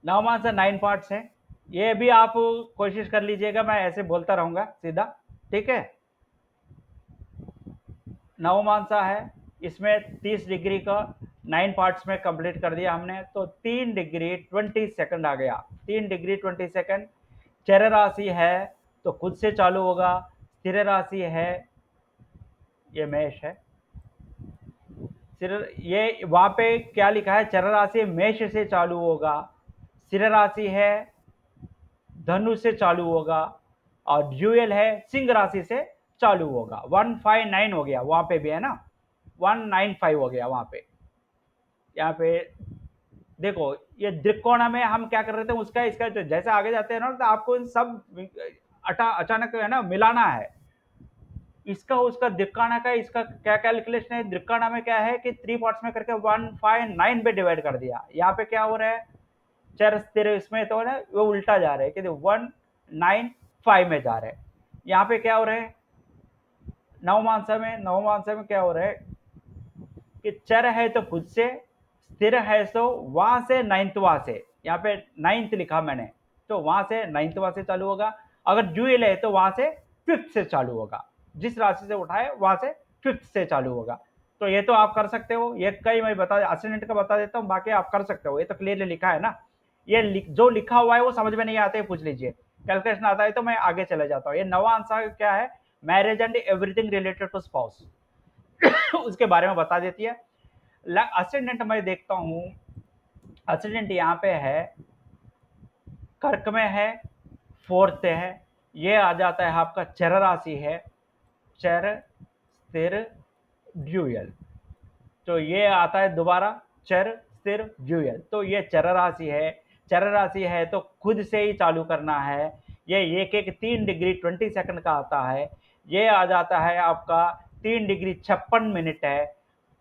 नवमांसा 9 पार्ट्स है, ये भी आप कोशिश कर लीजिएगा, मैं ऐसे बोलता रहूंगा सीधा, ठीक है। नवमांसा है, इसमें 30 डिग्री का 9 पार्ट्स में कंप्लीट कर दिया हमने, तो 3 डिग्री 20 सेकंड आ गया। 3 डिग्री 20 सेकंड। चर राशि है तो खुद से चालू होगा, स्थिर राशि है ये मेष है, ये वहां पे क्या लिखा है, चर राशि मेष से चालू होगा, स्थिर राशि है धनु से चालू होगा, और ड्यूएल है सिंह राशि से चालू होगा। 159 हो गया वहां पे भी है ना, 195 हो गया वहां पे। यहाँ पे देखो ये त्रिकोण में हम क्या कर रहे थे, उसका इसका जैसे आगे जाते हैं ना तो आपको सब अचानक है ना मिलाना है, इसका उसका दिक्काना का इसका क्या कैलकुलेशन है? दिक्काना में क्या है कि 3 पार्ट्स में करके 159 पे डिवाइड कर दिया। यहाँ पे क्या हो रहा है, चर स्थिर इसमें तो ना वो उल्टा जा रहा है कि 195 में जा रहे हैं। यहाँ पे क्या हो रहा है, नवमांसा में क्या हो रहा है कि चर है तो खुद से, स्थिर है तो वहां से नाइन्थवा से, यहाँ पे 9th लिखा मैंने, तो वहां से 9वां से चालू होगा। अगर ड्यूयल है तो वहां से 5th से चालू होगा, जिस राशि से उठाए वहां से 5th से चालू होगा। तो ये तो आप कर सकते हो, ये कई मैं असाइनमेंट का बता देता हूँ, बाकी आप कर सकते हो, ये तो क्लियरली लिखा है ना। ये जो लिखा हुआ है वो समझ में नहीं आता है पूछ लीजिए, कैलकुलेशन आता है तो मैं आगे चले जाता हूँ। ये नवा आंसर क्या है, marriage and everything related to spouse उसके बारे में बता देती है। असेंडेंट मैं देखता हूँ, असेंडेंट यहाँ पे है, कर्क में है, 4th है, ये आ जाता है आपका चर राशि है, चर स्थिर ड्यूयल, तो ये आता है दोबारा चर स्थिर ड्यूयल। तो ये चर राशि है, चर राशि है तो खुद से ही चालू करना है। ये एक 3 डिग्री 20 सेकंड का आता है, ये आ जाता है आपका 3 डिग्री 56 मिनट है।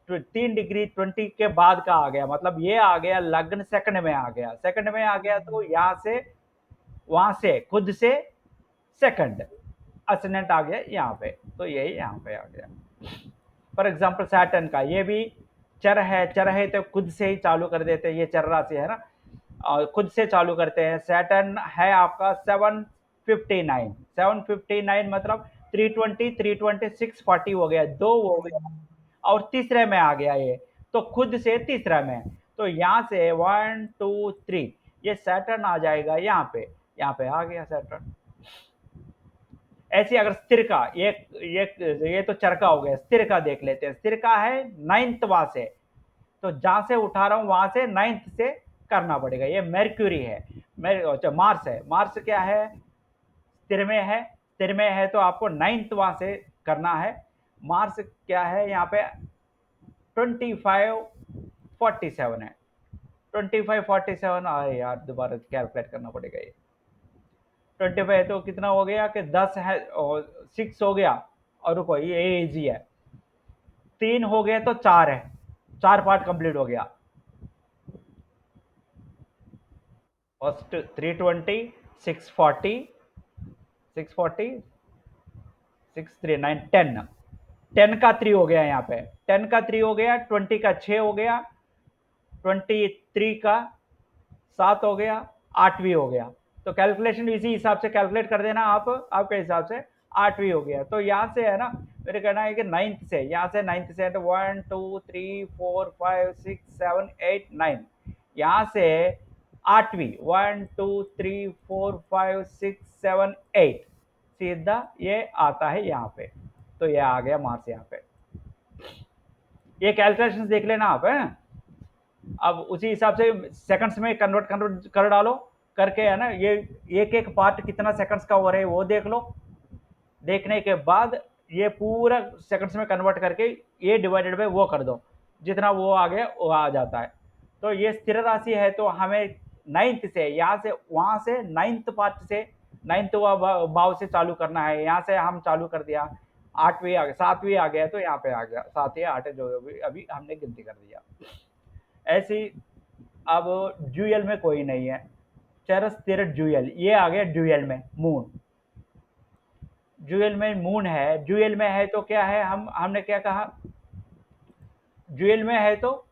तो 3 डिग्री 20 के बाद का आ गया, मतलब ये आ गया लग्न सेकंड में आ गया, सेकंड में आ गया तो यहाँ से वहां से खुद से सेकंड असेंडेंट आ गया यहाँ पे, तो यही यहाँ पे आ गया। फॉर एग्जाम्पल सैटर्न का ये भी चर है तो खुद से ही चालू कर देते हैं, ये चर राशि है ना, और खुद से चालू करते हैं। सैटर्न है आपका 759 मतलब 320 320 640 हो गया, 2 हो गया और तीसरे में आ गया ये, तो खुद से तीसरा में, तो यहाँ से 1 2 3 ये सैटर्न आ जाएगा यहाँ पे आ गया सैटर्न। ऐसे अगर स्थिर का ये तो चर का हो गया, स्थिर का देख लेते हैं। स्थिर का है 9वां से, तो जहां से उठा रहा हूं वहां से 9th से करना पड़ेगा। ये मर्क्यूरी है, मार्स है, मार्स क्या है, स्थिर में है तो आपको 9वां से करना है। मार्स क्या है यहाँ पे 2547 है, 2547 आए यार, दोबारा कैलकुलेट करना पड़ेगा। ये 25 तो कितना हो गया कि 10 है और 6 हो गया, और रुको ये इजी है, 3 हो गया तो 4 है, 4 पार्ट कंप्लीट हो गया। फर्स्ट 320 640 640 639 10 का 3 हो गया, यहाँ पे 10 का 3 हो गया, 20 का 6 हो गया, 23 का 7 हो गया, 8वीं हो गया। तो कैलकुलेशन इसी हिसाब से कैलकुलेट कर देना आप, आपके हिसाब से 8वीं हो गया। तो यहाँ से है ना, मेरे कहना है कि 9th से, यहाँ से 9th से 1 2 3 4 5 6 7 8 9, यहाँ से 8वीं 1 2 3 4 5 6 7 8 सीधा ये आता है यहाँ पे, तो ये आ गया मार्च यहाँ पे। ये कैलकुलेशन देख लेना आप हैं, अब उसी हिसाब से सेकंड्स में कन्वर्ट कर डालो करके, है ना, ये एक पार्ट कितना सेकंड्स का हो रहा है वो देख लो। देखने के बाद ये पूरा सेकंड्स में कन्वर्ट करके ये डिवाइडेड बाय वो कर दो, जितना वो आ गया वो आ जाता है। तो ये स्थिर राशि है तो हमें 9th से, यहाँ से वहाँ से 9th पार्ट से 9वां भाव से चालू करना है। यहाँ से हम चालू कर दिया, 8वीं आ गया, 7वीं आ गया, तो यहाँ पे आ गया 7 या 8 जो अभी हमने गिनती कर दिया। ऐसी अब ड्यूयल में कोई नहीं है, चर स्थिर ड्यूयल, ये आ गया ड्यूयल में मून। ड्यूयल में मून है, ड्यूयल में है तो क्या है, हमने क्या कहा, ड्यूयल में है तो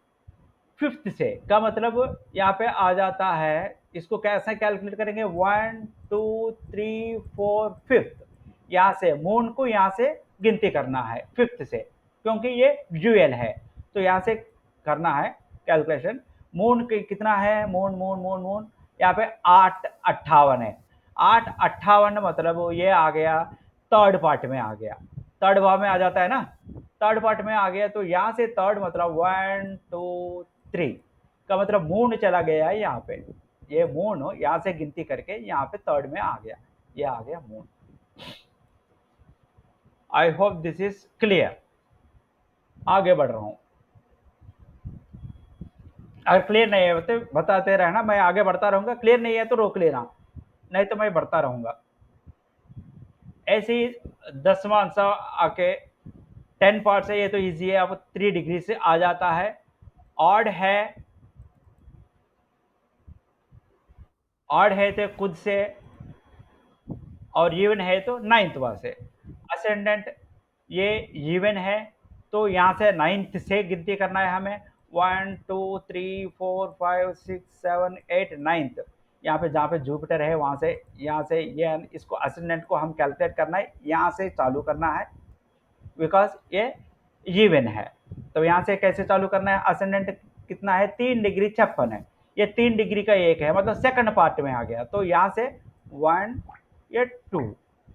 5th से का मतलब यहाँ पे आ जाता है। इसको कैसे कैलकुलेट करेंगे, 1 2 3 4 5th, यहाँ से मून को यहाँ से गिनती करना है 5th से, क्योंकि ये ड्यूयल है तो यहाँ से करना है कैलकुलेशन। मून कितना है, मून यहाँ पे 858 है, 858 मतलब ये आ गया 3rd पार्ट में आ गया, 3rd भाव में आ जाता है ना, 3rd पार्ट में आ गया। तो यहाँ से 3rd मतलब 1 2 3 का मतलब मून चला गया है यहाँ पे, ये मून यहाँ से गिनती करके यहाँ पे 3rd में आ गया, ये आ गया moon. I hope this is clear, आगे बढ़ रहा हूँ। अगर क्लियर नहीं है तो बताते रहना, मैं आगे बढ़ता रहूंगा, क्लियर नहीं है तो रोक लेना, नहीं तो मैं बढ़ता रहूंगा। ऐसे ही 10वां सा आके 10 पार्ट से, ये तो इजी है, अब 3 डिग्री से आ जाता है। ऑड है तो खुद से, और इवन है तो 9वां से। असेंडेंट ये इवन है तो यहाँ से 9th से गिनती करना है हमें। 1 2 3 4 5 6 7 8 9th, यहाँ पे जहाँ पे जुपिटर है वहाँ से, यहाँ से ये इसको असेंडेंट को हम कैलकुलेट करना है, यहाँ से चालू करना है बिकॉज ये इवन है। तो यहाँ से कैसे चालू करना है? असेंडेंट कितना है? 3 डिग्री 56 है, ये 3 डिग्री का एक है, मतलब सेकंड पार्ट में आ गया। तो यहाँ से 1 या 2,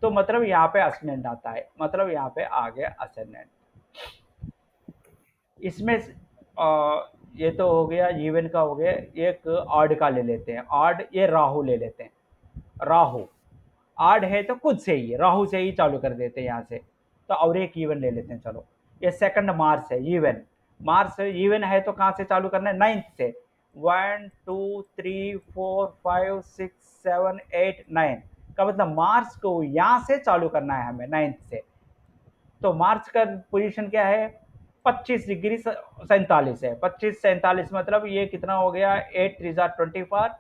तो मतलब यहाँ पे असेंडेंट आता है, मतलब यहाँ पे आ गया असेंडेंट। इसमें ये तो हो गया इवन का, हो गया। एक ऑड का ले लेते हैं, ऑड, ये राहु ले लेते हैं। राहु ऑड है तो खुद से ही राहु से ही चालू कर देते हैं यहाँ से। तो और एक इवन ले लेते हैं, चलो। ये सेकंड मार्च है, इवन मार्च इवन है तो कहाँ से चालू करना है? 9th से। 1 2 3 4 5 6 7 8 9 का मतलब मार्च को यहाँ से चालू करना है हमें 9th से। तो मार्च का पोजीशन क्या है? 25 डिग्री 47 है। 25 47 मतलब ये कितना हो गया? 8 3 24,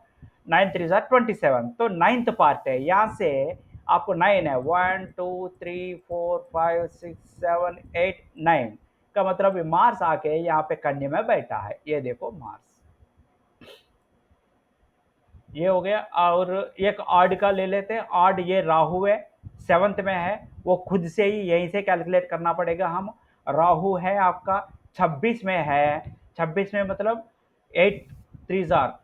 9 3 27। तो 9th पार्ट है, यहाँ से आपको 9 है, 1 2 3 4 5 6 7 8 9 का मतलब मार्स आके यहाँ पे कन्या में बैठा है। ये देखो मार्स, ये हो गया। और एक ऑड का ले लेते हैं। ऑड ये राहु है, 7th में है, वो खुद से ही यहीं से कैलकुलेट करना पड़ेगा हम। राहु है आपका 26 में है, 26 में मतलब 8 3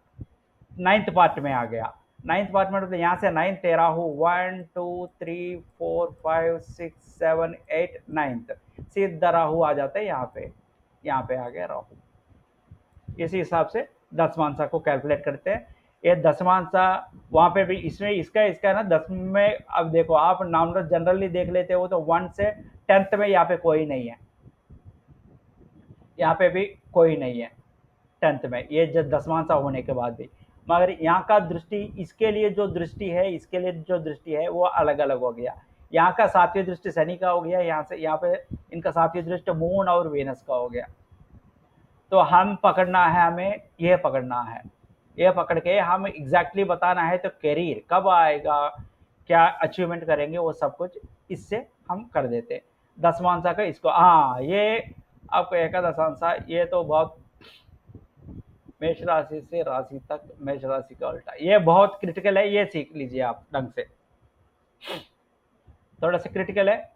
9th पार्ट में आ गया। 9th पार्ट में मतलब यहाँ से 9th है राहु, 1 2 3 4 5 6 7 8 9th, सीधा राहु आ जाता है यहाँ पे आ गया राहु। इसी हिसाब से 10वां को कैलकुलेट करते हैं। ये 10वां वहाँ पे भी इसमें इसका ना 10 में, अब देखो आप नॉर्मल जनरली देख लेते हो तो 1 से 10th में यहाँ पे कोई नहीं है, यहाँ पे भी कोई नहीं है 10th में, ये 10वां होने के बाद भी। मगर यहाँ का दृष्टि, इसके लिए जो दृष्टि है, इसके लिए जो दृष्टि है वो अलग अलग हो गया। यहाँ का 7वीं दृष्टि शनि का हो गया, यहाँ पे इनका 7वीं दृष्टि मून और वेनस का हो गया। तो हम पकड़ना है, हमें ये पकड़ना है, ये पकड़ के हम एग्जैक्टली बताना है तो कैरियर कब आएगा, क्या अचीवमेंट करेंगे, वो सब कुछ इससे हम कर देते। 10वां का इसको, हाँ ये आपको एकादशांशा, ये तो बहुत मेष राशि से राशि तक, मेष राशि का उल्टा, ये बहुत क्रिटिकल है, ये सीख लीजिए आप ढंग से, थोड़ा सा क्रिटिकल है।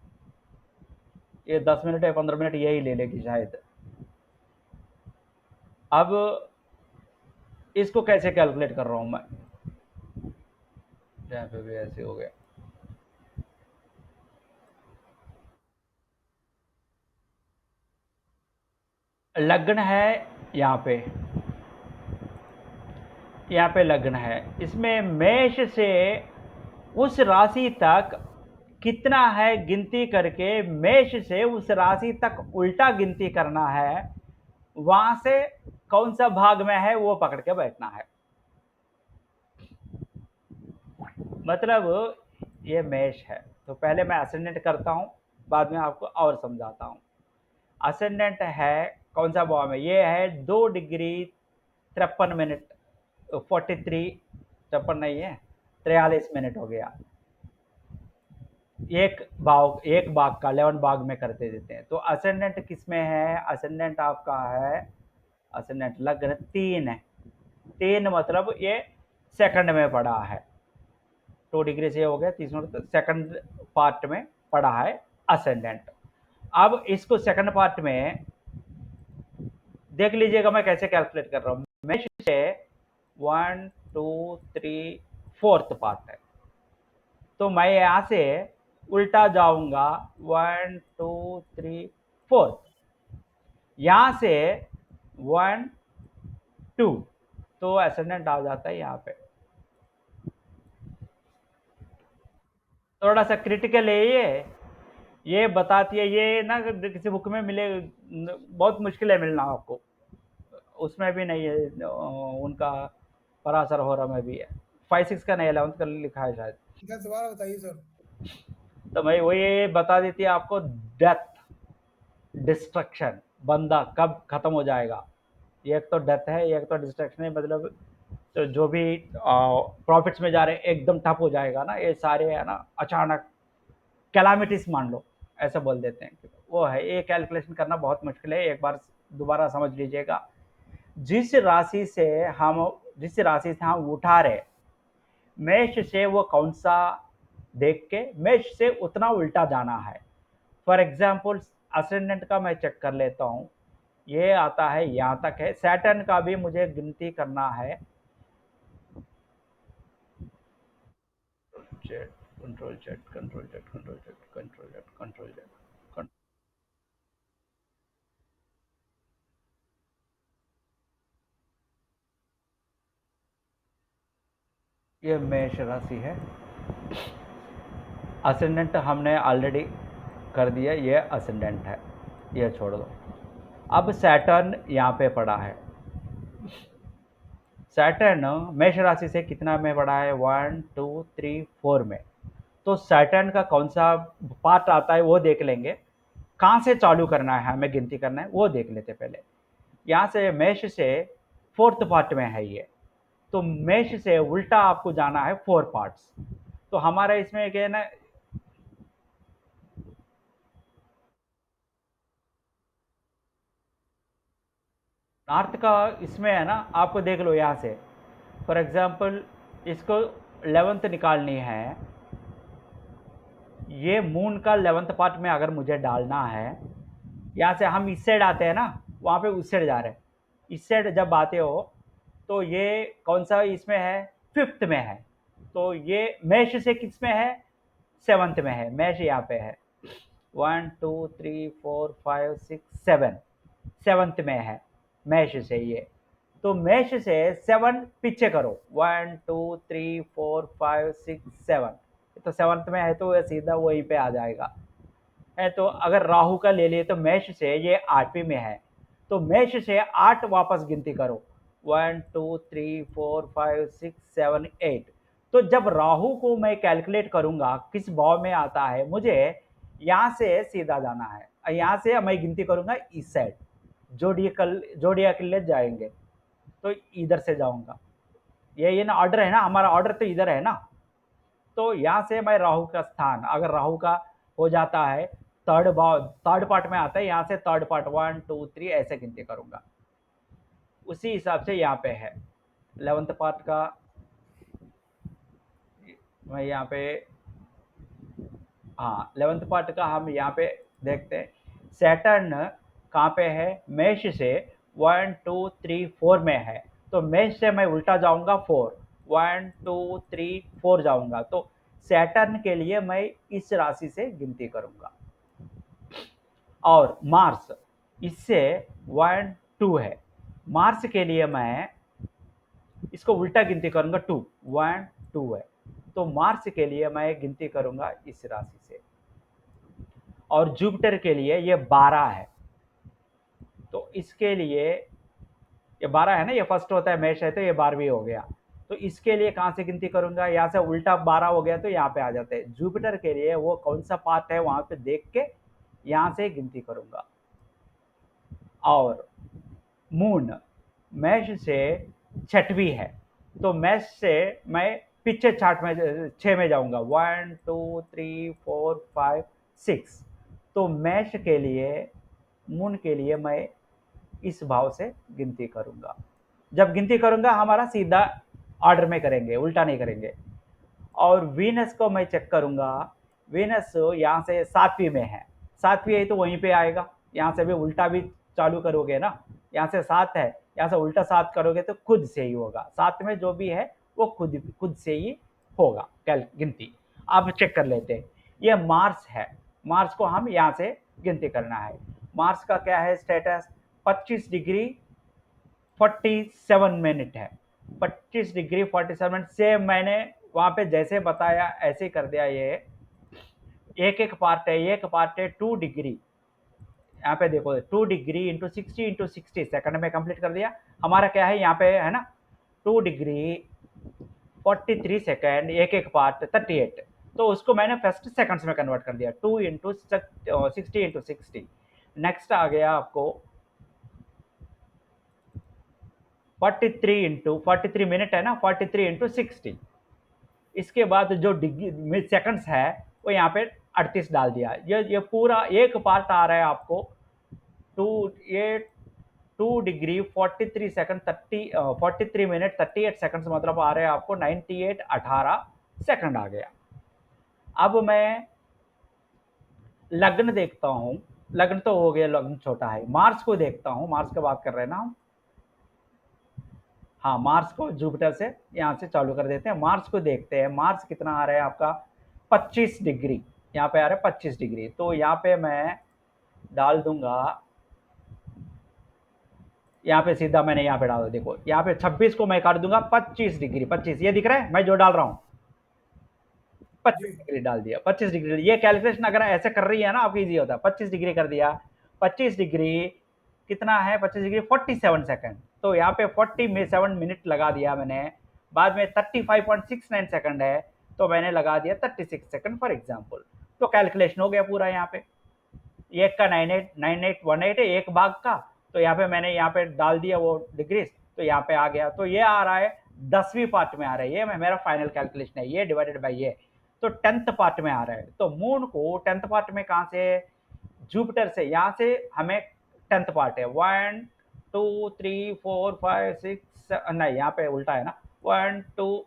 ये 10 मिनट या 15 मिनट यही ले लेगी शायद। अब इसको कैसे कैलकुलेट कर रहा हूं मैं? यहाँ पे भी ऐसे हो गया। लग्न है यहाँ पे लग्न है, इसमें मेष से उस राशि तक कितना है गिनती करके, मेष से उस राशि तक उल्टा गिनती करना है, वहां से कौन सा भाग में है वो पकड़ के बैठना है। मतलब ये मेष है तो पहले मैं असेंडेंट करता हूं, बाद में आपको और समझाता हूं। असेंडेंट है कौन सा भाव में? ये है 2 डिग्री 53 मिनट, 43, 53 नहीं है, 43 मिनट हो गया। एक बाग का 11 बाग में करते देते हैं। तो असेंडेंट किस में है? असेंडेंट आपका है, असेंडेंट लग्न 3 है। 3 मतलब ये सेकंड में पड़ा है, 2 डिग्री से हो गया 30 मिनट, सेकंड पार्ट में पड़ा है असेंडेंट। अब इसको सेकंड पार्ट में देख लीजिएगा मैं कैसे कैलकुलेट कर रहा हूँ। मेष से 1 2 3 4th पार्ट है, तो मैं यहाँ से उल्टा जाऊंगा 1 2 3 4, यहाँ से 1 2, तो असेंडेंट आ जाता है यहाँ पे। थोड़ा सा क्रिटिकल है ये बताती है, ये ना किसी बुक में मिले, बहुत मुश्किल है मिलना आपको, उसमें भी नहीं है, उनका पराशर हो रहा में भी है, 5 6 का नहीं, 11th का लिखा है शायद। दोबारा बताइए सर। तो मैं वही बता देती है आपको, डेथ, डिस्ट्रक्शन, बंदा कब खत्म हो जाएगा। एक तो डेथ है, एक तो डिस्ट्रक्शन है, मतलब तो जो भी प्रॉफिट्स में जा रहे हैं एकदम ठप हो जाएगा ना, ये सारे है ना अचानक कैलामिटीज मान लो, ऐसा बोल देते हैं। वो है, ये कैलकुलेशन करना बहुत मुश्किल है, एक बार दोबारा समझ लीजिएगा। जिस राशि से हम उठा रहे, मेष से वो कौन सा देख के मेष से उतना उल्टा जाना है। फॉर एग्जाम्पल असेंडेंट का मैं चेक कर लेता हूँ, ये आता है यहाँ तक है। सैटर्न का भी मुझे गिनती करना है, Z, control Z, control Z, control Z, control Z, control Z. ये मेष राशि है, असेंडेंट हमने ऑलरेडी कर दिया, ये असेंडेंट है, ये छोड़ दो। अब सैटर्न यहाँ पे पड़ा है। सैटर्न मेष राशि से कितना में पड़ा है, 1 2 3 4 में। तो सैटर्न का कौन सा पार्ट आता है वो देख लेंगे, कहाँ से चालू करना है हमें गिनती करना है वो देख लेते पहले। यहाँ से मेष से 4th पार्ट में है ये, तो मेष से उल्टा आपको जाना है 4 पार्ट्स। तो हमारा इसमें क्या है ना, नॉर्थ का इसमें है ना, आपको देख लो यहाँ से फॉर एग्जांपल इसको 11th निकालनी है, ये मून का 11th पार्ट में अगर मुझे डालना है, यहाँ से हम इस साइड आते हैं ना, वहाँ पे उस साइड जा रहे हैं। इस साइड जब आते हो तो ये कौन सा इसमें है, 5th में है। तो ये मेष से किस में है, 7th में है। मेष यहाँ पे है 1 2 3 4 5 6 7, 7th में है मेष से ये। तो मेष से 7 पीछे करो, 1 2 3 4 5 6 7, तो 7th में है तो ये सीधा वहीं पे आ जाएगा है। तो अगर राहु का ले लिए तो मेष से ये 8वीं में है, तो मेष से 8 वापस गिनती करो, 1 2 3 4 5 6 7 8। तो जब राहु को मैं कैलकुलेट करूंगा किस भाव में आता है, मुझे यहाँ से सीधा जाना है, यहाँ से मैं गिनती करूंगा इस साइड, जोड़िया के लिए जाएंगे तो इधर से जाऊंगा। ये ना ऑर्डर है ना, हमारा ऑर्डर तो इधर है ना। तो यहाँ से मैं राहु का स्थान, अगर राहु का हो जाता है थर्ड पार्ट में आता है, यहाँ से थर्ड पार्ट 1 2 3 ऐसे गिनती करूंगा, उसी हिसाब से यहाँ पे है 11th पार्ट का। मैं यहाँ पे, हाँ 11th पार्ट का हम यहाँ पे देखते हैं। सैटर्न कहाँ पे है, मेष से 1 2 3 4 में है, तो मेष से मैं उल्टा जाऊंगा 4, 1 2 3 4 जाऊंगा। तो सैटर्न के लिए मैं इस राशि से गिनती करूंगा। और मार्स इससे 1 2 है, मार्स के लिए मैं इसको उल्टा गिनती करूंगा 2, 1 2 है, तो मार्स के लिए मैं गिनती करूंगा इस राशि से। और जुपिटर के लिए ये 12 है, तो इसके लिए ये 12 है ना, ये फर्स्ट होता है, मेष है तो ये 12वीं हो गया। तो इसके लिए कहाँ से गिनती करूंगा, यहाँ से उल्टा 12 हो गया तो यहाँ पे आ जाते हैं। जुपिटर के लिए वो कौन सा पार्ट है वहां पे देख के यहाँ से गिनती करूंगा। और मून मेष से 6वीं है, तो मेष से मैं पीछे चार्ट में 6 में जाऊंगा, 1 2 3 4 5 6। तो मेष के लिए, मून के लिए मैं इस भाव से गिनती करूंगा। जब गिनती करूंगा हमारा सीधा ऑर्डर में करेंगे, उल्टा नहीं करेंगे। और वीनस को मैं चेक करूंगा, वीनस यहाँ से 7वीं में है, 7वीं है तो वहीं पे आएगा। यहाँ से भी उल्टा भी चालू करोगे ना, यहाँ से 7 है, यहाँ से उल्टा 7 करोगे तो खुद से ही होगा, 7 में जो भी है वो खुद से ही होगा गिनती। अब चेक कर लेते हैं। ये मार्स है, मार्स को हम यहाँ से गिनती करना है। मार्स का क्या है स्टेटस, 25 डिग्री 47 मिनट है, 25 डिग्री 47 मिनट से मैंने वहाँ पे जैसे बताया ऐसे कर दिया। ये एक पार्ट है, एक पार्ट है 2 डिग्री, यहाँ पे देखो 2 डिग्री इंटू 60 सेकंड में कंप्लीट कर दिया। हमारा क्या है यहाँ पे है ना, 2 डिग्री 43 सेकंड, एक पार्ट 38। तो उसको मैंने फर्स्ट सेकंड्स में कन्वर्ट कर दिया, 2 इंटू 60 इंटू 60। नेक्स्ट आ गया आपको 43 मिनट है ना, 43 इंटू 60। इसके बाद जो डिग्री सेकंड्स है वो यहाँ पे 38 डाल दिया। ये पूरा एक पार्ट आ रहा है आपको 2 डिग्री 43 सेकंड 43 मिनट 38 सेकंड्स, मतलब आ रहे हैं आपको 98 18 सेकंड आ गया। अब मैं लग्न देखता हूँ, लग्न तो हो गया, लग्न छोटा है। मार्स को देखता हूँ, मार्स की बात कर रहे हैं ना हम। हाँ, मार्स को जुपिटर से यहाँ से चालू कर देते हैं। मार्स को देखते हैं, मार्स कितना आ रहा है आपका 25 डिग्री, यहाँ पे आ रहा है 25 डिग्री। तो यहाँ पे मैं डाल दूंगा, यहाँ पे सीधा मैंने यहाँ पे डाल दो, देखो यहाँ पे 26 को मैं काट दूंगा 25 डिग्री, 25 ये दिख रहा है मैं जो डाल रहा हूँ, 25 डिग्री डाल दिया, 25 डिग्री। ये कैलकुलेशन अगर ऐसे कर रही है ना आपको इजी होता है। 25 डिग्री कर दिया, 25 डिग्री कितना है, 25 डिग्री 47 सेकंड। तो यहाँ पे 47 मिनट लगा दिया मैंने। बाद में 35.69 सेकंड है, तो मैंने लगा दिया 36 सेकंड फॉर एग्जांपल। तो कैलकुलेशन हो गया पूरा। यहाँ पे एक का 9818 है, एक भाग का, तो यहाँ पे मैंने यहाँ पे डाल दिया वो डिग्रीज, तो यहाँ पे आ गया। तो ये आ रहा है 10वीं पार्ट में आ रहा है, ये मेरा फाइनल कैलकुलेशन है, ये डिवाइडेड बाय ये, तो 10th पार्ट में आ रहा है। तो मून को 10th पार्ट में कहाँ से, जुपिटर से, यहाँ से हमें 10th पार्ट है 1 2 3 4 5 6 नहीं, यहाँ पे उल्टा है ना, 1 2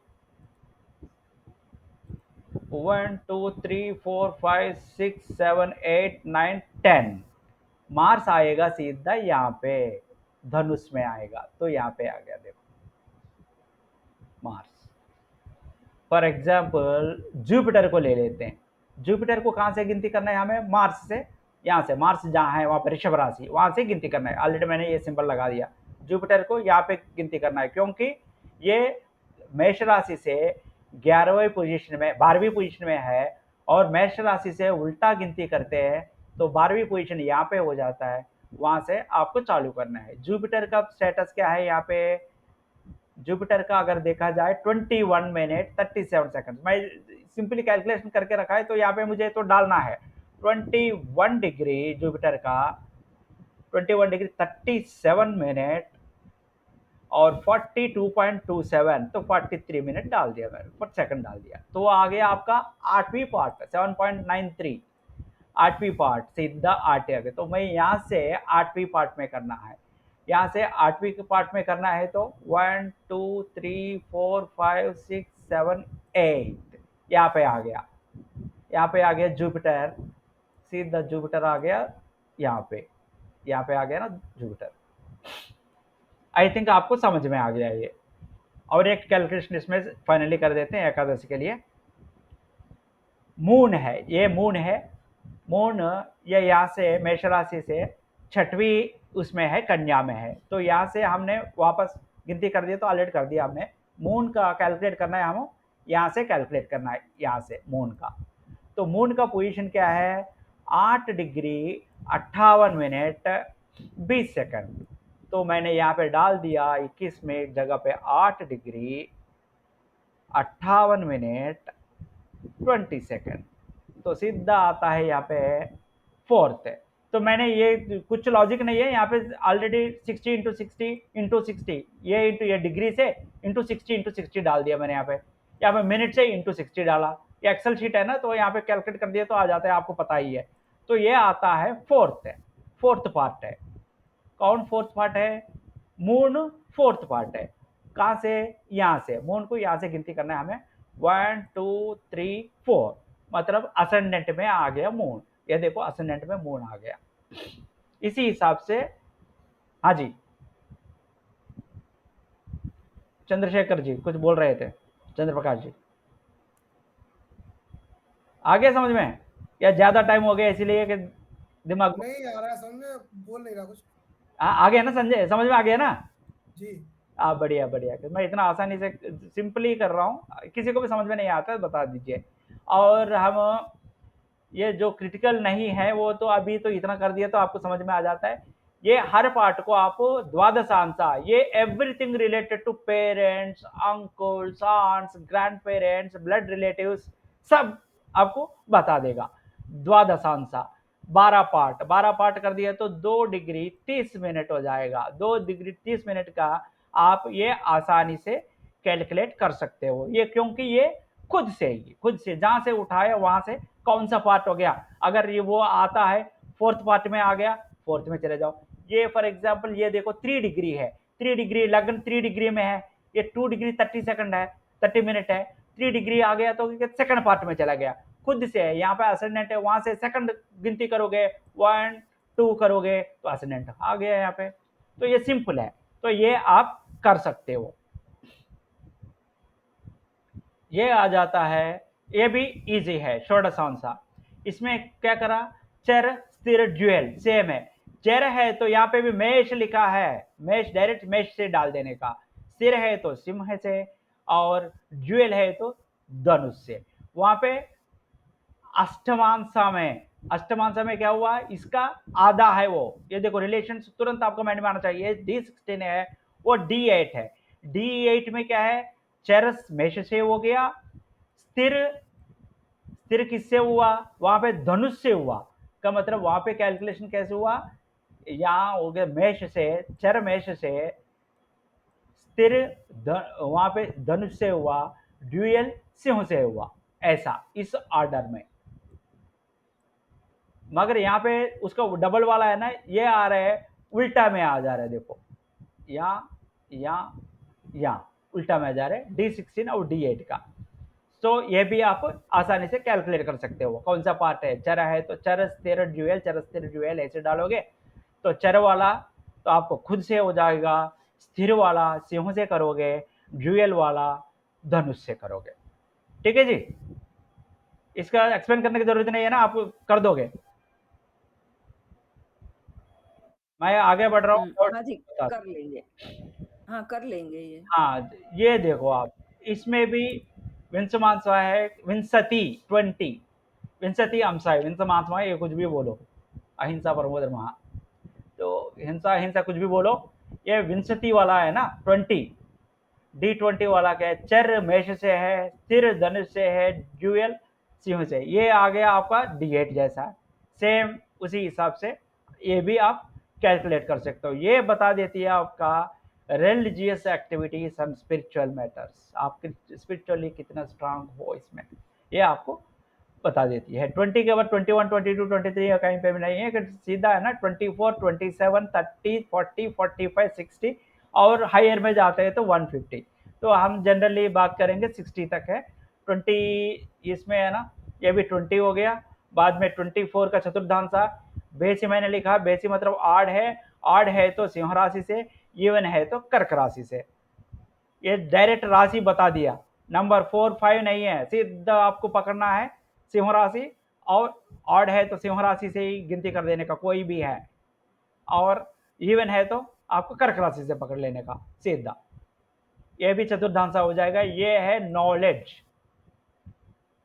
3 4 5 6 7 8 9 10। मार्स आएगा सीधा यहाँ पे धनुष में आएगा, तो यहाँ पे आ गया देखो मार्स। फॉर एग्जाम्पल जुपिटर को ले लेते हैं। जुपिटर को कहाँ से गिनती करना है हमें, मार्स से। यहाँ से मार्स जहाँ है वहाँ पर ऋषभ राशि, वहाँ से गिनती करना है। ऑलरेडी मैंने ये सिंबल लगा दिया। जुपिटर को यहाँ पे गिनती करना है, क्योंकि ये मेष राशि से 11वीं पोजीशन में 12वीं पोजीशन में है, और मेष राशि से उल्टा गिनती करते हैं तो 12वीं पोजीशन यहाँ पे हो जाता है, वहाँ से आपको चालू करना है। जुपिटर का स्टेटस क्या है यहाँ पे, जुपिटर का अगर देखा जाए 21 मिनट 37 सेकंड। मैं सिंपली कैलकुलेशन करके रखा है, तो यहाँ पे मुझे तो डालना है 21 डिग्री जुपिटर का, 21 डिग्री 37 मिनट और 42.27, तो 43 मिनट डाल दिया मैंने, पर सेकंड डाल दिया। तो आ गया आपका 8वीं पार्ट 7.93, 8वीं पार्ट सीधा 8 आ गया। तो मैं यहाँ से 8वीं पार्ट में करना है, यहाँ से 8वीं पार्ट में करना है, तो 1 2 3 4 5 6 7 8 यहाँ पे आ गया, यहाँ पे आ गया जुपिटर, सीधा जुपिटर आ गया यहाँ पे आ गया ना जुपिटर। आई थिंक आपको समझ में आ गया ये। और एक कैलकुलेशन इसमें फाइनली कर देते हैं एकादशी के लिए। मून है, ये मून है, मून ये यहाँ से मेष राशि से 6वीं उसमें है, कन्या में है। तो यहाँ से हमने वापस गिनती कर दी, तो ऑलरेडी कर दिया हमने। मून का कैलकुलेट करना है, हम यहाँ से कैलकुलेट करना है, यहाँ से मून का। तो मून का पोजीशन क्या है, 8 डिग्री 58 मिनट 20 सेकंड। तो मैंने यहाँ पे डाल दिया 21 में एक जगह पे 8 डिग्री 58 मिनट 20 सेकंड, तो सीधा आता है यहाँ पे 4th है। तो मैंने ये कुछ लॉजिक नहीं है, यहाँ पे ऑलरेडी 60 इंटू 60 ये इंटू ये डिग्री से इंटू 60 डाल दिया मैंने। यहाँ पे मिनट से इंटू 60 डाला। ये एक्सेल शीट है ना, तो यहाँ पे कैलकुलेट कर दिया तो आ जाता है, आपको पता ही है। तो ये आता है 4th पार्ट है। कौन 4th पार्ट है, मून 4th पार्ट है। कहाँ से, यहाँ से मून को यहाँ से गिनती करना है हमें, 1 2 3 4, मतलब असेंडेंट में आ गया मून। ये देखो असेंडेंट में मून आ गया। इसी हिसाब से, हाँ जी चंद्रशेखर जी कुछ बोल रहे थे, चंद्रप्रकाश जी आ गया समझ में, या ज्यादा टाइम हो गया इसीलिए कि दिमाग नहीं आ रहा है समझ में, बोल नहीं रहा कुछ। आ गया ना संजय, समझ में आ गया ना जी बढ़िया बढ़िया। मैं इतना आसानी से सिंपली कर रहा हूँ, किसी को भी समझ में नहीं आता बता दीजिए। और हम ये जो क्रिटिकल नहीं है वो तो अभी तो इतना कर दिया तो आपको समझ में आ जाता है। ये हर पार्ट को आप द्वादशांशा, ये everything related to parents, uncles, aunts, grandparents, blood relatives, सब आपको बता देगा। द्वादशांशा 12 पार्ट कर दिया तो 2 डिग्री 30 मिनट हो जाएगा। 2 डिग्री 30 मिनट का आप ये आसानी से कैलकुलेट कर सकते हो। ये क्योंकि ये खुद से जहां से उठाया वहां से कौन सा पार्ट हो गया, अगर ये वो आता है फोर्थ पार्ट में आ गया, फोर्थ में चले जाओ। ये फॉर एग्जांपल ये देखो 3 डिग्री है, 3 डिग्री लगन 3 डिग्री में है, ये 2 डिग्री 30 सेकंड है, 30 मिनट है, 3 डिग्री आ गया तो सेकंड पार्ट में चला गया, खुद से है। यहाँ पे असेंडेंट है, वहां से सेकंड गिनती करोगे 1 2 करोगे तो असेंडेंट आ गया यहाँ पे। तो ये सिंपल है, तो ये आप कर सकते हो। ये आ जाता है, ये भी इजी है षोडशांशा। इसमें क्या करा, चर स्थिर ड्यूएल सेम है। चर है तो यहाँ पे भी मेष लिखा है, मेष डायरेक्ट मेष से डाल देने का, स्थिर है तो सिंह से, और ड्यूएल है तो धनुष से। वहां पे अष्टमांशा में क्या हुआ, इसका आधा है वो। ये देखो रिलेशन तुरंत आपको माइंड में आना चाहिए। D16 है वो D8 है। D8 में क्या है, चरस मेष से हो गया, स्थिर स्थिर किससे हुआ, वहां पे धनुष से हुआ। का मतलब वहां पे कैलकुलेशन कैसे हुआ, यहां हो गया मेष से, चर मेष से, स्थिर वहां पे धनुष से हुआ, ड्यूएल सिंह से हुआ, ऐसा इस ऑर्डर में। मगर यहाँ पे उसका डबल वाला है ना, ये आ रहा है उल्टा में आ जा रहा है। देखो यहाँ उल्टा में आ जा रहा है D16 और D8 का। तो ये भी आप आसानी से कैलकुलेट कर सकते हो कौन सा पार्ट है। चर है तो चर स्थिर ड्यूएल, चर स्थिर ड्यूएल ऐसे डालोगे तो चर वाला तो आपको खुद से हो जाएगा, स्थिर वाला सिंह से करोगे, ड्यूएल वाला धनुष से करोगे। ठीक है जी, इसका एक्सप्लेन करने की जरूरत नहीं है ना, आप कर दोगे। मैं आगे बढ़ रहा हूँ। हाँ जी, कर लेंगे। हाँ, कर लेंगे ये। हाँ, ये देखो आप, इसमें भी विंशमांसा है, विंशति 20, विंशति अंशा है, विंशमांसा है, ये कुछ भी बोलो, अहिंसा परमो धर्मः, तो हिंसा हिंसा कुछ भी बोलो। ये विंशति वाला है ना 20, D20 वाला क्या है, चर मेष से है, स्थिर धनुष से है, ड्यूएल सिंह से। ये आ गया आपका D8 जैसा, सेम उसी हिसाब से ये भी आप कैलकुलेट कर सकते हो। ये बता देती है आपका religious activities and spiritual matters, आप स्पिरिचुअली कितना स्ट्रांग हो, इसमें ये आपको बता देती है। 20 के बाद 21, 22, 23 कहीं पे भी नहीं है, कि सीधा है ना 24, 27, 30, 40, 45, 60 और हायर में जाते हैं तो 150। तो हम जनरली बात करेंगे 60 तक है। 20 इसमें है ना, ये भी 20 हो गया। बाद में 24 का चतुर्थांशा, बेसी मैंने लिखा, बेसी मतलब आड है तो सिंह राशि से, इवन है तो कर्क राशि से। ये डायरेक्ट राशि बता दिया, नंबर 4 5 नहीं है, सीधा आपको पकड़ना है सिंह राशि, और ऑड है तो सिंह राशि से ही गिनती कर देने का, कोई भी है, और इवन है तो आपको कर्क राशि से पकड़ लेने का सीधा। ये भी चतुर्थांशा हो जाएगा। ये है नॉलेज,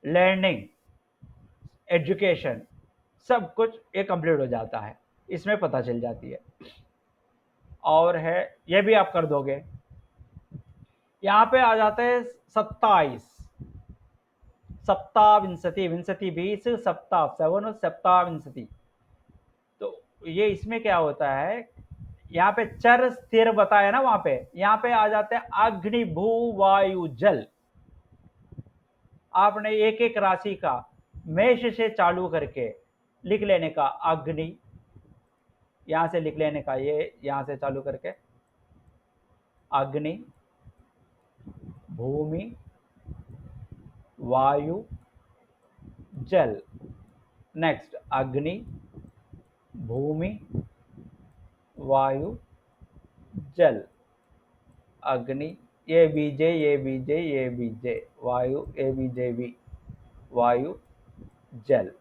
लर्निंग, एजुकेशन, सब कुछ ये कंप्लीट हो जाता है, इसमें पता चल जाती है। और है, ये भी आप कर दोगे। यहाँ पे आ जाते हैं 27, सप्ताविंशति, विंशति 20, सप्ताह 7, सप्ताविंशति। तो ये इसमें क्या होता है, यहाँ पे चर स्थिर बताया ना, वहां पे यहाँ पे आ जाते हैं अग्नि भू वायु जल। आपने एक एक राशि का मेष से चालू करके लिख लेने का, अग्नि यहां से लिख लेने का, ये यहां से चालू करके अग्नि, भूमि, वायु, जल। नेक्स्ट अग्नि, भूमि, वायु, जल, अग्नि, ये बीजे, ये बीजे, ये बीजे, वायु, ए बीजे बी, वायु, जल।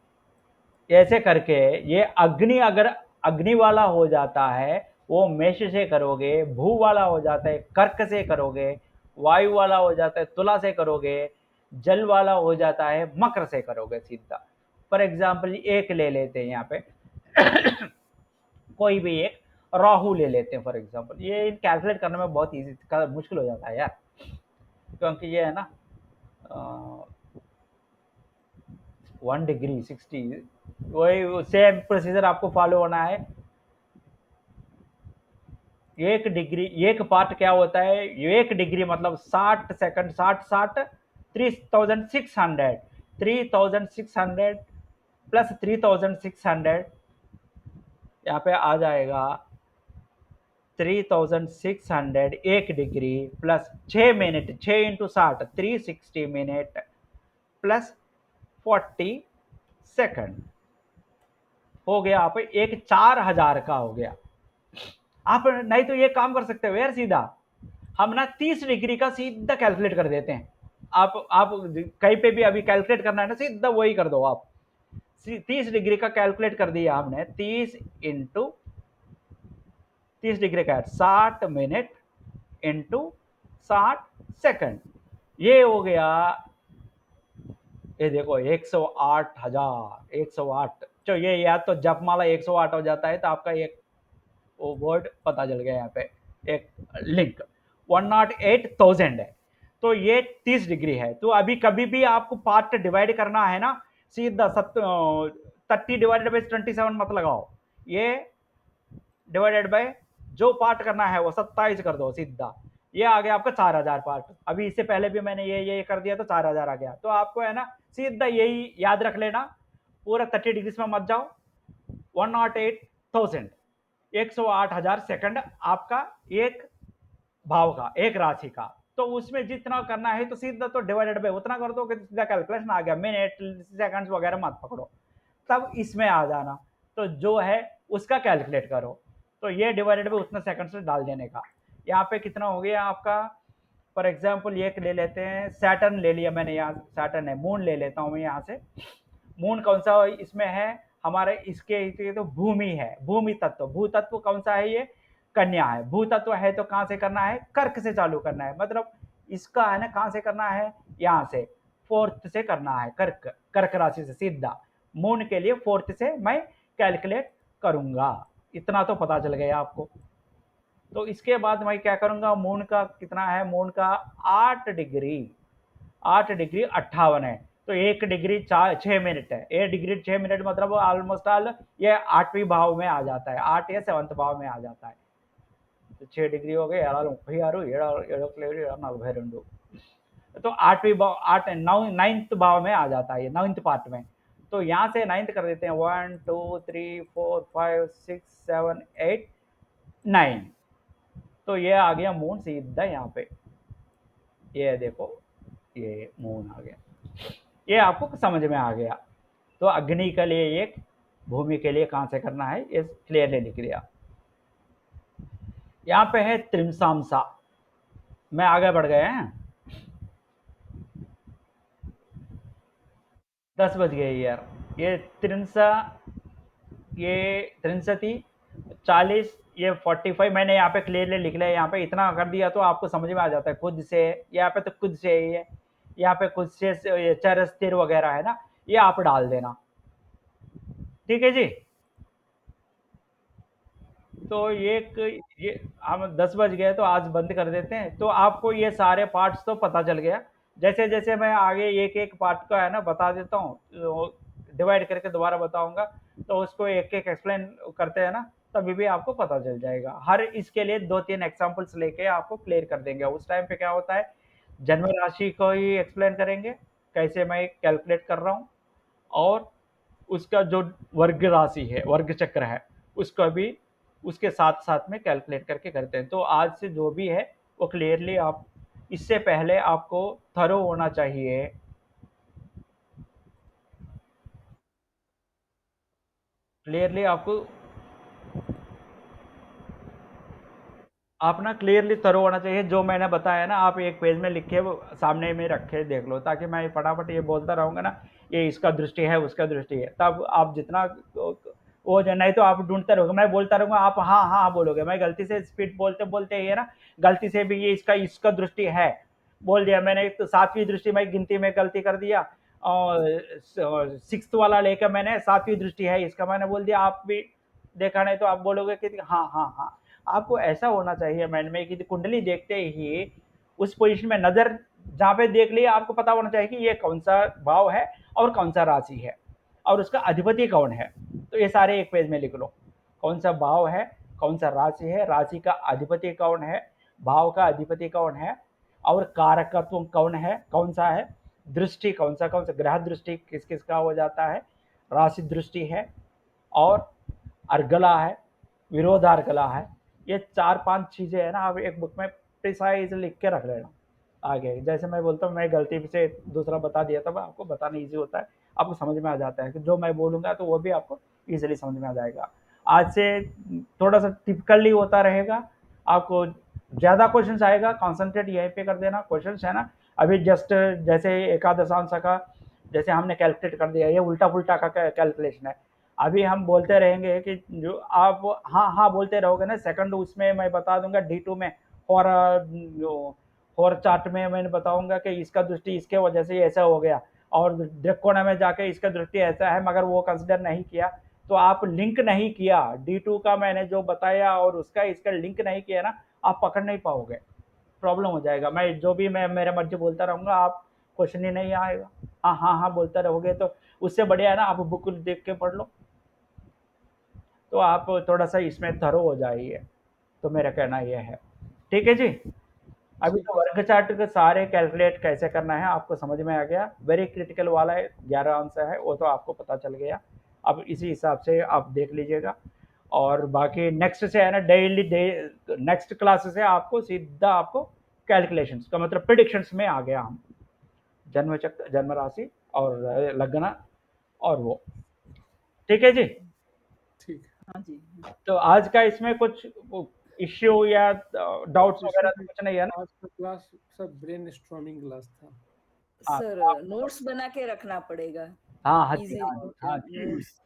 ऐसे करके ये अग्नि, अगर अग्नि वाला हो जाता है वो मेष से करोगे, भू वाला हो जाता है कर्क से करोगे, वायु वाला हो जाता है तुला से करोगे, जल वाला हो जाता है मकर से करोगे सीधा। फॉर एग्जाम्पल एक ले लेते हैं यहाँ पे कोई भी एक राहु ले लेते हैं फॉर एग्जाम्पल। ये कैलकुलेट करने में बहुत इजी, मुश्किल हो जाता है यार, क्योंकि ये है ना 1 डिग्री 60, वही सेम प्रोसीजर आपको फॉलो होना है। 1 डिग्री, एक पार्ट क्या होता है, 1 डिग्री मतलब 60 सेकंड, 60 3600, 3600 प्लस 3600, यहाँ पे आ जाएगा 3600, 1 degree plus 6 minute, 6 into 60 360 minute plus 40 second हो गया। आप एक 4000 का हो गया। आप नहीं तो ये काम कर सकते हो यार, सीधा हम ना 30 डिग्री का सीधा कैलकुलेट कर देते हैं। आप कहीं पे भी अभी कैलकुलेट करना है ना, सीधा वही कर दो आप। 30 डिग्री का कैलकुलेट कर दिया हमने, 30 इंटू 30 डिग्री का 60 मिनट इंटू 60 सेकंड, ये हो गया, ये देखो 108,000, 108। तो ये या तो जपमाला 108 हो जाता है, तो आपका एक वो वर्ड पता चल गया यहाँ पे, एक लिंक 108,000 है। तो ये 30 डिग्री है। तो अभी कभी भी आपको पार्ट डिवाइड करना है ना, सीधा 30 डिवाइडेड बाई 27 मत लगाओ, ये डिवाइडेड बाय जो पार्ट करना है वो 27 कर दो सीधा। ये आ गया आपका 4000 पार्ट। अभी इससे पहले भी मैंने ये कर दिया तो 4000 आ गया। तो आपको है ना सीधा यही याद रख लेना, पूरा 30 डिग्री में मत जाओ। 108,000, 108,000 सेकंड आपका एक भाव का, एक राशि का। तो उसमें जितना करना है तो सीधा तो डिवाइडेड बाय उतना कर दो कि सीधा कैलकुलेशन आ गया। मिनट सेकंड्स वगैरह मत पकड़ो, तब इसमें आ जाना। तो जो है उसका कैलकुलेट करो। तो ये डिवाइडेड बाय उतना सेकंड से डाल देने का। यहाँ पे कितना हो गया आपका, फॉर एग्जाम्पल ये ले लेते हैं, सैटर्न ले लिया मैंने, यहाँ सैटर्न है। मून ले लेता हूँ मैं यहाँ से। मून कौन सा इसमें है हमारे, इसके तो भूमि है, भूमि तत्व। भू तत्व कौन सा है, ये कन्या है। भू तत्व है तो कहाँ से करना है, कर्क से चालू करना है। मतलब इसका है ना कहाँ से करना है, यहाँ से 4th से करना है, कर्क, कर्क राशि से सीधा। मून के लिए 4th से मैं कैलकुलेट करूंगा। इतना तो पता चल गया आपको। तो इसके बाद मैं क्या करूंगा, मून का कितना है, मून का 8 डिग्री, 8 डिग्री 58 है। तो 1 डिग्री 6 मिनट है। 1 डिग्री 6 मिनट मतलब ऑलमोस्ट ऑल ये 8वीं भाव में आ जाता है, 8 या 7th भाव में आ जाता है। तो 6 डिग्री हो गए 36, तो 8वीं भाव, 8 9th भाव में आ जाता है, ये 9th पार्ट में। तो यहाँ से 9th कर देते हैं, 1 2 3 4 5 6 7 8 9। तो ये आ गया मून सीधा यहाँ पे, ये देखो ये मून आ गया। ये आपको समझ में आ गया। तो अग्नि के लिए एक, भूमि के लिए कहाँ से करना है, ये क्लियरली लिख लिया। यहाँ पे है त्रिमसामसा, मैं आगे बढ़ गए हैं, 10 बज गए यार। ये त्रिंसा, ये त्रिंसती 40, ये 45 मैंने यहाँ पे क्लियरली लिख लिया। यहाँ पे इतना कर दिया तो आपको समझ में आ जाता है खुद से। यहाँ पे तो खुद से ही है, यहाँ पे खुद से चर स्थिर वगैरह है ना, ये आप डाल देना, ठीक है जी। तो ये हम 10 बज गए तो आज बंद कर देते हैं। तो आपको ये सारे पार्ट्स तो पता चल गया। जैसे जैसे मैं आगे एक एक पार्ट का है ना बता देता हूँ, तो डिवाइड करके दोबारा बताऊंगा, तो उसको एक एक एक्सप्लेन करते हैं ना, तभी भी आपको पता चल जाएगा। हर इसके लिए 2-3 एग्जाम्पल्स लेके आपको क्लियर कर देंगे। उस टाइम पे क्या होता है, जन्म राशि को ही एक्सप्लेन करेंगे, कैसे मैं कैलकुलेट कर रहा हूँ, और उसका जो वर्ग राशि है, वर्ग चक्र है, उसका भी उसके साथ साथ में कैलकुलेट करके करते हैं। तो आज से जो भी है वो क्लियरली आप, इससे पहले आपको थरो होना चाहिए, क्लियरली आपको आप ना क्लियरली थरो होना चाहिए। जो मैंने बताया ना, आप एक पेज में लिखे, वो सामने में रखे देख लो, ताकि मैं फटाफट ये बोलता रहूँगा ना, ये इसका दृष्टि है, उसका दृष्टि है, तब आप जितना वो जो, नहीं तो आप ढूंढते रहोगे, मैं बोलता रहूँगा, आप हाँ हाँ बोलोगे, मैं गलती से स्पीड बोलते बोलते ही है ना, गलती से भी ये इसका दृष्टि है बोल दिया मैंने, तो 7वीं दृष्टि में गिनती में गलती कर दिया, और 6th वाला लेकर मैंने 7वीं दृष्टि है इसका मैंने बोल दिया, आप भी देखा नहीं तो आप बोलोगे कि हाँ हाँ हाँ। आपको ऐसा होना चाहिए माइंड में कि कुंडली देखते ही उस पोजीशन में नजर जहाँ पे देख लिया, आपको पता होना चाहिए कि ये कौन सा भाव है और कौन सा राशि है और उसका अधिपति कौन है। तो ये सारे एक पेज में लिख लो, कौन सा भाव है, कौन सा राशि है, राशि का अधिपति कौन है, भाव का अधिपति कौन है, और कारकत्व कौन है, कौन सा है, दृष्टि कौन सा ग्रह दृष्टि किस किस का हो जाता है, राशि दृष्टि है, और अर्गला है, विरोधार्गला है। ये 4-5 चीजें है ना, आप एक बुक में प्रिसाइज लिख के रख लेना। आगे जैसे मैं बोलता हूँ, मैं गलती से दूसरा बता दिया था, आपको बताना ईजी होता है, आपको समझ में आ जाता है कि जो मैं बोलूँगा तो वो भी आपको ईजिली समझ में आ जाएगा। आज से थोड़ा सा टिपिकली होता रहेगा, आपको ज़्यादा क्वेश्चन आएगा, कॉन्सेंट्रेट यहीं पे कर देना। क्वेश्चन है ना, अभी जस्ट जैसे एकादशांश का जैसे हमने कैलकुलेट कर दिया, ये उल्टा पुल्टा का कैलकुलेशन है। अभी हम बोलते रहेंगे कि जो आप हाँ हाँ बोलते रहोगे ना, सेकंड उसमें मैं बता दूंगा D2 में, और चार्ट में मैंने बताऊंगा कि इसका दृष्टि इसके वजह से ऐसा हो गया, और दृक्कोण में जाके इसका दृष्टि ऐसा है, मगर वो कंसिडर नहीं किया, तो आप लिंक नहीं किया D2 का मैंने जो बताया और उसका इसका लिंक नहीं किया ना, आप पकड़ नहीं पाओगे, प्रॉब्लम हो जाएगा। मैं जो भी मैं मेरा मर्जी बोलता रहूँगा, आप क्वेश्चन ही नहीं आएगा। हाँ हाँ हाँ बोलते रहोगे तो उससे बढ़िया है ना, आप बुक देख के पढ़ लो, तो आप थोड़ा सा इसमें थरो हो जाइए। तो मेरा कहना यह है, ठीक है जी। अभी तो वर्ग चार्ट के सारे कैलकुलेट कैसे करना है आपको समझ में आ गया। वेरी क्रिटिकल वाला है, 11 आंसर है, वो तो आपको पता चल गया। अब इसी हिसाब से आप देख लीजिएगा, और बाकी नेक्स्ट से है ना, नेक्स्ट क्लास से आपको सीधा आपको कैलकुलेशंस का मतलब प्रिडिक्शंस में आ गया हम, जन्म चक्र, जन्म राशि और लग्न और वो, ठीक है जी। ठीक। हाँ जी। तो आज का इसमें कुछ इश्यू या डाउट्स वगैरह तो कुछ नहीं है ना? आज का क्लास सब ब्रेन स्टॉर्मिंग क्लास था। हाँ, सर तो आप नोट्स बना के रखना पड़ेगा। हाँ जी, इजी हाँ जी, हाँ जी। नोट्स,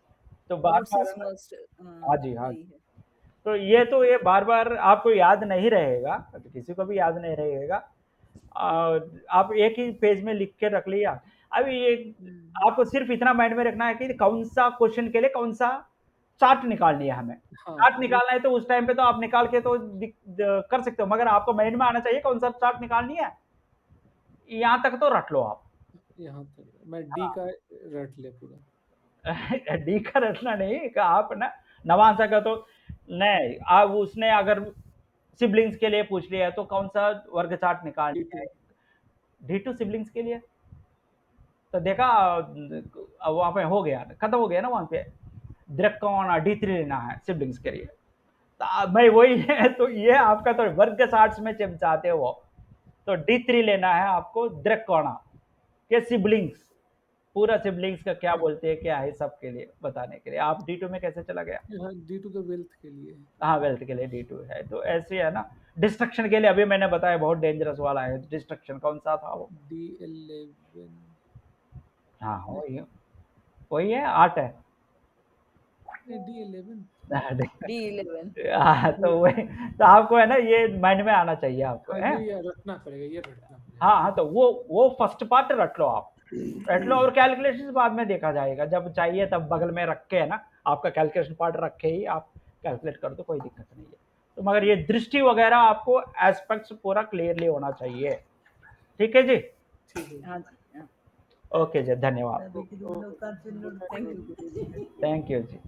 तो बार नोट्स बार इज मस्ट। हाँ जी, हाँ वही जी। है। तो ये बार बार आपको याद नहीं रहेगा, तो किसी को भी याद नहीं रहेगा। आप एक ही पेज में लिख के रख लिया। अभी ये आपको सिर्फ इतना माइंड में रखना है कि कौन सा क्वेश्चन के लिए कौन सा चार्ट निकालनी है हमें। हाँ, चार्ट निकालना है तो उस टाइम पे तो आप निकाल के तो कर सकते हो, मगर आपको माइंड में आना चाहिए कौन सा चार्ट निकालनी है। यहाँ तक तो रट लो आप। यहाँ तक मैं डी हाँ। का रट ले पूरा। डी का रटना नहीं कि आप ना नवांशा का तो नहीं, आप उसने अगर सिबलिंग्स के लिए पूछ लिया है तो कौन सा वर्ग चार्ट निकालनी है। D2 सिबलिंग्स के लिए तो देखा, अब वहाँ पे हो गया, खत्म हो गया ना वहाँ पे। दृक्कोण D3 लेना है सिबलिंग्स के लिए, तो मैं वही है, तो ये आपका तो वर्ग चार्ट्स में चाहते हो तो D3 लेना है आपको, दृक्कोण के सिबलिंग्स, पूरा सिबलिंग्स का क्या बोलते हैं, क्या है सबके लिए बताने के लिए। आप D2 में कैसे चला गया? हाँ, D2 तो वेल्थ के लिए है। हाँ, वेल्थ के लिए D2 है, तो ऐसे है ना। डिस्ट्रक्शन के लिए अभी मैंने बताया बहुत डेंजरस वाला है डिस्ट्रक्शन, कौन सा था वो? D11। हाँ वही है 8 है। D11। D11। हाँ, तो वही, तो आपको है ना ये माइंड में आना चाहिए आपको, हाँ, है। ये रटना पड़ेगा, ये रटना पड़ेगा। हाँ, तो वो फर्स्ट पार्ट रट लो आप, रट लो, और कैलकुलेशन बाद में देखा जाएगा, जब चाहिए तब बगल में रख के है ना, आपका कैलकुलेशन पार्ट रख के ही आप कैलकुलेट कर दो, कोई दिक्कत नहीं है। तो मगर ये दृष्टि वगैरह आपको एस्पेक्ट्स पूरा क्लियरली होना चाहिए, ठीक है जी। ठीक है। हाँ जी, हाँ। ओके जी, धन्यवाद। Thank you Guruji. Thank you ji.